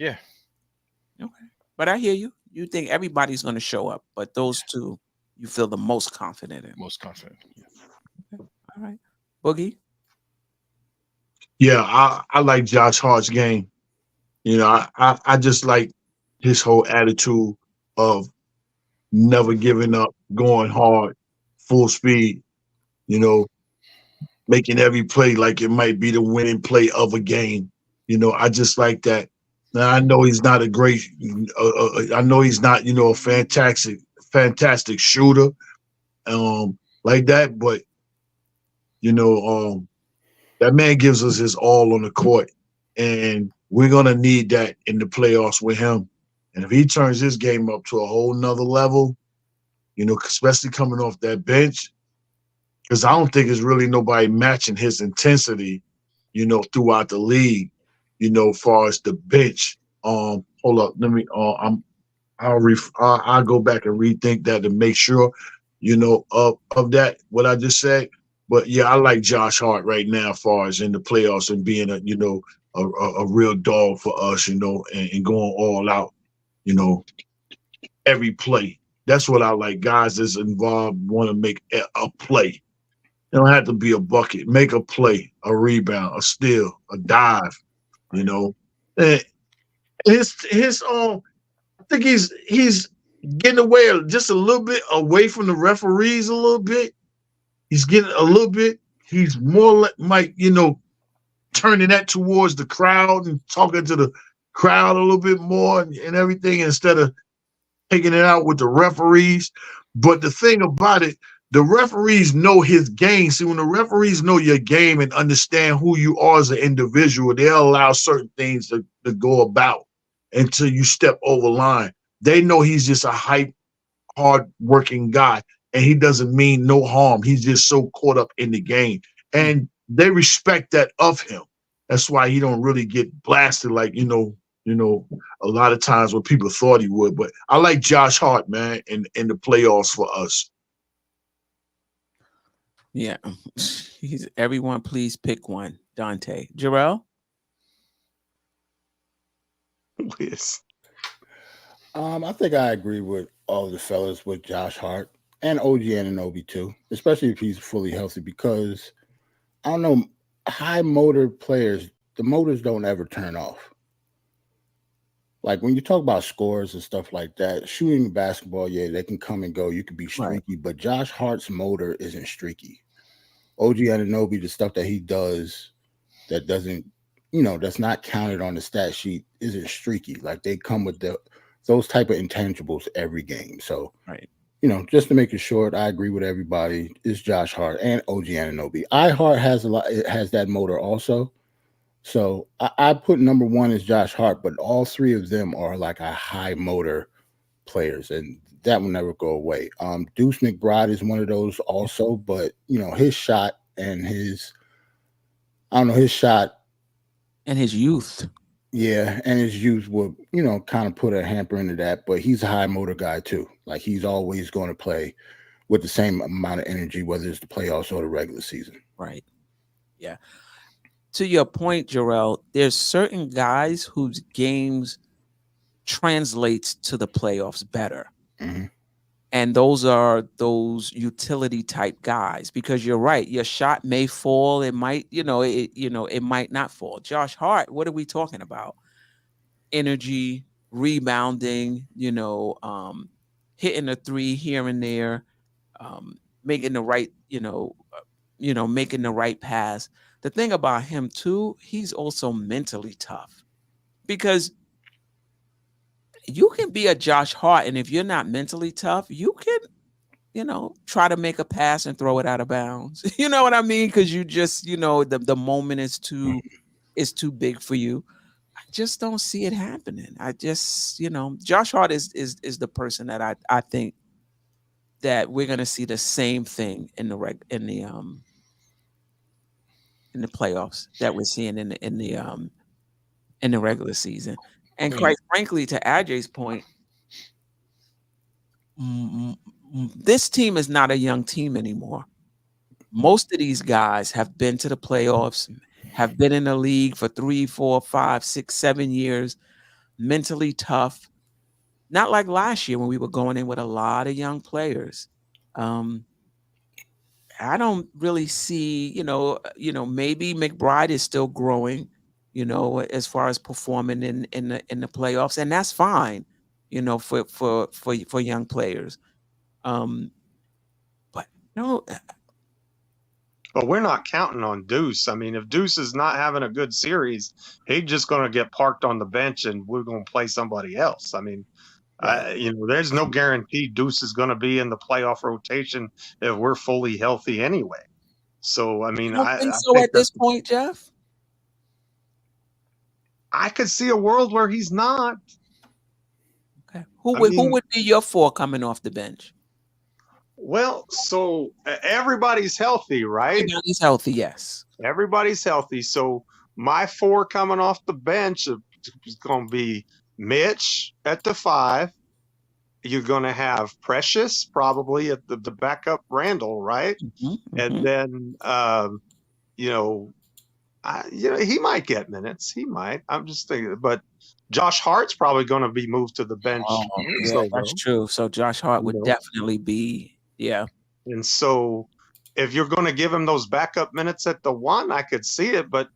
Yeah. Okay. But I hear you. You think everybody's going to show up, but those two you feel the most confident in. Most confident. Yeah. Okay. All right. Boogie? Yeah, I like Josh Hart's game. You know, I just like his whole attitude of never giving up, going hard, full speed, you know, making every play like it might be the winning play of a game. You know, I just like that. Now, I know he's not a great, I know he's not, you know, a fantastic shooter like that, but, you know, that man gives us his all on the court, and we're going to need that in the playoffs with him. And if he turns his game up to a whole nother level, you know, especially coming off that bench, because I don't think there's really nobody matching his intensity, you know, throughout the league, you know, as far as the bench. Hold up, let me, I'll go back and rethink that to make sure, you know, of that, what I just said. But yeah, I like Josh Hart right now, as far as in the playoffs and being a, you know, a real dog for us, you know, and going all out, you know, every play. That's what I like. Guys that's involved want to make a play. It don't have to be a bucket. Make a play, a rebound, a steal, a dive, you know. And I think he's getting away just a little bit away from the referees a little bit. He's getting a little bit. He's more like, you know, turning that towards the crowd and talking to the crowd a little bit more and everything instead of taking it out with the referees. But the thing about it, the referees know his game. See, when the referees know your game and understand who you are as an individual, they'll allow certain things to go about until you step over line. They know he's just a hype, hard-working guy. And he doesn't mean no harm. He's just so caught up in the game. And they respect that of him. That's why he don't really get blasted like a lot of times when people thought he would. But I like Josh Hart, man, in the playoffs for us. Yeah. Everyone, please pick one. Dante. Jarrell? Yes. I think I agree with all the fellas with Josh Hart and OG Anunoby too, especially if he's fully healthy, because I don't know, high motor players, the motors don't ever turn off. Like when you talk about scores and stuff like that, shooting basketball, yeah, they can come and go. You can be streaky, but Josh Hart's motor isn't streaky. OG Anunoby, the stuff that he does that doesn't, that's not counted on the stat sheet isn't streaky. Like they come with those type of intangibles every game. So, just to make it short, I agree with everybody. It's Josh Hart and OG Anunoby. Hart has has that motor also. So I put number one as Josh Hart, but all three of them are like a high motor players, and that will never go away. Deuce McBride is one of those also, but his shot and his shot and his youth. Yeah, and his youth will, kind of put a hamper into that, but he's a high motor guy too. Like he's always going to play with the same amount of energy, whether it's the playoffs or the regular season. Right. Yeah. To your point, Jarrell, there's certain guys whose games translates to the playoffs better. Mm-hmm. And those are those utility type guys, because you're right. Your shot may fall. It might, it might not fall. Josh Hart, what are we talking about? Energy, rebounding, hitting a three here and there, making the right, making the right pass. The thing about him too, he's also mentally tough, because you can be a Josh Hart, and if you're not mentally tough, you can, try to make a pass and throw it out of bounds. You know what I mean? Because you just, the moment is too big for you. I just don't see it happening. I just, Josh Hart is the person that I think that we're gonna see the same thing in the playoffs that we're seeing in the regular season. And quite frankly, to Ajay's point, this team is not a young team anymore. Most of these guys have been to the playoffs, have been in the league for 3, 4, 5, 6, 7 years, mentally tough. Not like last year when we were going in with a lot of young players. I don't really see, maybe McBride is still growing, as far as performing in the playoffs, and that's fine, for young players. But no. But we're not counting on Deuce. I mean, if Deuce is not having a good series, he's just going to get parked on the bench, and we're going to play somebody else. I mean, there's no guarantee Deuce is going to be in the playoff rotation if we're fully healthy anyway. So, I mean, I think so at this point, Jeff. I could see a world where he's not. Okay, who would be your 4 coming off the bench? Well, so everybody's healthy, right? Everybody's healthy, yes. Everybody's healthy. So my 4 coming off the bench is going to be Mitch at the 5. You're going to have Precious probably at the backup Randle, right? Mm-hmm. And then, he might get minutes. He might. I'm just thinking, but Josh Hart's probably going to be moved to the bench. That's true. So Josh Hart would definitely be, yeah. And so if you're going to give him those backup minutes at the 1, I could see it, but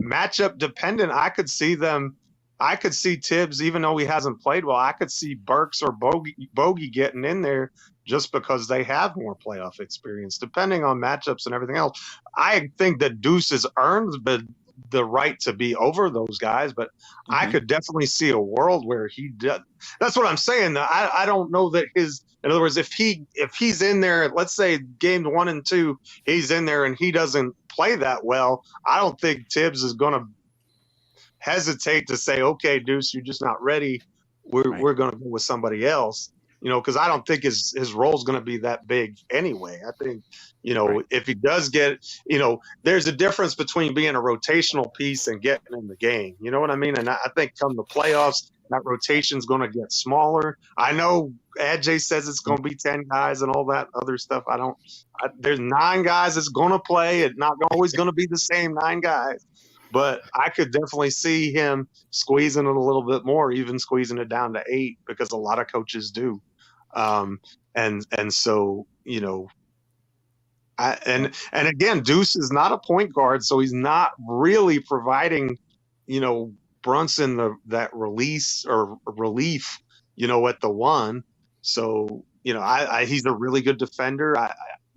matchup dependent, I could see Tibbs, even though he hasn't played well, I could see Burks or Bogey getting in there just because they have more playoff experience, depending on matchups and everything else. I think that Deuce has earned the right to be over those guys, but I could definitely see a world where he does. That's what I'm saying. I don't know that in other words, if he's in there, let's say games 1 and 2, he's in there and he doesn't play that well, I don't think Tibbs is going to hesitate to say, okay, Deuce, you're just not ready. We're going to go with somebody else. because I don't think his role is going to be that big anyway. I think, if he does get, there's a difference between being a rotational piece and getting in the game. You know what I mean? And I think come the playoffs, that rotation is going to get smaller. I know AJ says it's going to be 10 guys and all that other stuff. There's 9 guys that's going to play. It's not always going to be the same 9 guys. But I could definitely see him squeezing it a little bit more, even squeezing it down to 8, because a lot of coaches do. And so, and again, Deuce is not a point guard, so he's not really providing, Brunson that release or relief, at the 1. So, he's a really good defender.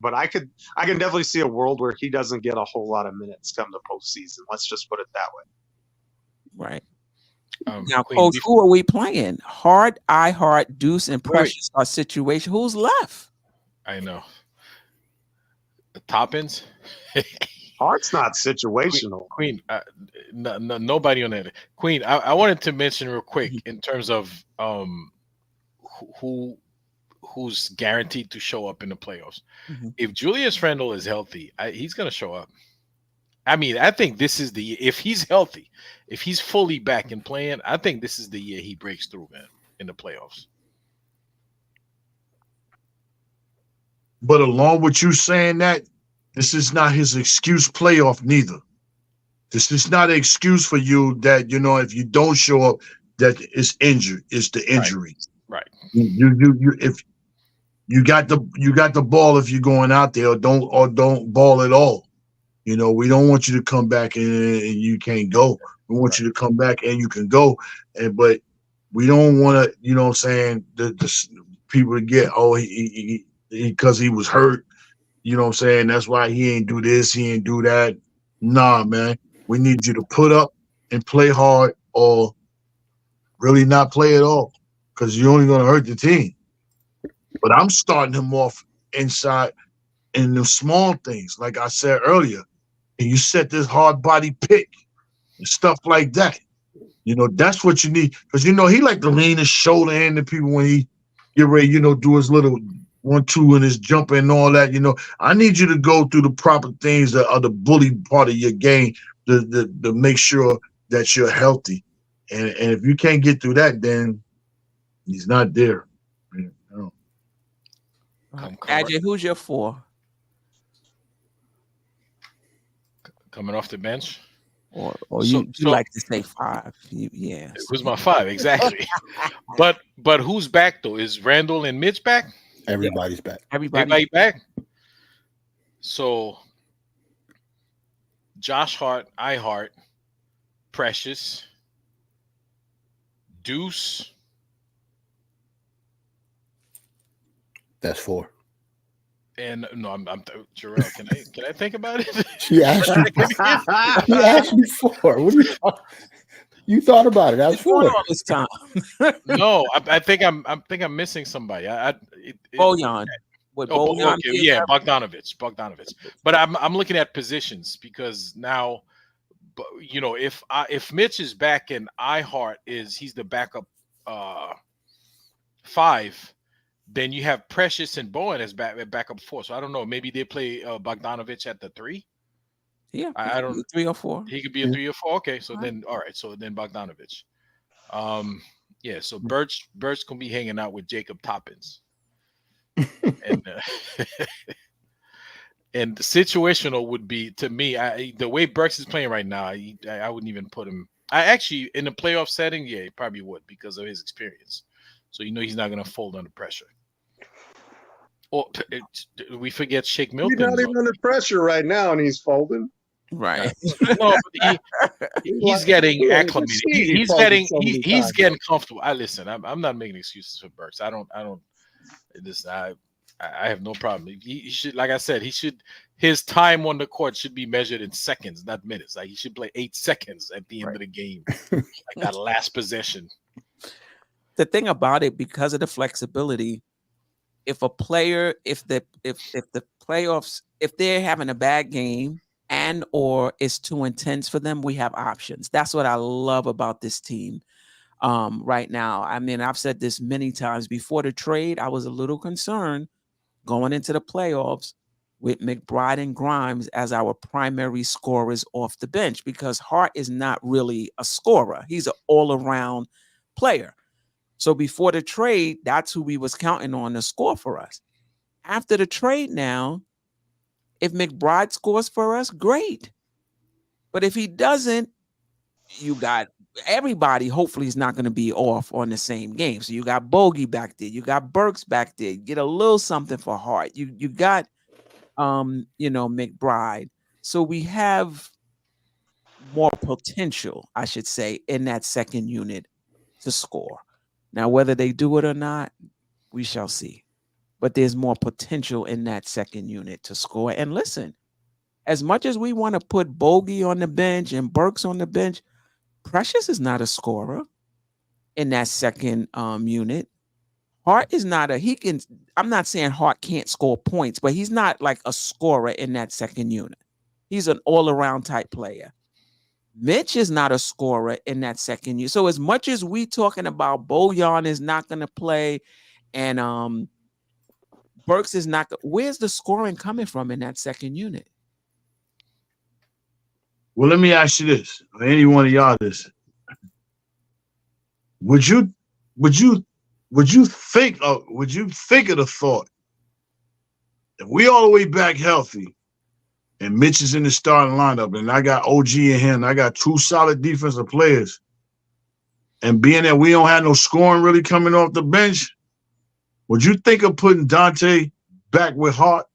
But I can definitely see a world where he doesn't get a whole lot of minutes come the postseason. Let's just put it that way. Right. Now, Coach, who are we playing? Hart, Hart, Deuce, and Precious are situation. Who's left? I know. The Toppins. Hart's not situational. Queen, nobody on that. Queen, I wanted to mention real quick in terms of who's guaranteed to show up in the playoffs. If Julius Randle is healthy, he's going to show up. I mean, I think this is the year. If he's healthy, if he's fully back and playing, I think this is the year he breaks through, man, in the playoffs. But along with you saying that, this is not his excuse playoff neither. This is not an excuse for you that, if you don't show up, that it's injured. It's the injury. Right. If you got the ball, if you're going out there, or don't ball at all. We don't want you to come back and you can't go. We want you to come back and you can go. But we don't want to, what I'm saying, the people to get, because he was hurt. You know what I'm saying? That's why he ain't do this, he ain't do that. Nah, man. We need you to put up and play hard, or really not play at all, because you're only going to hurt the team. But I'm starting him off inside in the small things, like I said earlier. And you set this hard body pick and stuff like that. That's what you need. Because, he like to lean his shoulder into people when he get ready, do his little 1-2 and his jumper and all that. I need you to go through the proper things that are the bully part of your game to make sure that you're healthy. And if you can't get through that, then he's not there. AJ, who's your 4? Coming off the bench? Or you like to say 5. Yeah. Who's my 5? Exactly. But who's back, though? Is Randle and Mitch back? Everybody's back. Everybody back? So, Josh Hart, Hart, Precious, Deuce. That's 4. And no, I'm Jarrell. Can I think about it? She asked you. He asked me 4. What are you talking? You thought about it. That was 4 all this time. No, I think I'm missing somebody. Bojan. Okay, yeah, Bogdanovich. But I'm looking at positions, because now, if Mitch is back and Hart he's the backup 5. Then you have Precious and Bowen as backup 4. So I don't know. Maybe they play Bogdanovich at the 3. Yeah, I don't 3 or 4. He could be a 3 or 4. Okay, so then all right. So then Bogdanovich. Yeah. So Birch gonna be hanging out with Jacob Toppins. And and the situational would be, to me, the way Burks is playing right now, I wouldn't even put him. I actually, in a playoff setting, yeah, he probably would, because of his experience. So he's not going to fold under pressure. Or we forget Shake Milton. He's not even under pressure right now, and he's folding. Right. No, he's getting acclimated. He's getting comfortable. Listen. I'm not making excuses for Burks. I have no problem. He should, like I said, his time on the court should be measured in seconds, not minutes. Like, he should play 8 seconds at the end of the game, like that last possession. The thing about it, because of the flexibility, if a player, if the playoffs, if they're having a bad game or it's too intense for them, we have options. That's what I love about this team. right now. I mean, I've said this many times before the trade. I was a little concerned going into the playoffs with McBride and Grimes as our primary scorers off the bench, because Hart is not really a scorer. He's an all-around player. So before the trade, that's who we was counting on to score for us. After the trade now, if McBride scores for us, great. But if he doesn't, you got everybody hopefully is not going to be off on the same game. So you got Bogey back there, you got Burks back there. You get a little something for Hart. You got McBride. So we have more potential, I should say, in that second unit to score. Now, whether they do it or not, we shall see. But there's more potential in that second unit to score. And listen, as much as we want to put Bogey on the bench and Burks on the bench, Precious is not a scorer in that second unit. Hart is not I'm not saying Hart can't score points, but he's not like a scorer in that second unit. He's an all-around type player. Mitch is not a scorer in that second unit. So as much as we talking about Bojan is not going to play and Burks is not, where's the scoring coming from in that second unit? Well, let me ask you this, or any one of y'all this. Would you think of the thought if we all the way back healthy and Mitch is in the starting lineup and I got OG in him, I got two solid defensive players, and being that we don't have no scoring really coming off the bench, would you think of putting Dante back with Hart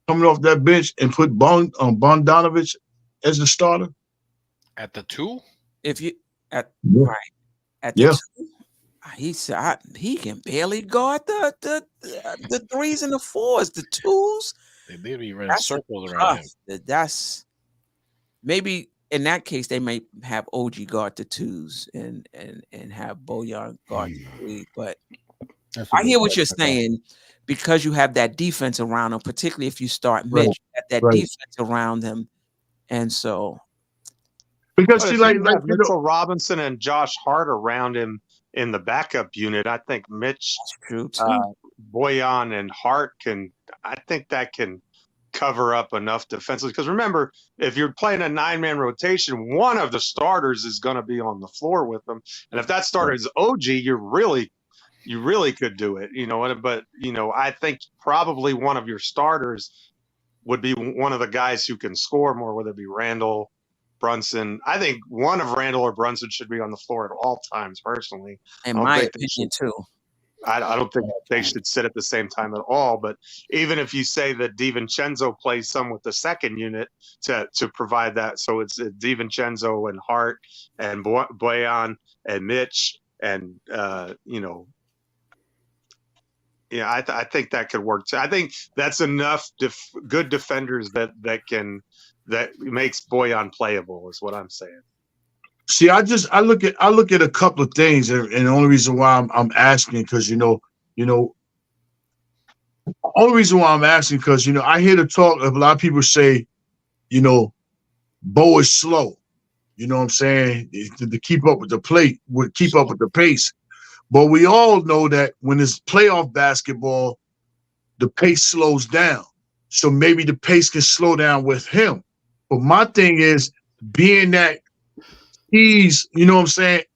coming off that bench and put Bogdanovich as the starter at the 2? If you at Yeah. right at the 2, he said he can barely guard the 3s and the 4s, the 2s. They be running circles around him. That's maybe in that case they may have OG guard the 2s and have Bojan guard the 3. But I hear what you're saying, because you have that defense around him, particularly if you start Mitch at that defense around him, and so because she like Mitchell Robinson and Josh Hart around him in the backup unit. I think Mitch, Bojan, and Hart I think that can cover up enough defensively. Because remember, if you're playing a 9-man rotation, one of the starters is going to be on the floor with them, and if that starter is OG, you really could do it, but I think probably one of your starters would be one of the guys who can score more, whether it be Randle, Brunson. I think one of Randle or Brunson should be on the floor at all times, personally. In my opinion, too. I don't think they should sit at the same time at all. But even if you say that DiVincenzo plays some with the second unit to provide that, so it's DiVincenzo and Hart and Bojan and Mitch and I think that could work too. I think that's enough good defenders that makes Bojan playable, is what I'm saying. See, I look at a couple of things, and the only reason why I'm asking, because the only reason why I'm asking, because I hear the talk of a lot of people say, Bo is slow. You know what I'm saying? To keep up with the pace. But we all know that when it's playoff basketball, the pace slows down. So maybe the pace can slow down with him. But my thing is, being that he's,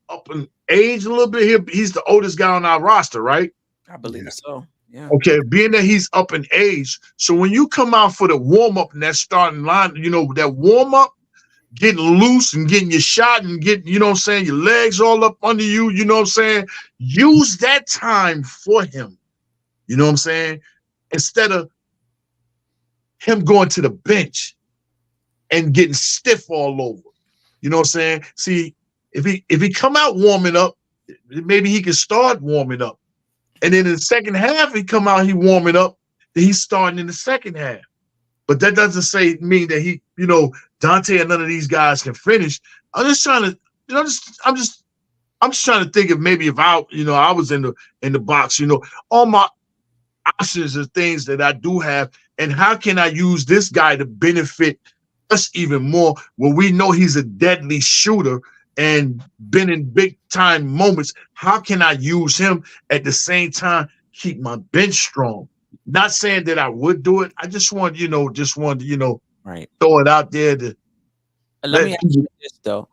up in age a little bit here, he's the oldest guy on our roster, right? I believe so. Yeah. Okay, being that he's up in age, so when you come out for the warm-up in that starting line, that warm-up, getting loose and getting your shot and getting, your legs all up under you, use that time for him, instead of him going to the bench and getting stiff all over. See, if he come out warming up, maybe he can start warming up. And then in the second half, he come out, he warming up, then he's starting in the second half. But that doesn't mean that he, Dante and none of these guys can finish. I'm just trying to, I'm just trying to think of maybe if I was in the box, all my options are things that I do have, and how can I use this guy to benefit us even more when we know he's a deadly shooter and been in big time moments. How can I use him at the same time, keep my bench strong? Not saying that I would do it. I just want, Right. throw it out there to Let me let ask you this though.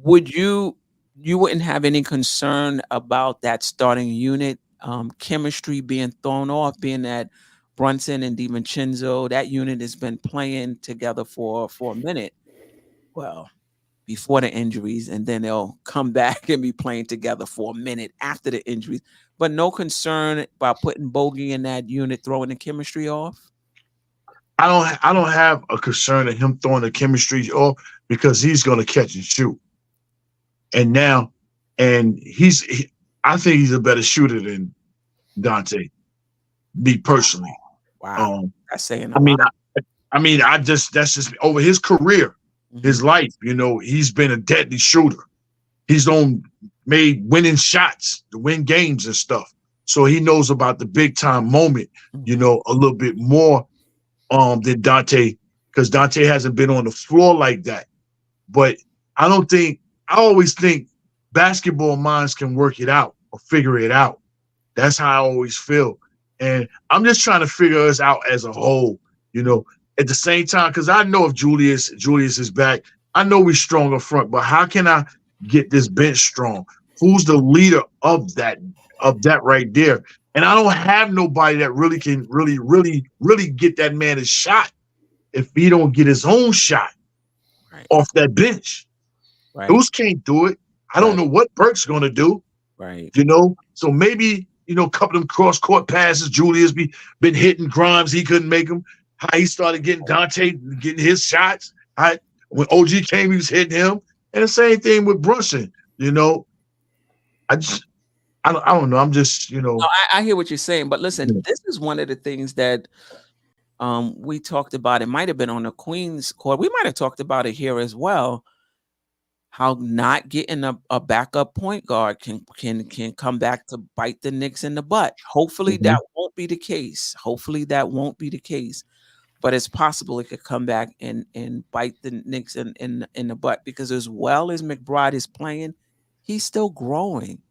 Would you wouldn't have any concern about that starting unit chemistry being thrown off, being that Brunson and DiVincenzo, that unit has been playing together for a minute. Well, before the injuries, and then they'll come back and be playing together for a minute after the injuries. But no concern about putting Bogey in that unit, throwing the chemistry off? I don't have a concern of him throwing the chemistry off because he's going to catch and shoot. And now, I think he's a better shooter than Dante. Me personally. Wow. That's saying I mean, that's just over his career, his life, he's been a deadly shooter. He's made winning shots to win games and stuff. So he knows about the big time moment, a little bit more than Dante, because Dante hasn't been on the floor like that. But I always think basketball minds can work it out or figure it out. That's how I always feel. And I'm just trying to figure us out as a whole, at the same time, because I know if Julius is back, I know we're strong up front, but how can I get this bench strong? Who's the leader of that right there? And I don't have nobody that really can really get that man a shot if he don't get his own shot off that bench. Right. Those can't do it. I don't know what Burke's going to do. Right. So maybe, a couple of them cross-court passes, Julius been hitting Grimes, he couldn't make them. How he started getting Dante, getting his shots. When OG came, he was hitting him. And the same thing with Brunson, I don't know. I'm just, No, I hear what you're saying, but listen, this is one of the things that we talked about. It might have been on the Queens court. We might have talked about it here as well. How not getting a backup point guard can come back to bite the Knicks in the butt. Hopefully that won't be the case. But it's possible it could come back and bite the Knicks in the butt, because as well as McBride is playing, he's still growing.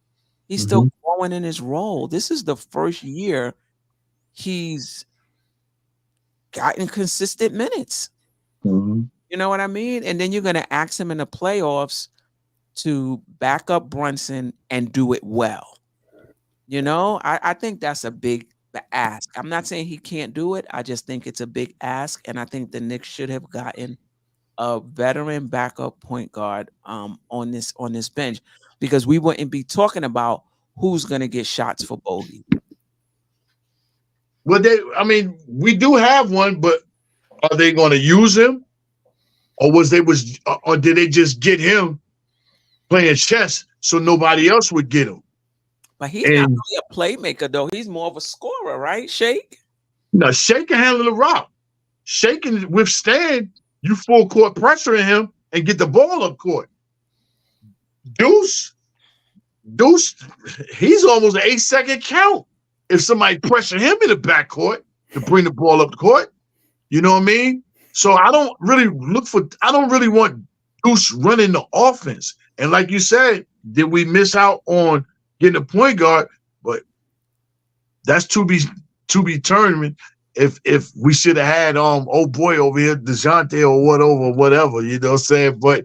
He's still growing in his role. This is the first year he's gotten consistent minutes. You know what I mean? And then you're going to ask him in the playoffs to back up Brunson and do it well. I think that's a big ask. I'm not saying he can't do it. I just think it's a big ask. And I think the Knicks should have gotten a veteran backup point guard on this bench, because we wouldn't be talking about who's going to get shots for Bogey. Well, we do have one, but are they going to use him? Or did they just get him playing chess so nobody else would get him? But he's not really a playmaker, though. He's more of a scorer, right, Shake? No, Shake can handle the rock. Shake can withstand you full court pressuring him and get the ball up court. Deuce, he's almost an 8-second count if somebody pressure him in the backcourt to bring the ball up the court. You know what I mean? So I don't really want Deuce running the offense. And like you said, did we miss out on getting a point guard? But that's to be determined. If we should have had old boy over here, DeJounte or whatever, you know what I'm saying? But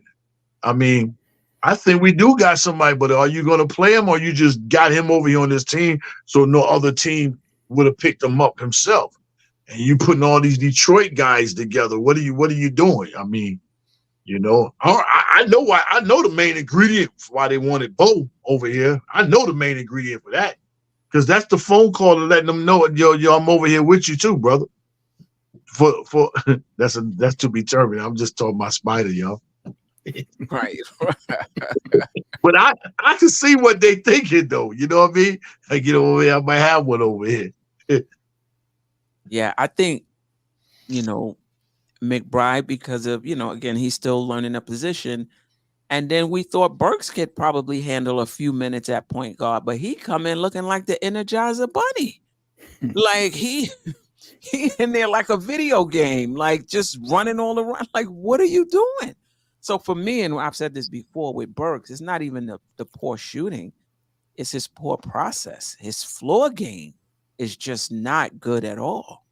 I think we do got somebody, but are you gonna play him, or you just got him over here on this team so no other team would have picked him up himself? And you putting all these Detroit guys together. What are you doing? I know why. I know the main ingredient for why they wanted Bo over here. I know the main ingredient for that, because that's the phone call to letting them know, yo, I'm over here with you too, brother. For that's to be determined. I'm just talking about Spider, yo. Right. But I can see what they thinking though. You know what I mean? I get over here, I might have one over here. Yeah, I think, McBride, because of, again, he's still learning a position. And then we thought Burks could probably handle a few minutes at point guard, but he come in looking like the Energizer Bunny. Like he in there like a video game, like just running all around. Like, what are you doing? So for me, and I've said this before with Burks, it's not even the poor shooting, it's his poor process. His floor game is just not good at all.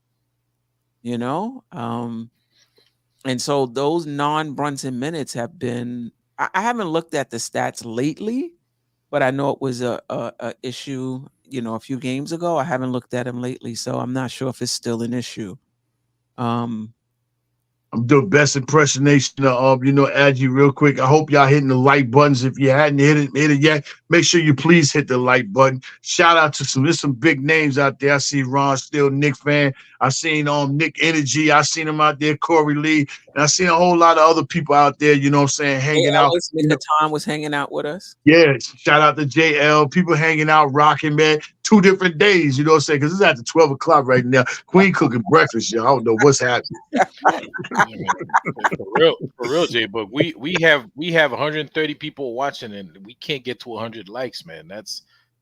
You know? And so those non-Brunson minutes have been. I haven't looked at the stats lately, but I know it was a issue, a few games ago. I haven't looked at him lately, so I'm not sure if it's still an issue. I'm doing best impersonation of, Aggie, real quick. I hope y'all hitting the like buttons. If you hadn't hit it yet, make sure you please hit the like button. Shout out to there's some big names out there. I see Ron Still, Knicks fan. I seen Nick Energy. I seen him out there, Corey Lee. And I seen a whole lot of other people out there, hanging out. The time was hanging out with us. Yeah, shout out to JL. People hanging out, rocking, man. 2 different days, because it's after 12 o'clock right now. Queen cooking breakfast, y'all. I don't know what's happening. For real, J Book. We have 130 people watching, and we can't get to 100 likes, man.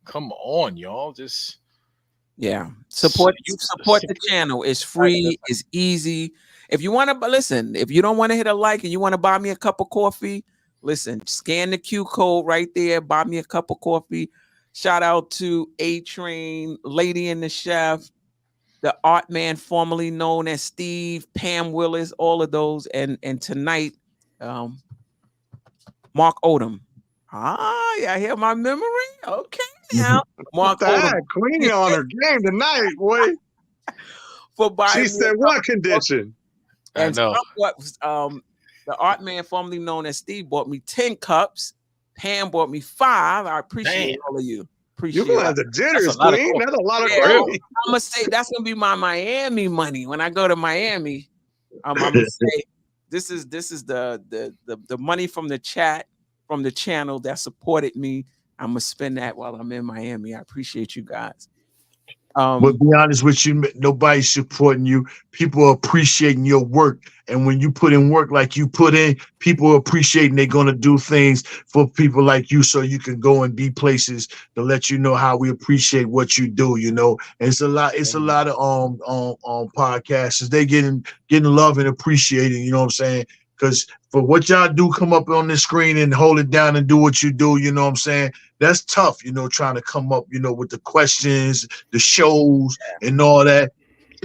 Come on, y'all. Just support the channel. It's free. It's easy. If you want to listen, if you don't want to hit a like and you want to buy me a cup of coffee, listen. Scan the Q code right there. Buy me a cup of coffee. Shout out to A-Train, Lady and the Chef, the Art Man formerly known as Steve, Pam Willis, all of those, and tonight, Mark Odom. I hear my memory. Okay, now Mark Odom. Queen on her game tonight, boy. She said, "What condition?" And the Art Man formerly known as Steve bought me 10 cups. Pam bought me 5. I appreciate all of you. You're gonna have the jitters, Queen. That's a lot of coffee. I'm gonna say that's gonna be my Miami money when I go to Miami. I'm gonna say this is the money from the chat, from the channel that supported me. I'm gonna spend that while I'm in Miami. I appreciate you guys. But be honest with you, nobody's supporting you. People are appreciating your work. And when you put in work like you put in, people are appreciating. They're going to do things for people like you so you can go and be places to let you know how we appreciate what you do, And it's a lot of podcasts. They getting love and appreciating, you know what I'm saying? Because for what y'all do, come up on this screen and hold it down and do what you do, you know what I'm saying? That's tough, trying to come up, with the questions, the shows, and all that.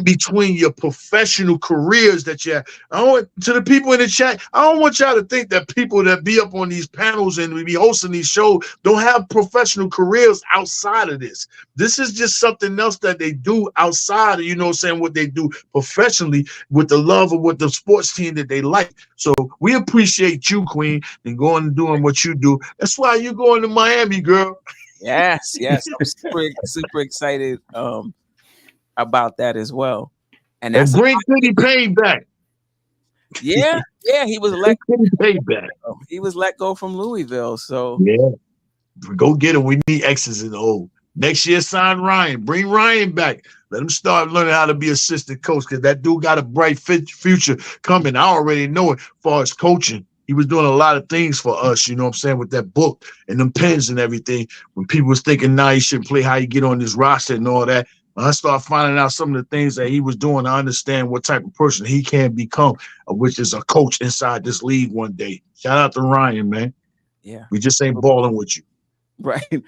Between your professional careers that you have. To the people in the chat, I don't want y'all to think that people that be up on these panels and we be hosting these shows don't have professional careers outside of this. This is just something else that they do outside of, what they do professionally with the love of what the sports team that they like. So we appreciate you, Queen, and going and doing what you do. That's why you're going to Miami, girl. Yes. I'm super excited. About that as well, and that's bring Kenny Payne back. Yeah, he was let back. He was let go from Louisville, so go get him. We need X's and O. Next year, sign Ryan. Bring Ryan back. Let him start learning how to be assistant coach because that dude got a bright future coming. I already know it. As far as coaching, he was doing a lot of things for us. You know what I'm saying, with that book and them pens and everything. When people was thinking, he shouldn't play, how you get on this roster and all that. When I start finding out some of the things that he was doing, I understand what type of person he can become, which is a coach inside this league one day. Shout out to Ryan, man. Yeah. We just ain't balling with you. Right. We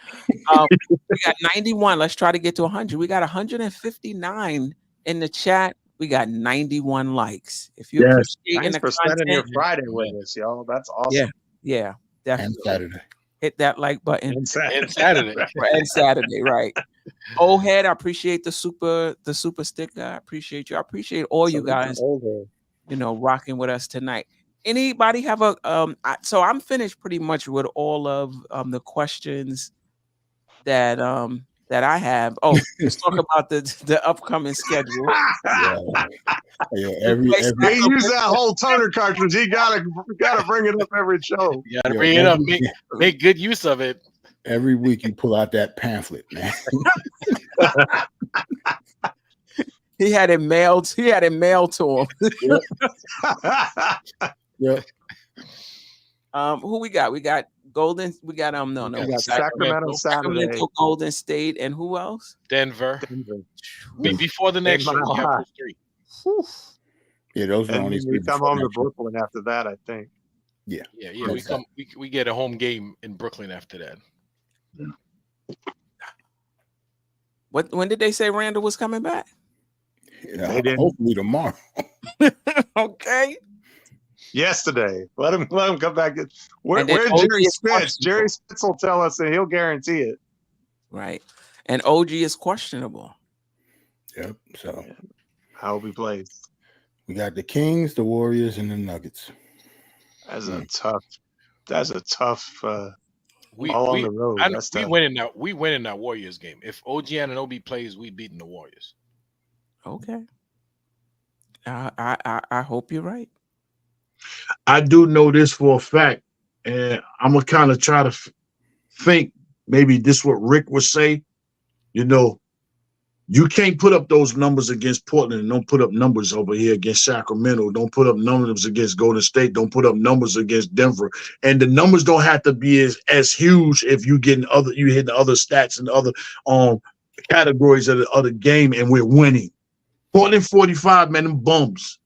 got 91. Let's try to get to 100. We got 159 in the chat. We got 91 likes. If you appreciate thanks for spending your Friday with us, y'all. That's awesome. Yeah, definitely. And Saturday. Hit that like button. And Saturday. And Saturday, right. Old head, I appreciate the super sticker. I appreciate you. I appreciate all you guys, rocking with us tonight. Anybody have a so I'm finished pretty much with all of the questions that I have. Oh, let's talk about the upcoming schedule. Every he used that whole toner cartridge. He gotta bring it up every show. You gotta bring it up. Make good use of it. Every week you pull out that pamphlet, man. He had it mailed to him. Yeah. Who we got? We got Golden. We got We got Sacramento, Golden State, and who else? Denver. Before the next one, we have 3. Yeah, those are only. We come home to Brooklyn after that, I think. Yeah. Next We come. We get a home game in Brooklyn after that. When did they say Randle was coming back? Yeah, They didn't. hopefully tomorrow. Okay. Yesterday. Let him come back. Where's And then OG Jerry is Spitz? questionable. Jerry Spitz will tell us, and he'll guarantee it. Right. And OG is questionable. Yep. So I hope he plays. we got the Kings, the Warriors, and the Nuggets. That's a tough. That's a tough. We all we on the road. I know, That's we tough. win in that Warriors game. If OG Anunoby plays, we beating the Warriors. Okay. I hope you're right. I do know this for a fact, and I'm gonna kind of try to think maybe this what Rick would say. You know, you can't put up those numbers against Portland and don't put up numbers over here against Sacramento. Don't put up numbers against Golden State. Don't put up numbers against Denver. And the numbers don't have to be as huge if you hitting other stats and other categories of the other game and we're winning. Portland 45, man, them bums.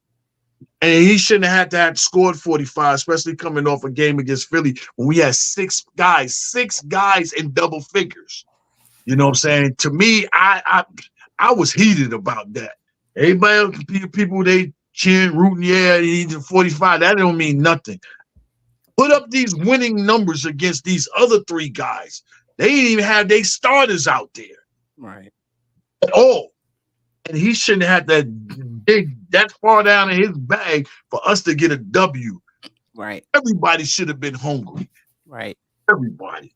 And he shouldn't have had to have scored 45, especially coming off a game against Philly when we had six guys in double figures. You know what I'm saying? To me, I was heated about that. Everybody else, people they cheering, rooting, yeah, he's 45. That don't mean nothing. Put up these winning numbers against these other three guys. They didn't even have their starters out there. Right. At all. And he shouldn't have that dig that far down in his bag for us to get a W. Right. Everybody should have been hungry. Right. Everybody.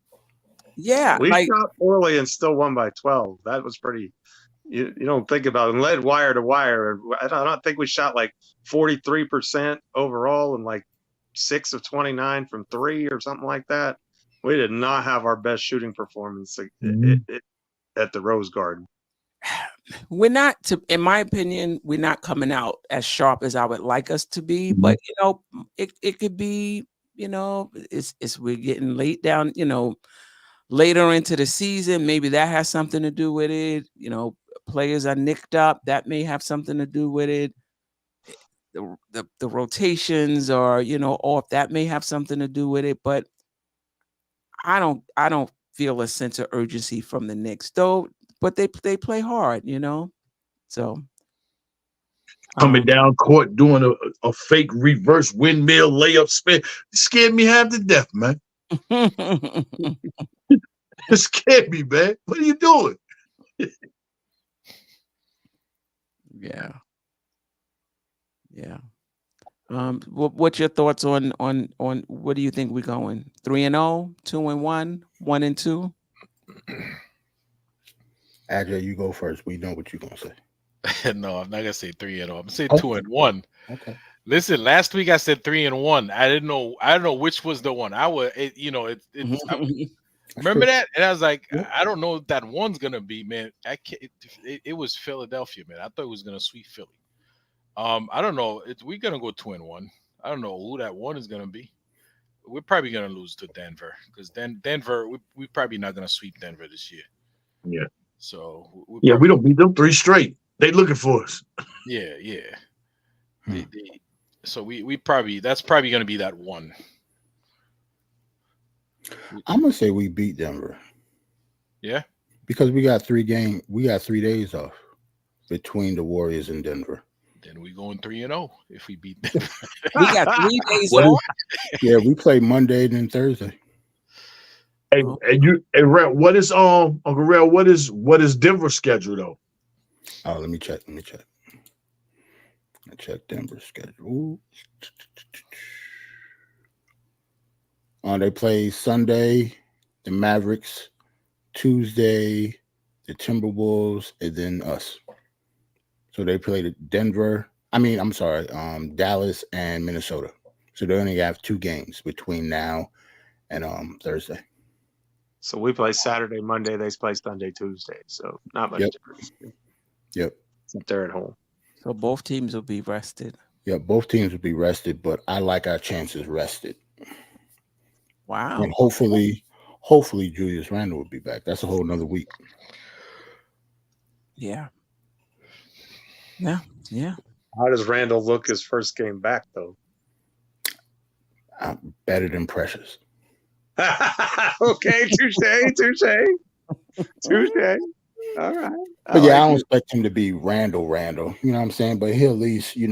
Yeah. We Like shot poorly and still won by 12. That was pretty. You don't think about it. And led wire to wire. I don't think we shot like 43% overall and like 6 of 29 from 3 or something like that. We did not have our best shooting performance at the Rose Garden. we're not in my opinion, we're not coming out as sharp as I would like us to be, but it could be, it's we're getting late down, later into the season. Maybe that has something to do with it. Players are nicked up. That may have something to do with it. The rotations or, off, that may have something to do with it. But I don't feel a sense of urgency from the Knicks, though. But they play hard, So Coming down court doing a fake reverse windmill layup spin. It scared me half to death, man. It scared me, man. What are you doing? Yeah. What's your thoughts on what do you think we're going? 3-0, 2-1, 1-2? Ajay, you go first. We know what you're gonna say. No, I'm not gonna say 3-0. I'm gonna say 2-1. Okay. Listen, last week I said 3-1. I don't know which was the one. Remember that? And I was like, I don't know what that one's gonna be, man. It was Philadelphia, man. I thought it was gonna sweep Philly. I don't know. We're gonna go 2-1. I don't know who that one is gonna be. We're probably gonna lose to Denver because Denver, we're probably not gonna sweep Denver this year. Yeah. So we don't beat them 3 straight. They looking for us. Yeah. So we probably that's probably gonna be that one. I'm gonna say we beat Denver. Yeah. Because we got 3 days off between the Warriors and Denver. Then we going 3-0 if we beat Denver. We got 3 days off. Yeah, we play Monday and then Thursday. Hey, what is Uncle Rel, what is Denver's schedule though? Oh, let me check. I check Denver's schedule. They play Sunday, the Mavericks, Tuesday, the Timberwolves, and then us. So they played Dallas and Minnesota. So they only have 2 games between now and Thursday. So we play Saturday, Monday. They play Sunday, Tuesday. So not much difference. Yep. Except they're at home. So both teams will be rested. Yeah, both teams will be rested, but I like our chances rested. Wow. And hopefully Julius Randle will be back. That's a whole nother week. Yeah. How does Randle look his first game back, though? I'm better than Precious. Okay, touche. All right. But yeah, I don't expect him to be Randle. You know what I'm saying? But he'll at least, he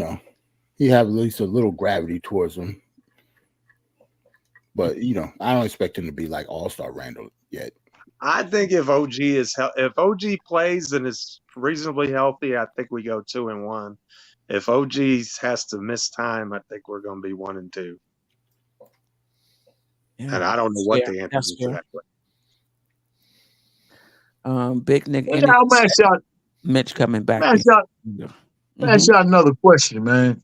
have at least a little gravity towards him. But I don't expect him to be like All-Star Randle yet. I think if OG plays and is reasonably healthy, I think we go 2-1. If OG has to miss time, I think we're going to be 1-2. Yeah. And I don't know what the answer is to that question. Big Nick. Mitch coming back. Ask y'all another question, man.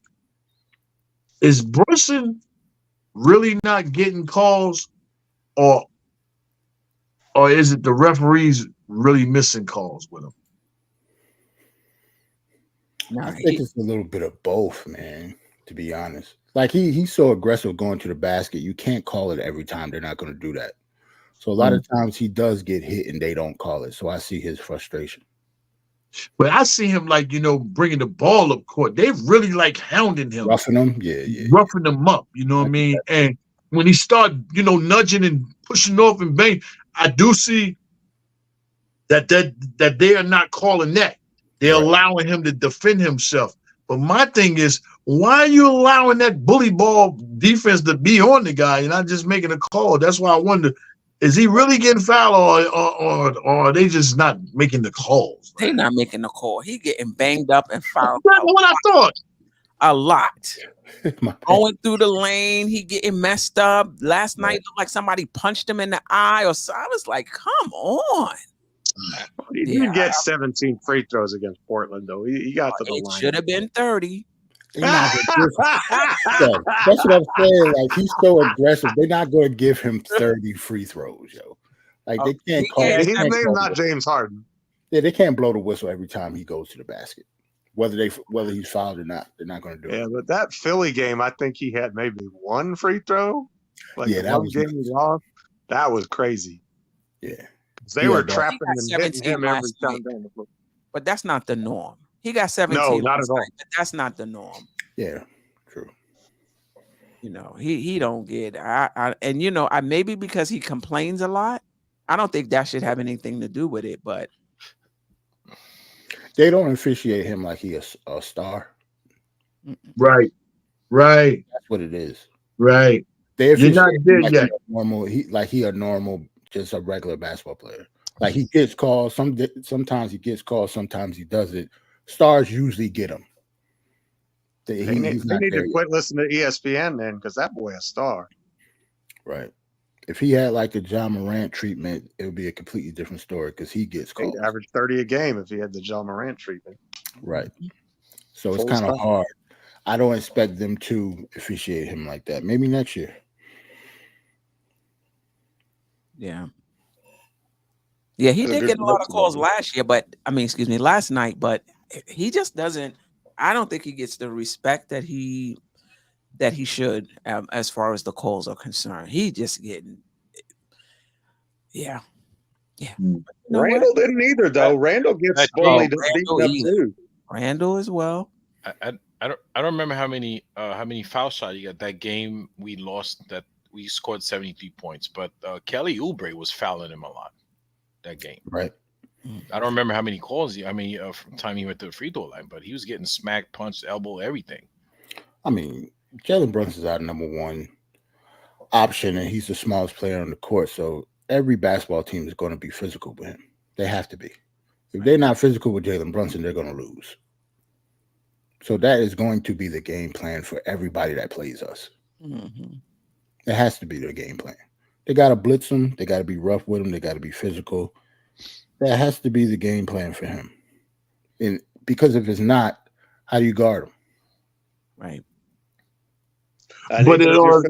Is Brunson really not getting calls, or is it the referees really missing calls with him? I think it's a little bit of both, man, to be honest. Like he's so aggressive going to the basket, you can't call it every time. They're not going to do that. So a lot of times he does get hit and they don't call it. So I see his frustration. But I see him bringing the ball up court. They're really hounding him. Roughing him? Roughing him up, you know what I mean? And when he start, nudging and pushing off and bang, I do see that they are not calling that. They're allowing him to defend himself. But my thing is, why are you allowing that bully ball defense to be on the guy and not just making a call? That's why I wonder, is he really getting fouled or are they just not making the calls? They're not making the call. He getting banged up and fouled. That's what I thought. A lot. Going through the lane, he getting messed up. Last night looked like somebody punched him in the eye or so. I was like, come on. He didn't get 17 free throws against Portland, though. He got to the line. It should have been 30. That's what I'm saying. Like, he's so aggressive. They're not going to give him 30 free throws, yo. Like, they can't call it. His name's not James Harden. Yeah, they can't blow the whistle every time he goes to the basket. Whether he's fouled or not, they're not going to do it. Yeah, but that Philly game, I think he had maybe one free throw. That was game he lost. That was crazy. Yeah. They were trapping and hitting him every time down the floor. But that's not the norm. He got 17. No, not at all. But that's not the norm. Yeah, true. He don't get maybe because he complains a lot. I don't think that should have anything to do with it, but they don't officiate him like he is a star. Right. That's what it is. Right. You're not there yet. He a normal, just a regular basketball player. Like he gets calls. Sometimes he gets calls. Sometimes he doesn't. Stars usually get him. They need to quit listening to ESPN then, because that boy a star. Right. If he had like the John Morant treatment, it would be a completely different story because he gets calls. He'd average 30 a game if he had the John Morant treatment. Right. So it's kind of hard. I don't expect them to officiate him like that. Maybe next year. Yeah. Yeah, he did get a lot of calls last night, but he just doesn't. I don't think he gets the respect that he should as far as the calls are concerned. He just getting, yeah. Randle didn't either, though. Randle gets bullied too. Randle as well. I don't remember how many foul shots you got that game we lost that we scored 73 points, but Kelly Oubre was fouling him a lot that game. Right. I don't remember how many calls from time he went to the free throw line, but he was getting smacked, punched, elbow, everything. I mean, Jalen Brunson's our number one option, and he's the smallest player on the court. So every basketball team is going to be physical with him. They have to be. If they're not physical with Jalen Brunson, they're going to lose. So that is going to be the game plan for everybody that plays us. Mm-hmm. It has to be their game plan. They got to blitz him. They got to be rough with him. They got to be physical. That has to be the game plan for him. And because if it's not, how do you guard him? Right. But it ought,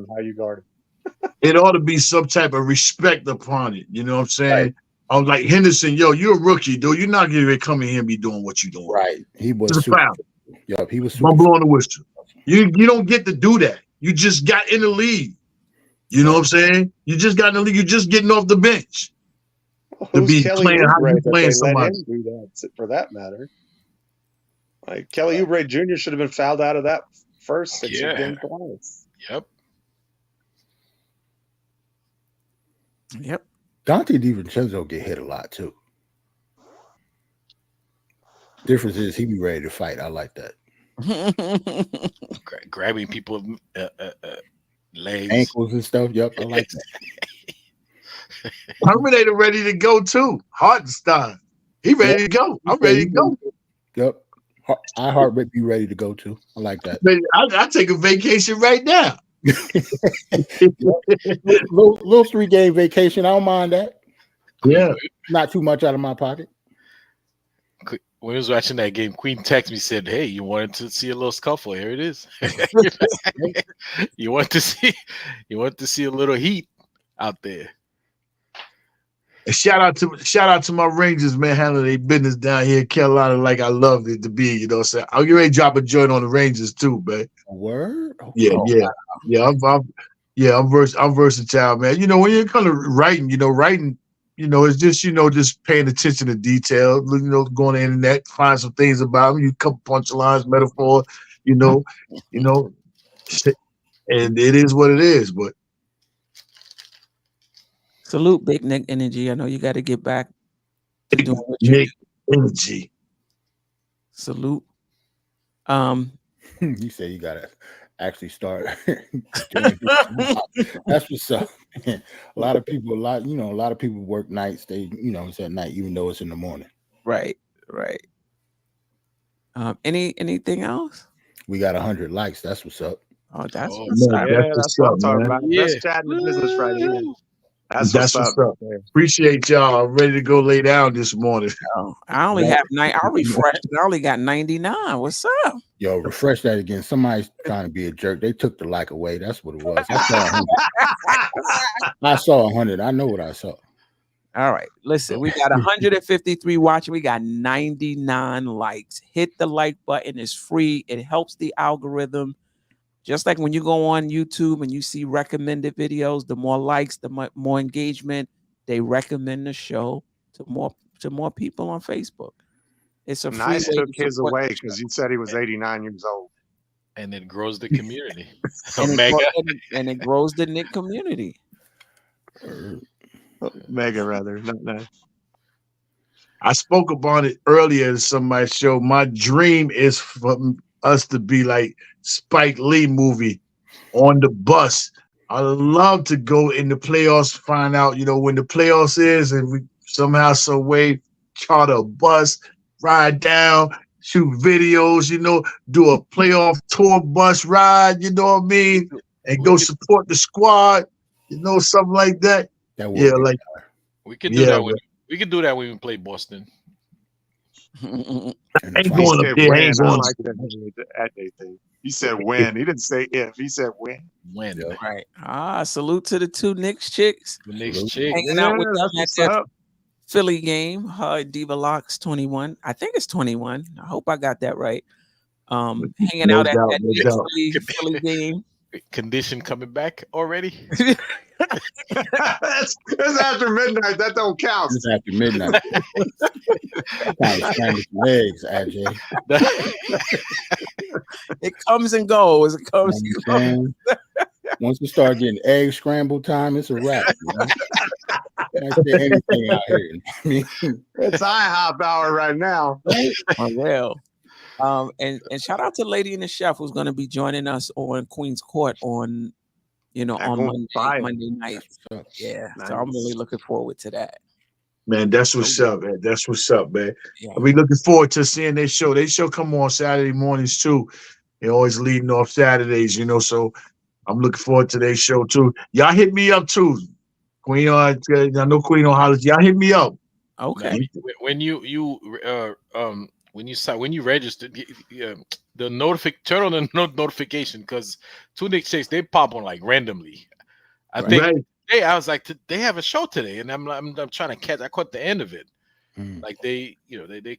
how you guard him. It ought to be some type of respect upon it. You know what I'm saying? Right. I was like, Henderson, you're a rookie, dude. You're not going to come in here and be doing what you're doing. Right. He was super foul. Yep, he was super I'm blowing the whistle. You don't get to do that. You just got in the league. You know what I'm saying? You just got in the league. You're just getting off the bench. To be playing how you playing somebody. Do that for that matter. Like Kelly Oubre Jr. should have been fouled out of that first 6 game twice. Yep. Yep. Dante DiVincenzo get hit a lot too. Difference is he be ready to fight. I like that. Grabbing people legs, Ankles and stuff. Yep, I like that. Terminator ready to go too. Hartenstein. He ready to go. I'm ready to go. Yep. I Heart be ready to go too. I like that. I take a vacation right now. little 3-game vacation. I don't mind that. Yeah. Not too much out of my pocket. When I was watching that game, Queen texted me, said, "Hey, you wanted to see a little scuffle? Here it is. you want to see a little heat out there." And shout out to my Rangers, man, handling their business down here in Carolina like I loved it to be. You know what I'm saying? I'm getting ready to drop a joint on the Rangers too, man. Word? Yeah, yeah. Wow. I'm versatile, man. You know, when you're kind of writing, it's just, just paying attention to detail, going on the internet, find some things about them, you couple punchlines, metaphor, and it is what it is. But salute, Big Nick Energy. I know you got to get back to doing what you Nick Energy. Salute. You say you gotta actually start doing that's what's up. A lot of people work nights. They, it's at night, even though it's in the morning. Right. Anything else? We got 100 likes. That's what's up. Oh, that's that's what I'm talking about. Best chat in the business right here. That's what's up. Appreciate y'all. I'm ready to go lay down this morning. Oh, I only have 9. I refreshed. I only got 99. What's up? Yo, refresh that again. Somebody's trying to be a jerk. They took the like away. That's what it was. I saw 100. I know what I saw. All right. Listen, we got 153 watching. We got 99 likes. Hit the like button. It's free. It helps the algorithm. Just like when you go on YouTube and you see recommended videos, the more likes, the more engagement, they recommend the show to more people on Facebook. It's a free Nice way took to his support away the because show. he said he was 89 years old. And it grows the community. and it grows the Nick community. Mega, rather. Not. I spoke about it earlier in somebody's show. My dream is for us to be like Spike Lee movie On the Bus. I love to go in the playoffs, find out, when the playoffs is, and we somehow, some way, charter a bus, ride down, shoot videos, do a playoff tour bus ride, you know what I mean? And go support the squad, something like that. We could do that when we could do that when we play Boston. Ain't going up there. Ain't going like that thing. He said when. He didn't say if. He said when. When. Right. Salute to the two Knicks chicks. The Knicks chicks. Hanging out with us at that Philly game. Diva Locks 21. I think it's 21. I hope I got that right. Hanging out at that Philly game. Condition coming back already? It's after midnight. That don't count. It's after midnight. Legs, AJ. It comes and goes. It comes and goes. Once we start getting egg scramble time, it's a wrap. Can't say anything out here. It's IHOP hour right now. Well. And shout out to Lady and the Chef who's going to be joining us on Queen's Court on Monday night. Yeah, nice. So I'm really looking forward to that. Man, that's what's up, man. That's what's up, man. Yeah. I'll be looking forward to seeing their show. They show come on Saturday mornings too. They're always leading off Saturdays, so I'm looking forward to their show too. Y'all hit me up too. Queen, I know Queen on Holiday. Y'all hit me up. Okay. When you register, the turn on the notification because two Knicks chicks they pop on like randomly. I think I was like, they have a show today, and I'm trying to catch. I caught the end of it. Like they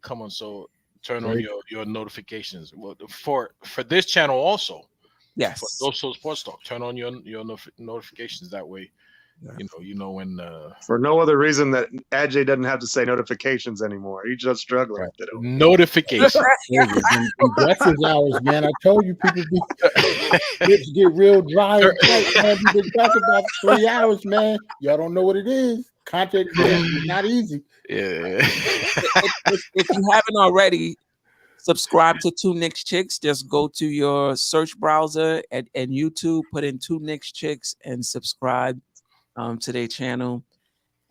come on, so turn on your notifications. Well, for this channel also. Yes. For those Sports Talk, turn on your notifications that way. You know when For no other reason that Ajay doesn't have to say notifications anymore. He's just struggling Right. with it. notification. Them breakfast hours, man. I told you people lips get real dry and tight, man. We've been talking about 3 hours, man. Y'all don't know what it is. Content creation is not easy. Yeah. If you haven't already, subscribe to Two Knicks Chicks. Just go to your search browser and YouTube, put in Two Knicks Chicks and subscribe to their channel.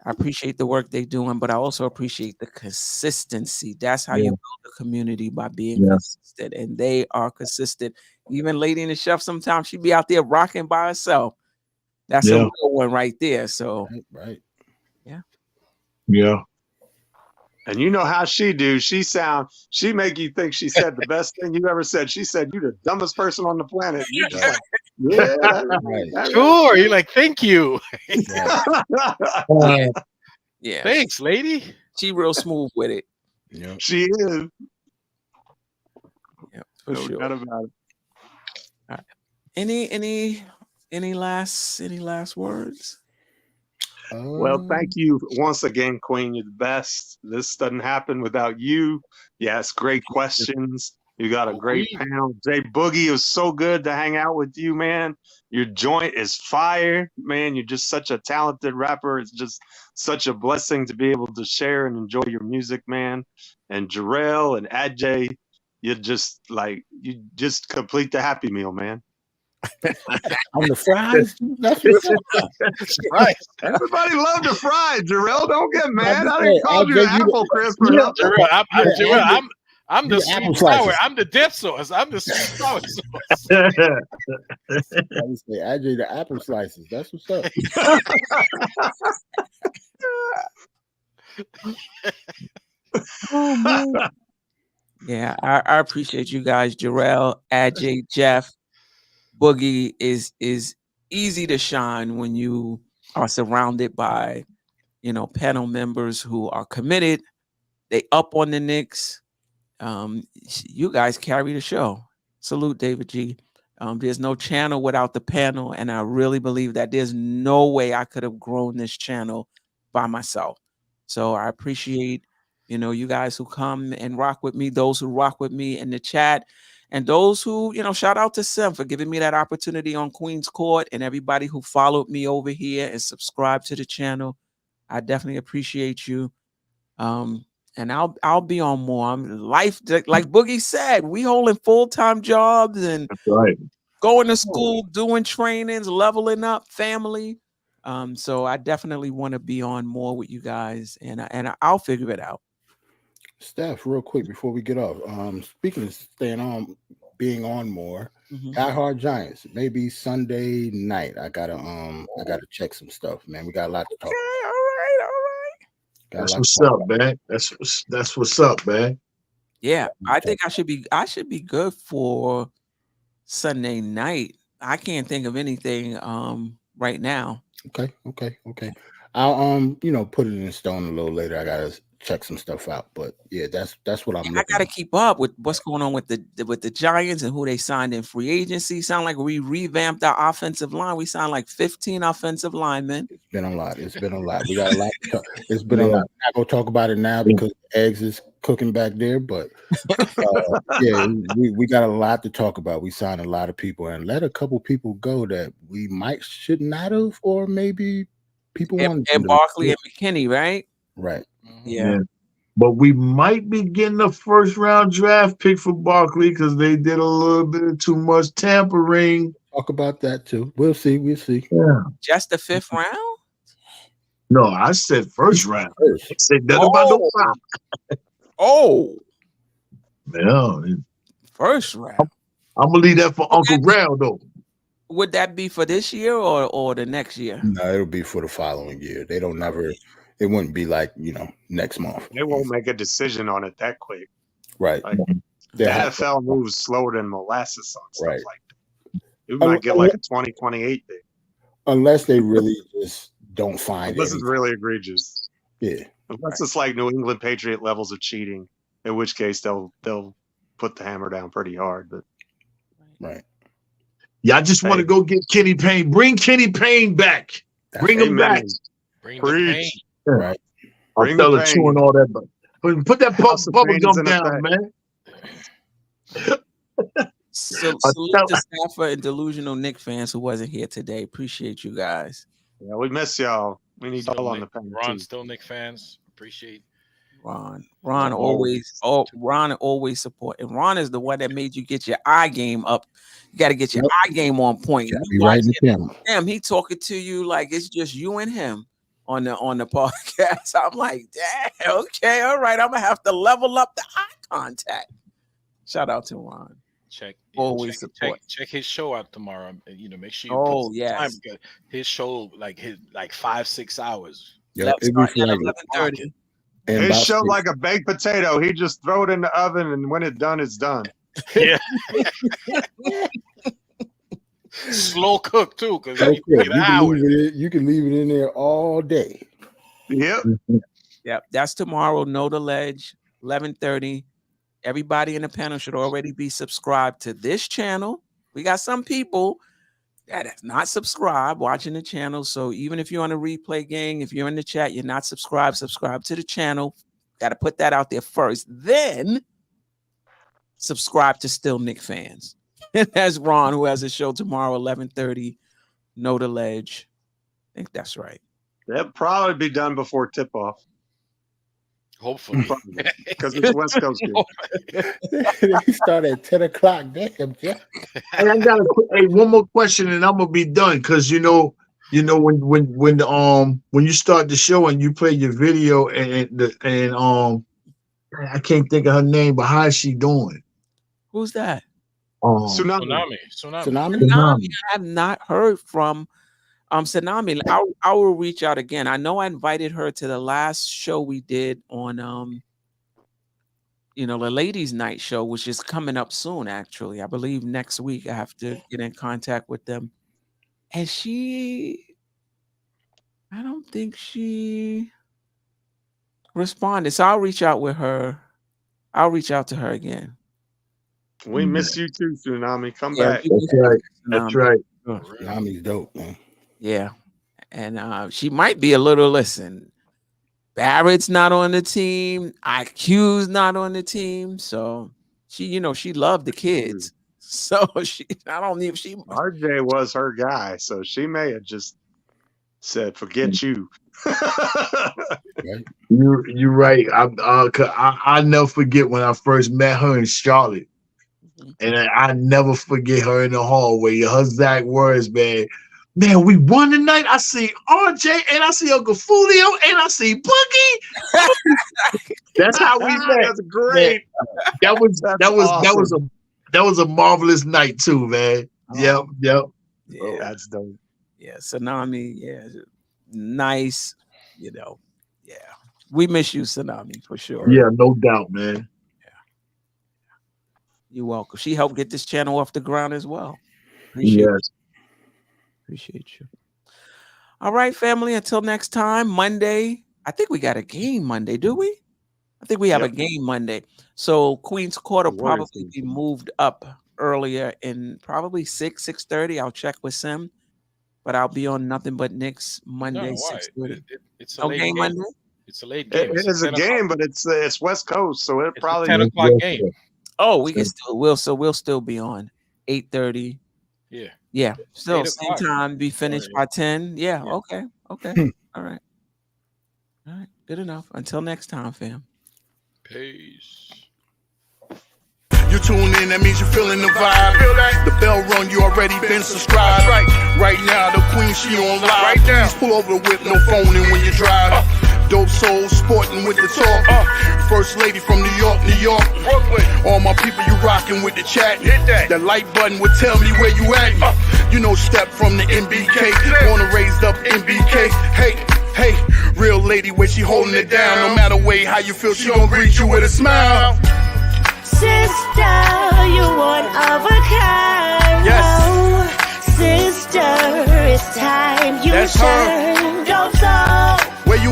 I appreciate the work they're doing, but I also appreciate the consistency. That's how you build a community, by being consistent. And they are consistent. Even Lady in the Chef, sometimes she be out there rocking by herself. That's a real one right there. So Right. Yeah. And you know how she do. She make you think she said the best thing you ever said. She said, "You the dumbest person on the planet." You just like, yeah, that's Sure. You're like, thank you. yeah, Thanks, lady. she real smooth with it. Yeah. She is. Yeah, for No sure. doubt about it. Any last words? Well, thank you once again, Queen. You're the best. This doesn't happen without you. Yes, great questions. You got a great panel. Jay Boogie, it was so good to hang out with you, man. Your joint is fire, man. You're just such a talented rapper. It's just such a blessing to be able to share and enjoy your music, man. And Jarrell and Ajay, you just complete the Happy Meal, man. On the fries, that's what's up. Right. Everybody loved the fries, Jarrell. Don't get mad. I Hey, didn't call you Ajay, an apple crisp or nothing. I'm the You sweet apple and sour. slices. I'm the dip sauce. I'm the sweet and sour sauce. I would say Ajay the apple slices. That's what's up. Oh man. Yeah, I appreciate you guys, Jarrell, Ajay, Jeff. Boogie is easy to shine when you are surrounded by, panel members who are committed. They up on the Knicks. You guys carry the show. Salute, David G. There's no channel without the panel, and I really believe that there's no way I could have grown this channel by myself. So I appreciate, you guys who come and rock with me, those who rock with me in the chat, and those who, shout out to Sim for giving me that opportunity on Queen's Court, and everybody who followed me over here and subscribed to the channel. I definitely appreciate you. And I'll be on more. I'm life, like Boogie said, we holding full-time jobs and going to school, doing trainings, leveling up, family. So I definitely want to be on more with you guys, and I'll figure it out. Steph, real quick before we get off. Speaking of being on more, Die Hard Giants. Maybe Sunday night. I gotta check some stuff, man. We got a lot to talk about. All right. That's what's up, man. That's what's up, man. Yeah, I think I should be good for Sunday night. I can't think of anything right now. Okay. I'll put it in stone a little later. I gotta check some stuff out, but yeah, that's what I'm looking I gotta at. keep up with what's going on with the Giants and who they signed in free agency. Sound like we revamped our offensive line. We signed like 15 offensive linemen. It's been a lot. We got a lot. It's been a lot. I'm not gonna talk about it now because eggs is cooking back there, but yeah, we got a lot to talk about. We signed a lot of people and let a couple people go that we should not have, or maybe people wanted. And Barkley and McKinney, right? Right. Yeah. But we might be getting a first round draft pick for Barkley because they did a little bit of too much tampering. Talk about that too. We'll see. Yeah. Just the 5th round? No, I said first round. I said nothing about no five. Oh. Yeah. First round. I'm gonna leave that for Uncle Brown though. Would that be for this year or the next year? No, it'll be for the following year. They don't never. It wouldn't be like next month. They won't make a decision on it that quick. Right. Like, the NFL moves slower than molasses on stuff like that. We might get like a 2028 thing. Unless they really just don't find This is really egregious. Yeah. Unless it's like New England Patriot levels of cheating, in which case they'll put the hammer down pretty hard. But right. Yeah, I just want to go get Kenny Payne. Bring Kenny Payne back. Bring them back. Bring the pain. Preach. Right. I'll Bring tell the her pain. chewing all that. Put that House of bubble Pain is gum in down, effect. man. So I'll salute tell- to Staffer and delusional Knicks fans who wasn't here today. Appreciate you guys. Yeah, we miss y'all. We need Still y'all on the Nick- pen Ron, too. still Knicks fans. Appreciate. Ron Always. always support. And Ron is the one that made you get your eye game up. You got to get your eye game on point. Gotta You be right in watch the camera. him, he talking to you like it's just you and him on the podcast. I'm like, damn, okay, all right. I'm gonna have to level up the eye contact. Shout out to Ron. Check. Always support. Check his show out tomorrow. You know, make sure you Oh, put some time yes. because his show like 5-6 hours. Yeah, Let's it be start at like 11:30. in His about show six. like a baked potato. He just throw it in the oven, and when it's done, it's done. Yeah. Slow cook too, because Okay, you get hours. you can leave it in there all day. Yep. Yep, that's tomorrow. Know the Ledge, 11:30. Everybody in the panel should already be subscribed to this channel. We got some people that is not subscribed watching the channel. So even if you're on a replay gang, if you're in the chat, you're not subscribed, subscribe to the channel. Got to put that out there first. Then subscribe to Still Nick Fans. That's Ron, who has a show tomorrow, 11:30. Know the Ledge. I think that's right. That'll probably be done before tip off Hopefully. because it's West Coast game. They start at 10 o'clock. Damn, Jeff. Hey, I got one more question, and I'm gonna be done. Because you know when you start the show and you play your video and I can't think of her name, but how is she doing? Who's that? Tsunami. Tsunami? I have not heard from Tsunami. I will reach out again. I know I invited her to the last show we did on the ladies' night show, which is coming up soon. Actually, I believe next week. I have to get in contact with them, and I don't think she responded. So I'll reach out with her. I'll reach out to her again. We miss you too, Tsunami. Come Yeah, back. That's right. That's right. Tsunami's dope, man. Yeah. And she might be a little, listen, Barrett's not on the team. IQ's not on the team. So she loved the kids. So I don't know if she. RJ was her guy. So she may have just said, forget you. You're right. I never forget when I first met her in Charlotte. And I never forget her in the hallway. Her exact words, man. Man, we won tonight. I see RJ and I see Uncle Fulio and I see Boogie. That's how we met. That's great. Man, that was a marvelous night too, man. Yep. Yeah, That's dope. Yeah, Tsunami. Yeah, nice. Yeah, we miss you, Tsunami, for sure. Yeah, no doubt, man. You're welcome. She helped get this channel off the ground as well. Yes. Appreciate you. All right, family. Until next time, Monday. I think we got a game Monday, do we? I think we have a game Monday. So Queen's Court will probably be moved up earlier in probably 6:30. I'll check with Sim. But I'll be on Nothing But Knicks Monday, 6:30. It's a late game. Monday? It's a late game. It is a game, but it's West Coast, so it probably 10 o'clock game. Oh, we can still we'll still be on 8:30. Yeah. Yeah. Still 8 same o'clock. time, be finished by 10. Yeah. Okay. All right. Good enough. Until next time, fam. Peace. You tune in, that means you're feeling the vibe. The bell rung, you already been subscribed. Right now, the queen, she on live. Please pull over the whip, no phoning when you drive. Dope soul, sporting with the talk. First lady from New York, Brooklyn. All my people, you rocking with the chat. Hit that. The like button would tell me where you at. You know, step from the MBK. Born and raised up MBK. Hey, real lady, where she holding it down. No matter way how you feel, she gon' greet you with a smile. Sister, you one of a kind. Yes. Oh, sister, it's time you That's her. turn. Don't go.